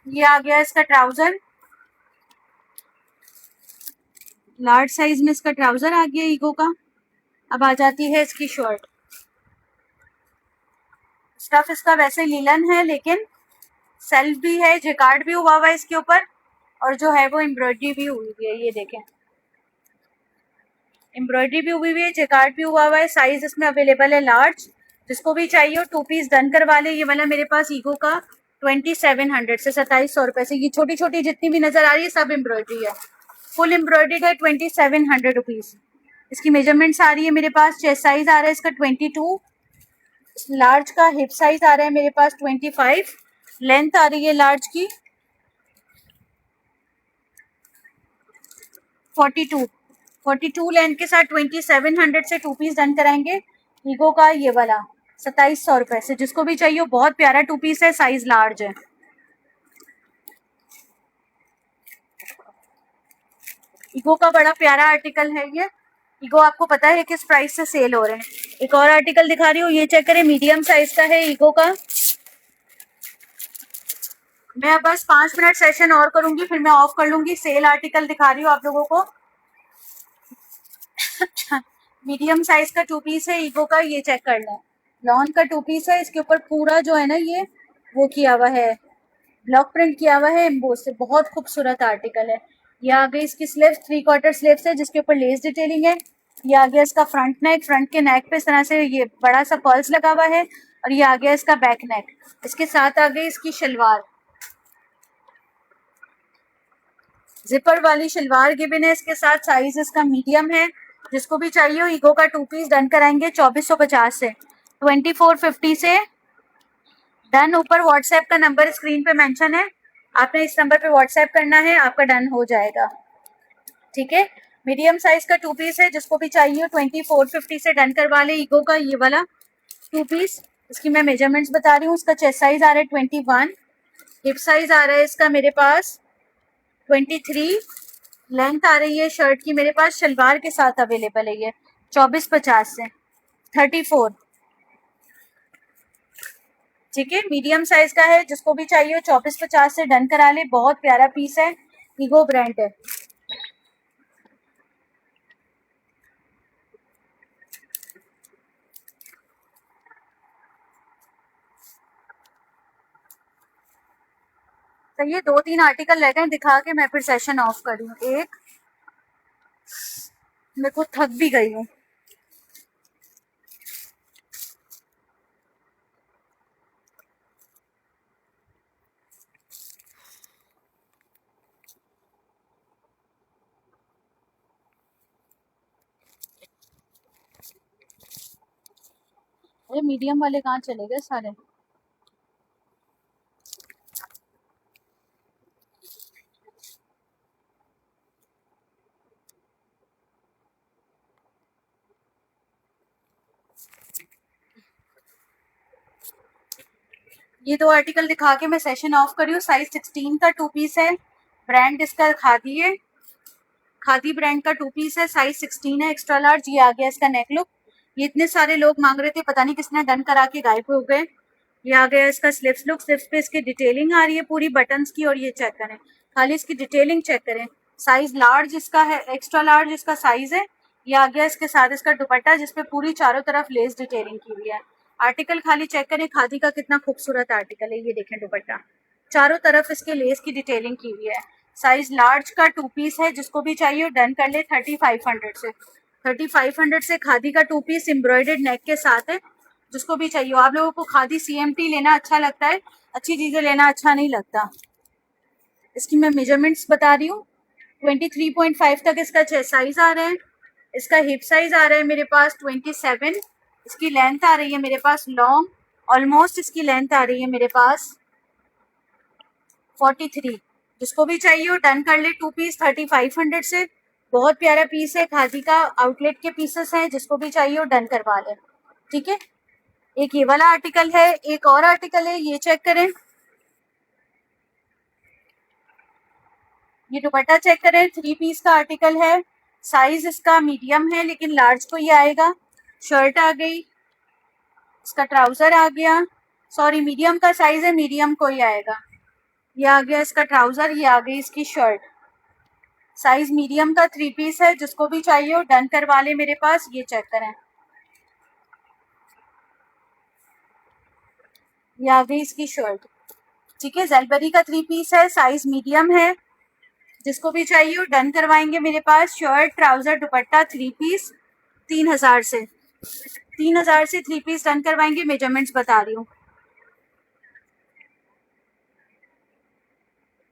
ये आ गया इसका ट्राउजर, लार्ज साइज में इसका ट्राउजर आ गया ईगो का। अब आ जाती है इसकी शर्ट। स्टफ इसका वैसे लीलन है लेकिन सेल्फ भी है, जेकार्ड भी हुआ हुआ है इसके ऊपर, और जो है वो एम्ब्रॉयडरी भी हुई हुई है। ये देखें, एम्ब्रॉयडरी भी हुई हुई है, जेकार्ड भी हुआ हुआ है। साइज इसमें अवेलेबल है लार्ज। जिसको भी चाहिए हो 2 पीस डन करवा ले। ये वाला मेरे पास ईगो का 2700 से, 2700 रुपए से। ये छोटी छोटी जितनी भी नजर आ रही है सब एम्ब्रॉयडरी है, फुल एम्ब्रॉयडरी है। 2700 रुपीज। इसकी मेजरमेंट्स आ रही है मेरे पास। चेस्ट साइज आ रहा है इसका 22, लार्ज का हिप साइज आ रहा है मेरे पास 25, लेंथ आ रही है लार्ज की 42 लेंथ के साथ 2700 से 2 पीस डन कराएंगे ईगो का ये वाला 2700 रुपए से। जिसको भी चाहिए हो, बहुत प्यारा 2 पीस है, साइज लार्ज है। ईगो का बड़ा प्यारा आर्टिकल है ये। ईगो आपको पता है किस प्राइस से सेल हो रहे हैं। एक और आर्टिकल दिखा रही हूँ, ये चेक करें, मीडियम साइज का है ईगो का। मैं बस 5 मिनट सेशन और करूंगी, फिर मैं ऑफ कर लूंगी। सेल आर्टिकल दिखा रही हूँ आप लोगों को। मीडियम साइज का 2 पीस है ईगो का, ये चेक कर लें। लॉन का 2 पीस है, इसके ऊपर पूरा जो है ना ये वो किया हुआ है, ब्लॉक प्रिंट किया हुआ है एम्बोस से। बहुत खूबसूरत आर्टिकल है। ये आ गई इसकी स्लीव्स, 3/4 स्लीव्स है जिसके ऊपर लेस डिटेलिंग है। ये आ गया इसका फ्रंट नेक। फ्रंट के नेक पे इस तरह से ये बड़ा सा पर्ल्स लगा हुआ है, और ये आ गया इसका बैक नेक। इसके साथ आ गई इसकी शलवार, जिपर वाली शलवार गिवन है इसके साथ। साइज इसका मीडियम है। जिसको भी चाहिए हो ईगो का 2 पीस डन कराएंगे 2450 से, 2450 से डन। ऊपर व्हाट्सएप का नंबर स्क्रीन पे मेंशन है, आपने इस नंबर पे व्हाट्सएप करना है, आपका डन हो जाएगा। ठीक है, मीडियम साइज का 2 पीस है, जिसको भी चाहिए 2450 से डन करवा ले। ईगो का ये वाला 2 पीस, इसकी मैं मेजरमेंट्स बता रही हूँ। इसका चेस्ट साइज आ रहा है 21, हिप साइज आ रहा है इसका मेरे पास 23, लेंथ आ रही है शर्ट की मेरे पास शलवार के साथ अवेलेबल है ये 2450 से 34। ठीक है, मीडियम साइज का है, जिसको भी चाहिए 2450 से डन करा ले। बहुत प्यारा पीस है, ईगो ब्रांड है। तो ये 2-3 आर्टिकल रह गए दिखा के मैं फिर सेशन ऑफ कर रही हूँ। एक, मैं खुद थक भी गई हूँ। अरे मीडियम वाले कहाँ चले गए सारे। ये 2 आर्टिकल दिखा के मैं सेशन ऑफ करी हूँ। साइज 16 का 2 पीस है, ब्रांड इसका खादी है, खादी ब्रांड का 2 पीस है, साइज 16 है, एक्स्ट्रा लार्ज। ये आ गया इसका नेक लुक। ये इतने सारे लोग मांग रहे थे, पता नहीं किसने डन करा के गायब हो गए। ये आ गया इसका स्लिप्स लुक। स्लिप्स पे इसकी डिटेलिंग आ रही है पूरी बटन्स की, और ये चेक करें, खाली इसकी डिटेलिंग चेक करें। साइज लार्ज इसका है, एक्स्ट्रा लार्ज इसका साइज है। ये आ गया इसके साथ इसका दुपट्टा, जिसपे पूरी चारों तरफ लेस डिटेलिंग की हुई है। आर्टिकल खाली चेक करें, खादी का कितना खूबसूरत आर्टिकल है। ये देखें दुपट्टा, चारों तरफ इसके लेस की डिटेलिंग की हुई है। साइज लार्ज का 2 पीस है, जिसको भी चाहिए डन कर ले 3500 से। 3500 से खादी का 2 पीस एम्ब्रॉयडर्ड नेक के साथ है। जिसको भी चाहिए। आप लोगों को खादी CMT लेना अच्छा लगता है, अच्छी चीजें लेना अच्छा नहीं लगता। इसकी मैं मेजरमेंट्स बता रही हूँ। 23.5 तक इसका चेस्ट साइज आ रहा है। इसका हिप साइज आ रहा है मेरे पास 27। इसकी लेंथ आ रही है मेरे पास लॉन्ग, ऑलमोस्ट इसकी लेंथ आ रही है मेरे पास 43। जिसको भी चाहिए हो डन कर ले 2 पीस 3500 से। बहुत प्यारा पीस है, खादी का आउटलेट के पीसेस हैं। जिसको भी चाहिए हो डन करवा ले। ठीक है, एक ये वाला आर्टिकल है, एक और आर्टिकल है, ये चेक करें। ये दुपट्टा चेक करें, 3 पीस का आर्टिकल है। साइज इसका मीडियम है, लेकिन लार्ज को ये आएगा। शर्ट आ गई, इसका ट्राउजर आ गया। सॉरी, मीडियम का साइज है, मीडियम को ही आएगा। ये आ गया इसका ट्राउजर, ये आ गई इसकी शर्ट। साइज मीडियम का 3 पीस है। जिसको भी चाहिए हो डन करवा ले मेरे पास। ये चेक करें, ये आ गई इसकी शर्ट। ठीक है, जेलबरी का 3 पीस है, साइज मीडियम है। जिसको भी चाहिए हो डन करवाएंगे मेरे पास। शर्ट, ट्राउजर, दुपट्टा 3 पीस 3000 से। 3000 से 3 पीस डन करवाएंगे। मेजरमेंट्स बता रही हूँ।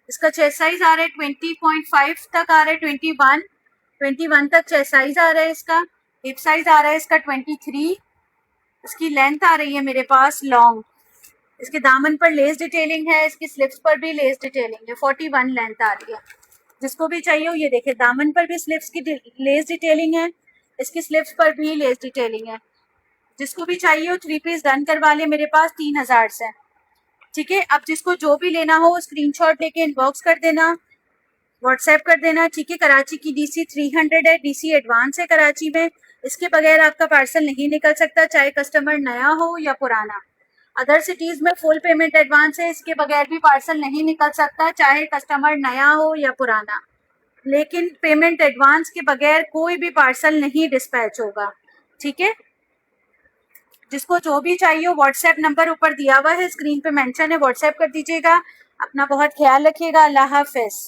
इसका चेस्ट साइज आ रहा है 20.5 तक आ रहा है, 21 तक चेस्ट साइज आ रहा है इसका। हिप साइज आ रहा है इसका 23। इसकी लेंथ आ रही है मेरे पास लॉन्ग। इसके दामन पर लेस डिटेलिंग है, इसकी स्लिप्स पर भी लेस डिटेलिंग है। 41 लेंथ आ रही है। जिसको भी चाहिए हो, ये देखिए दामन पर भी स्लिप्स की लेस डिटेलिंग है, इसकी स्लिप्स पर भी लेस डिटेलिंग है। जिसको भी चाहिए हो 3 पीस डन करवा ले मेरे पास 3000 से। ठीक है, अब जिसको जो भी लेना हो स्क्रीनशॉट लेके इनबॉक्स कर देना, व्हाट्सएप कर देना। ठीक है, कराची की DC 300 है, DC एडवांस है कराची में। इसके बगैर आपका पार्सल नहीं निकल सकता, चाहे कस्टमर नया हो या पुराना। अदर सिटीज में फुल पेमेंट एडवांस है, इसके बगैर भी पार्सल नहीं निकल सकता, चाहे कस्टमर नया हो या पुराना, लेकिन पेमेंट एडवांस के बगैर कोई भी पार्सल नहीं डिस्पैच होगा। ठीक है, जिसको जो भी चाहिए हो व्हाट्सएप नंबर ऊपर दिया हुआ है, स्क्रीन पे मेंशन है, व्हाट्सएप कर दीजिएगा। अपना बहुत ख्याल रखिएगा। अल्लाह हाफिज।